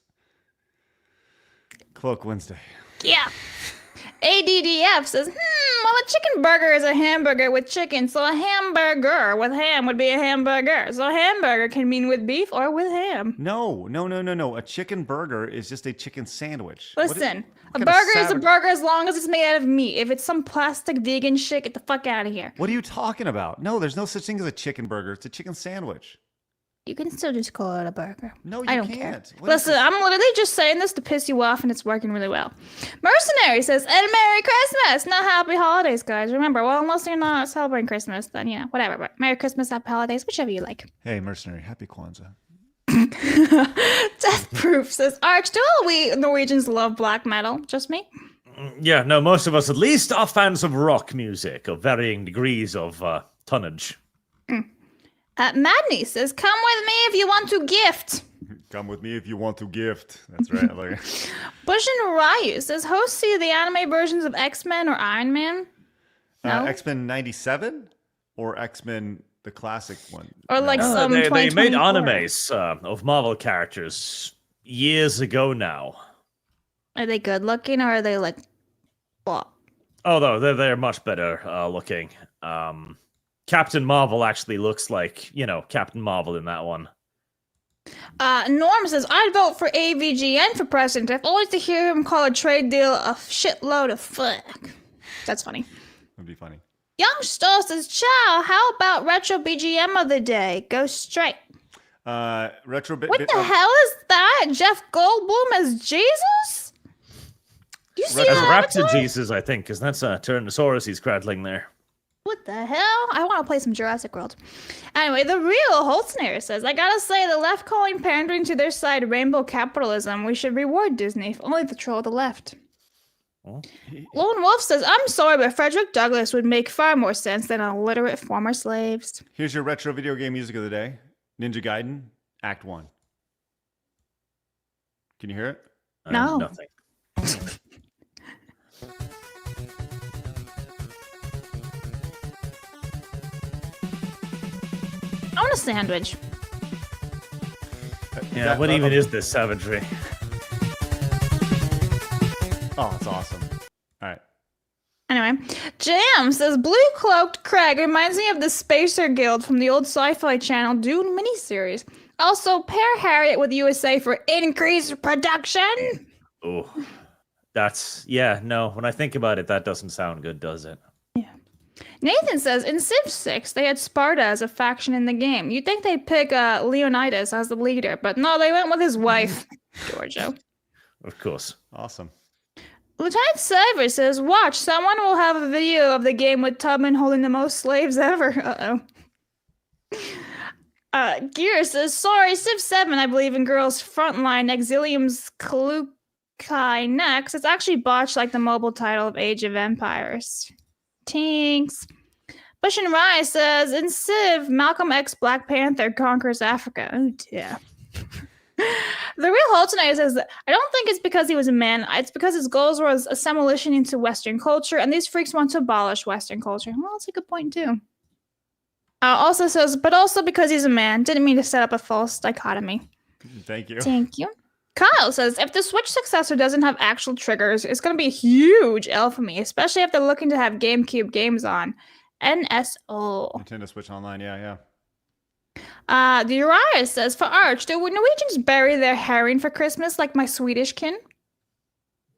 Cloak Wednesday. Yeah. ADDF says, well, a chicken burger is a hamburger with chicken, so a hamburger with ham would be a hamburger. So a hamburger can mean with beef or with ham. No. A chicken burger is just a chicken sandwich. Listen, a burger is a burger as long as it's made out of meat. If it's some plastic vegan shit, get the fuck out of here. What are you talking about? No, there's no such thing as a chicken burger. It's a chicken sandwich. You can still just call it a burger. No, you I don't can't. care. Listen, I'm literally just saying this to piss you off, and it's working really well. Mercenary says, and Merry Christmas! Not Happy Holidays, guys. Remember, well, unless you're not celebrating Christmas, then, whatever. But Merry Christmas, Happy Holidays, whichever you like. Hey, Mercenary, Happy Kwanzaa. Death Proof says, Arch, do all we Norwegians love black metal? Just me? Yeah, no, most of us at least are fans of rock music of varying degrees of tonnage. Madney says, come with me if you want to gift. Come with me if you want to gift. That's right. Bush and Ryu says, hosts see the anime versions of X-Men or Iron Man? No? X-Men 97 or X-Men the classic one? Or like they made animes of Marvel characters years ago now. Are they good looking or are they like blah? Oh, no, they're much better looking. Captain Marvel actually looks like, Captain Marvel in that one. Norm says, I'd vote for AVGN for president if only to hear him call a trade deal a shitload of fuck. That's funny. That'd be funny. Young Stoll says, ciao, how about retro BGM of the day? Go straight. Retro What the hell is that? Jeff Goldblum as Jesus? You see that? Raptor Jesus, I think, because that's a Tyrannosaurus he's cradling there. What the hell? I want to play some Jurassic World. Anyway, the real Holtzner says, I gotta say, the left calling pandering to their side rainbow capitalism. We should reward Disney, if only to troll the left. Lone Wolf says, I'm sorry, but Frederick Douglass would make far more sense than illiterate former slaves. Here's your retro video game music of the day. Ninja Gaiden, Act 1. Can you hear it? No. Nothing. I want a sandwich. Yeah, what even is this savagery? Oh, it's awesome. All right. Anyway, anyway. Jam says, Blue Cloaked Craig reminds me of the Spacer Guild from the old Sci-Fi Channel Dune miniseries. Also, pair Harriet with USA for increased production. Oh, that's, yeah, no, when I think about it, that doesn't sound good, does it? Nathan says, in Civ 6, they had Sparta as a faction in the game. You'd think they'd pick Leonidas as the leader, but no, they went with his wife, Giorgio. Of course. Awesome. Lieutenant Cyber says, watch, someone will have a video of the game with Tubman holding the most slaves ever. Gear says, sorry, Civ 7, I believe, in Girls Frontline, Exilium's Kalukai next. It's actually botched like the mobile title of Age of Empires. Tinks. Bush and Rye says, in Civ, Malcolm X Black Panther conquers Africa. Oh, dear. The real hole tonight says that I don't think it's because he was a man. It's because his goals was assimilation into Western culture, and these freaks want to abolish Western culture. Well, that's a good point, too. Also says, but also because he's a man. Didn't mean to set up a false dichotomy. Thank you. Thank you. Kyle says, if the Switch successor doesn't have actual triggers, it's going to be a huge L for me, especially if they're looking to have GameCube games on. NSO. NintendoSwitch Online, yeah. The Uriah says, for Arch, do Norwegians bury their herring for Christmas like my Swedish kin?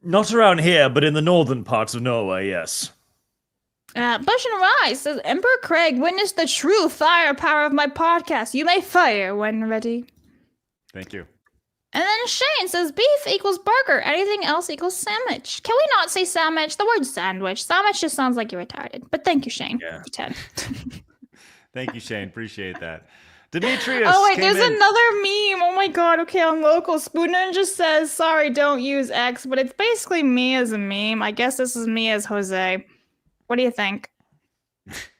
Not around here, but in the northern parts of Norway, yes. Bush and Rye says, Emperor Craig witnessed the true firepower of my podcast. You may fire when ready. Thank you. And then Shane says, beef equals burger. Anything else equals sandwich. Can we not say sandwich? The word sandwich. Sandwich just sounds like you're retarded. But thank you, Shane. Yeah. For 10. Thank you, Shane. Appreciate that. Demetrius. Oh, wait, came there's in. another meme. Oh my god. Okay, on local. Spooner just says, sorry, don't use X. But it's basically me as a meme. I guess this is me as Jose. What do you think?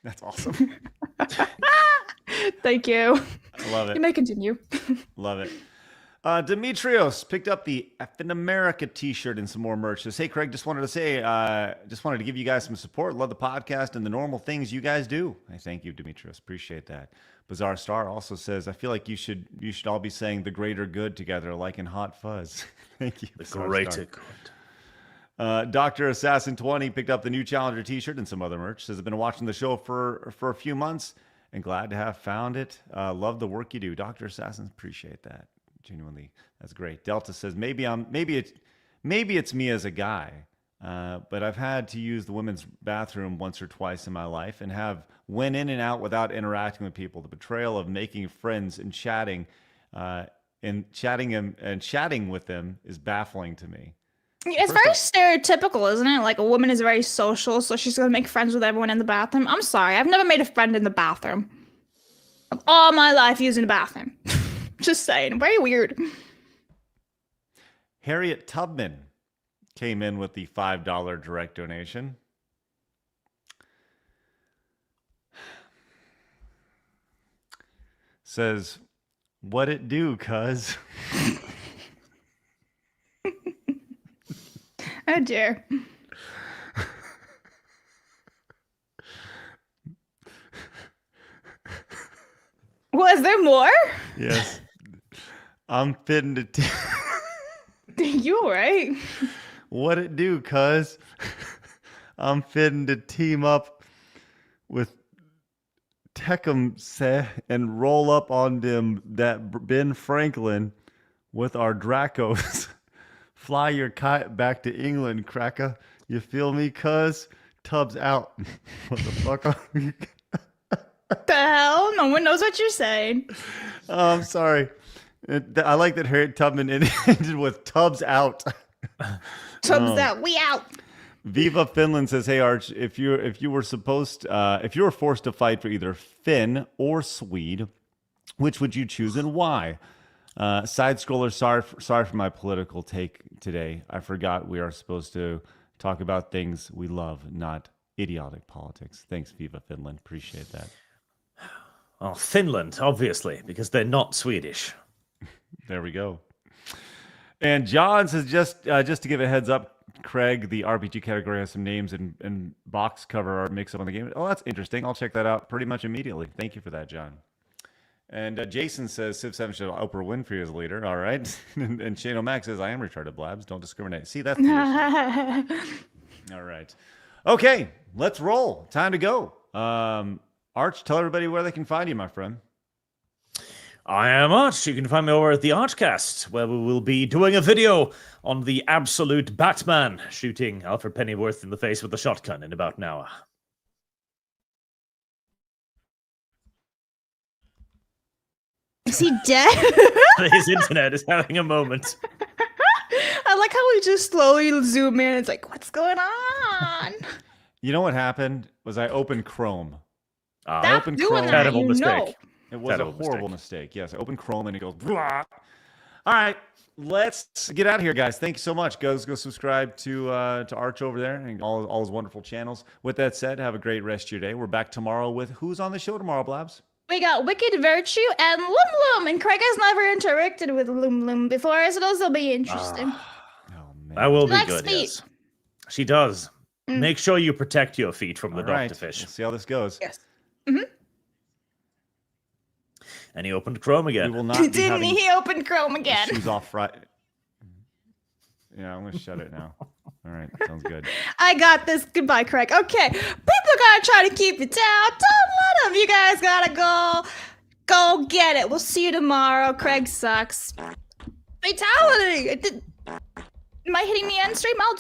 That's awesome. Thank you. I love it. You may continue. Love it. Demetrios picked up the Effin' America t-shirt and some more merch. Says, hey, Craig, just wanted to give you guys some support. Love the podcast and the normal things you guys do. I thank you, Demetrios. Appreciate that. Bizarre Star also says, I feel like you should all be saying the greater good together, like in Hot Fuzz. Thank you. The Bizarre greater Star. good. Dr. Assassin 20 picked up the new Challenger t-shirt and some other merch. Says, I've been watching the show for a few months and glad to have found it. Love the work you do. Dr. Assassin, appreciate that. Genuinely, that's great. Delta says, maybe it's me as a guy, but I've had to use the women's bathroom once or twice in my life and went in and out without interacting with people. The betrayal of making friends and chatting with them is baffling to me. It's very stereotypical, isn't it? Like a woman is very social, so she's gonna make friends with everyone in the bathroom. I'm sorry, I've never made a friend in the bathroom. All my life using the bathroom. Just saying, very weird. Harriet Tubman came in with the $5 direct donation. Says, what it do, cuz? Oh dear. Was there more? Yes. I'm fitting to You alright? What it do, cuz? I'm fitting to team up with Tecum and roll up on them that Ben Franklin with our Dracos. Fly your kite back to England, cracker. You feel me, cuz? Tubbs out. What the fuck? What the hell? No one knows what you're saying. Oh, I'm sorry. I like that Harriet Tubman ended with Tubbs out. Tubbs out. We out. Viva Finland says, "Hey Arch, if you were forced to fight for either Finn or Swede, which would you choose and why?" Side scroller, sorry for my political take today. I forgot we are supposed to talk about things we love, not idiotic politics. Thanks, Viva Finland. Appreciate that. Oh, Finland, obviously, because they're not Swedish. There we go. And John says, just to give a heads up, Craig, the RPG category has some names and box cover art mix up on the game. Oh, that's interesting. I'll check that out pretty much immediately. Thank you for that, John. And Jason says, Civ 7 should have Oprah Winfrey as leader. All right. and Shane O'Mac says, I am retarded, Blabs. Don't discriminate. See, that's the issue. All right. Okay, let's roll. Time to go. Arch, tell everybody where they can find you, my friend. I am Arch. You can find me over at the Archcast, where we will be doing a video on the absolute Batman shooting Alfred Pennyworth in the face with a shotgun in about an hour. Is he dead? His internet is having a moment. I like how we just slowly zoom in. It's like, what's going on? You know what happened was I opened Chrome. I opened Chrome. Terrible mistake. It was a horrible mistake. Yes, I opened Chrome and it goes. Blah. All right, let's get out of here, guys. Thank you so much. Go subscribe to Arch over there and all his wonderful channels. With that said, have a great rest of your day. We're back tomorrow with who's on the show tomorrow, Blabs? We got Wicked Virtue and Lum Lum, and Craig has never interacted with Lum Lum before, so this will be interesting. That will be Likes good, feet. yes. She does. Make sure you protect your feet from the right. doctor fish. Let's see how this goes. Yes. And he opened Chrome again. We will not be Didn't having he open Chrome again? shoes off right. Yeah, I'm going to shut it now. All right, sounds good. I got this. Goodbye, Craig. Okay, people gotta try to keep it down. Don't let them. You guys gotta go get it. We'll see you tomorrow. Craig sucks. Fatality. Am I hitting the end stream? I'll do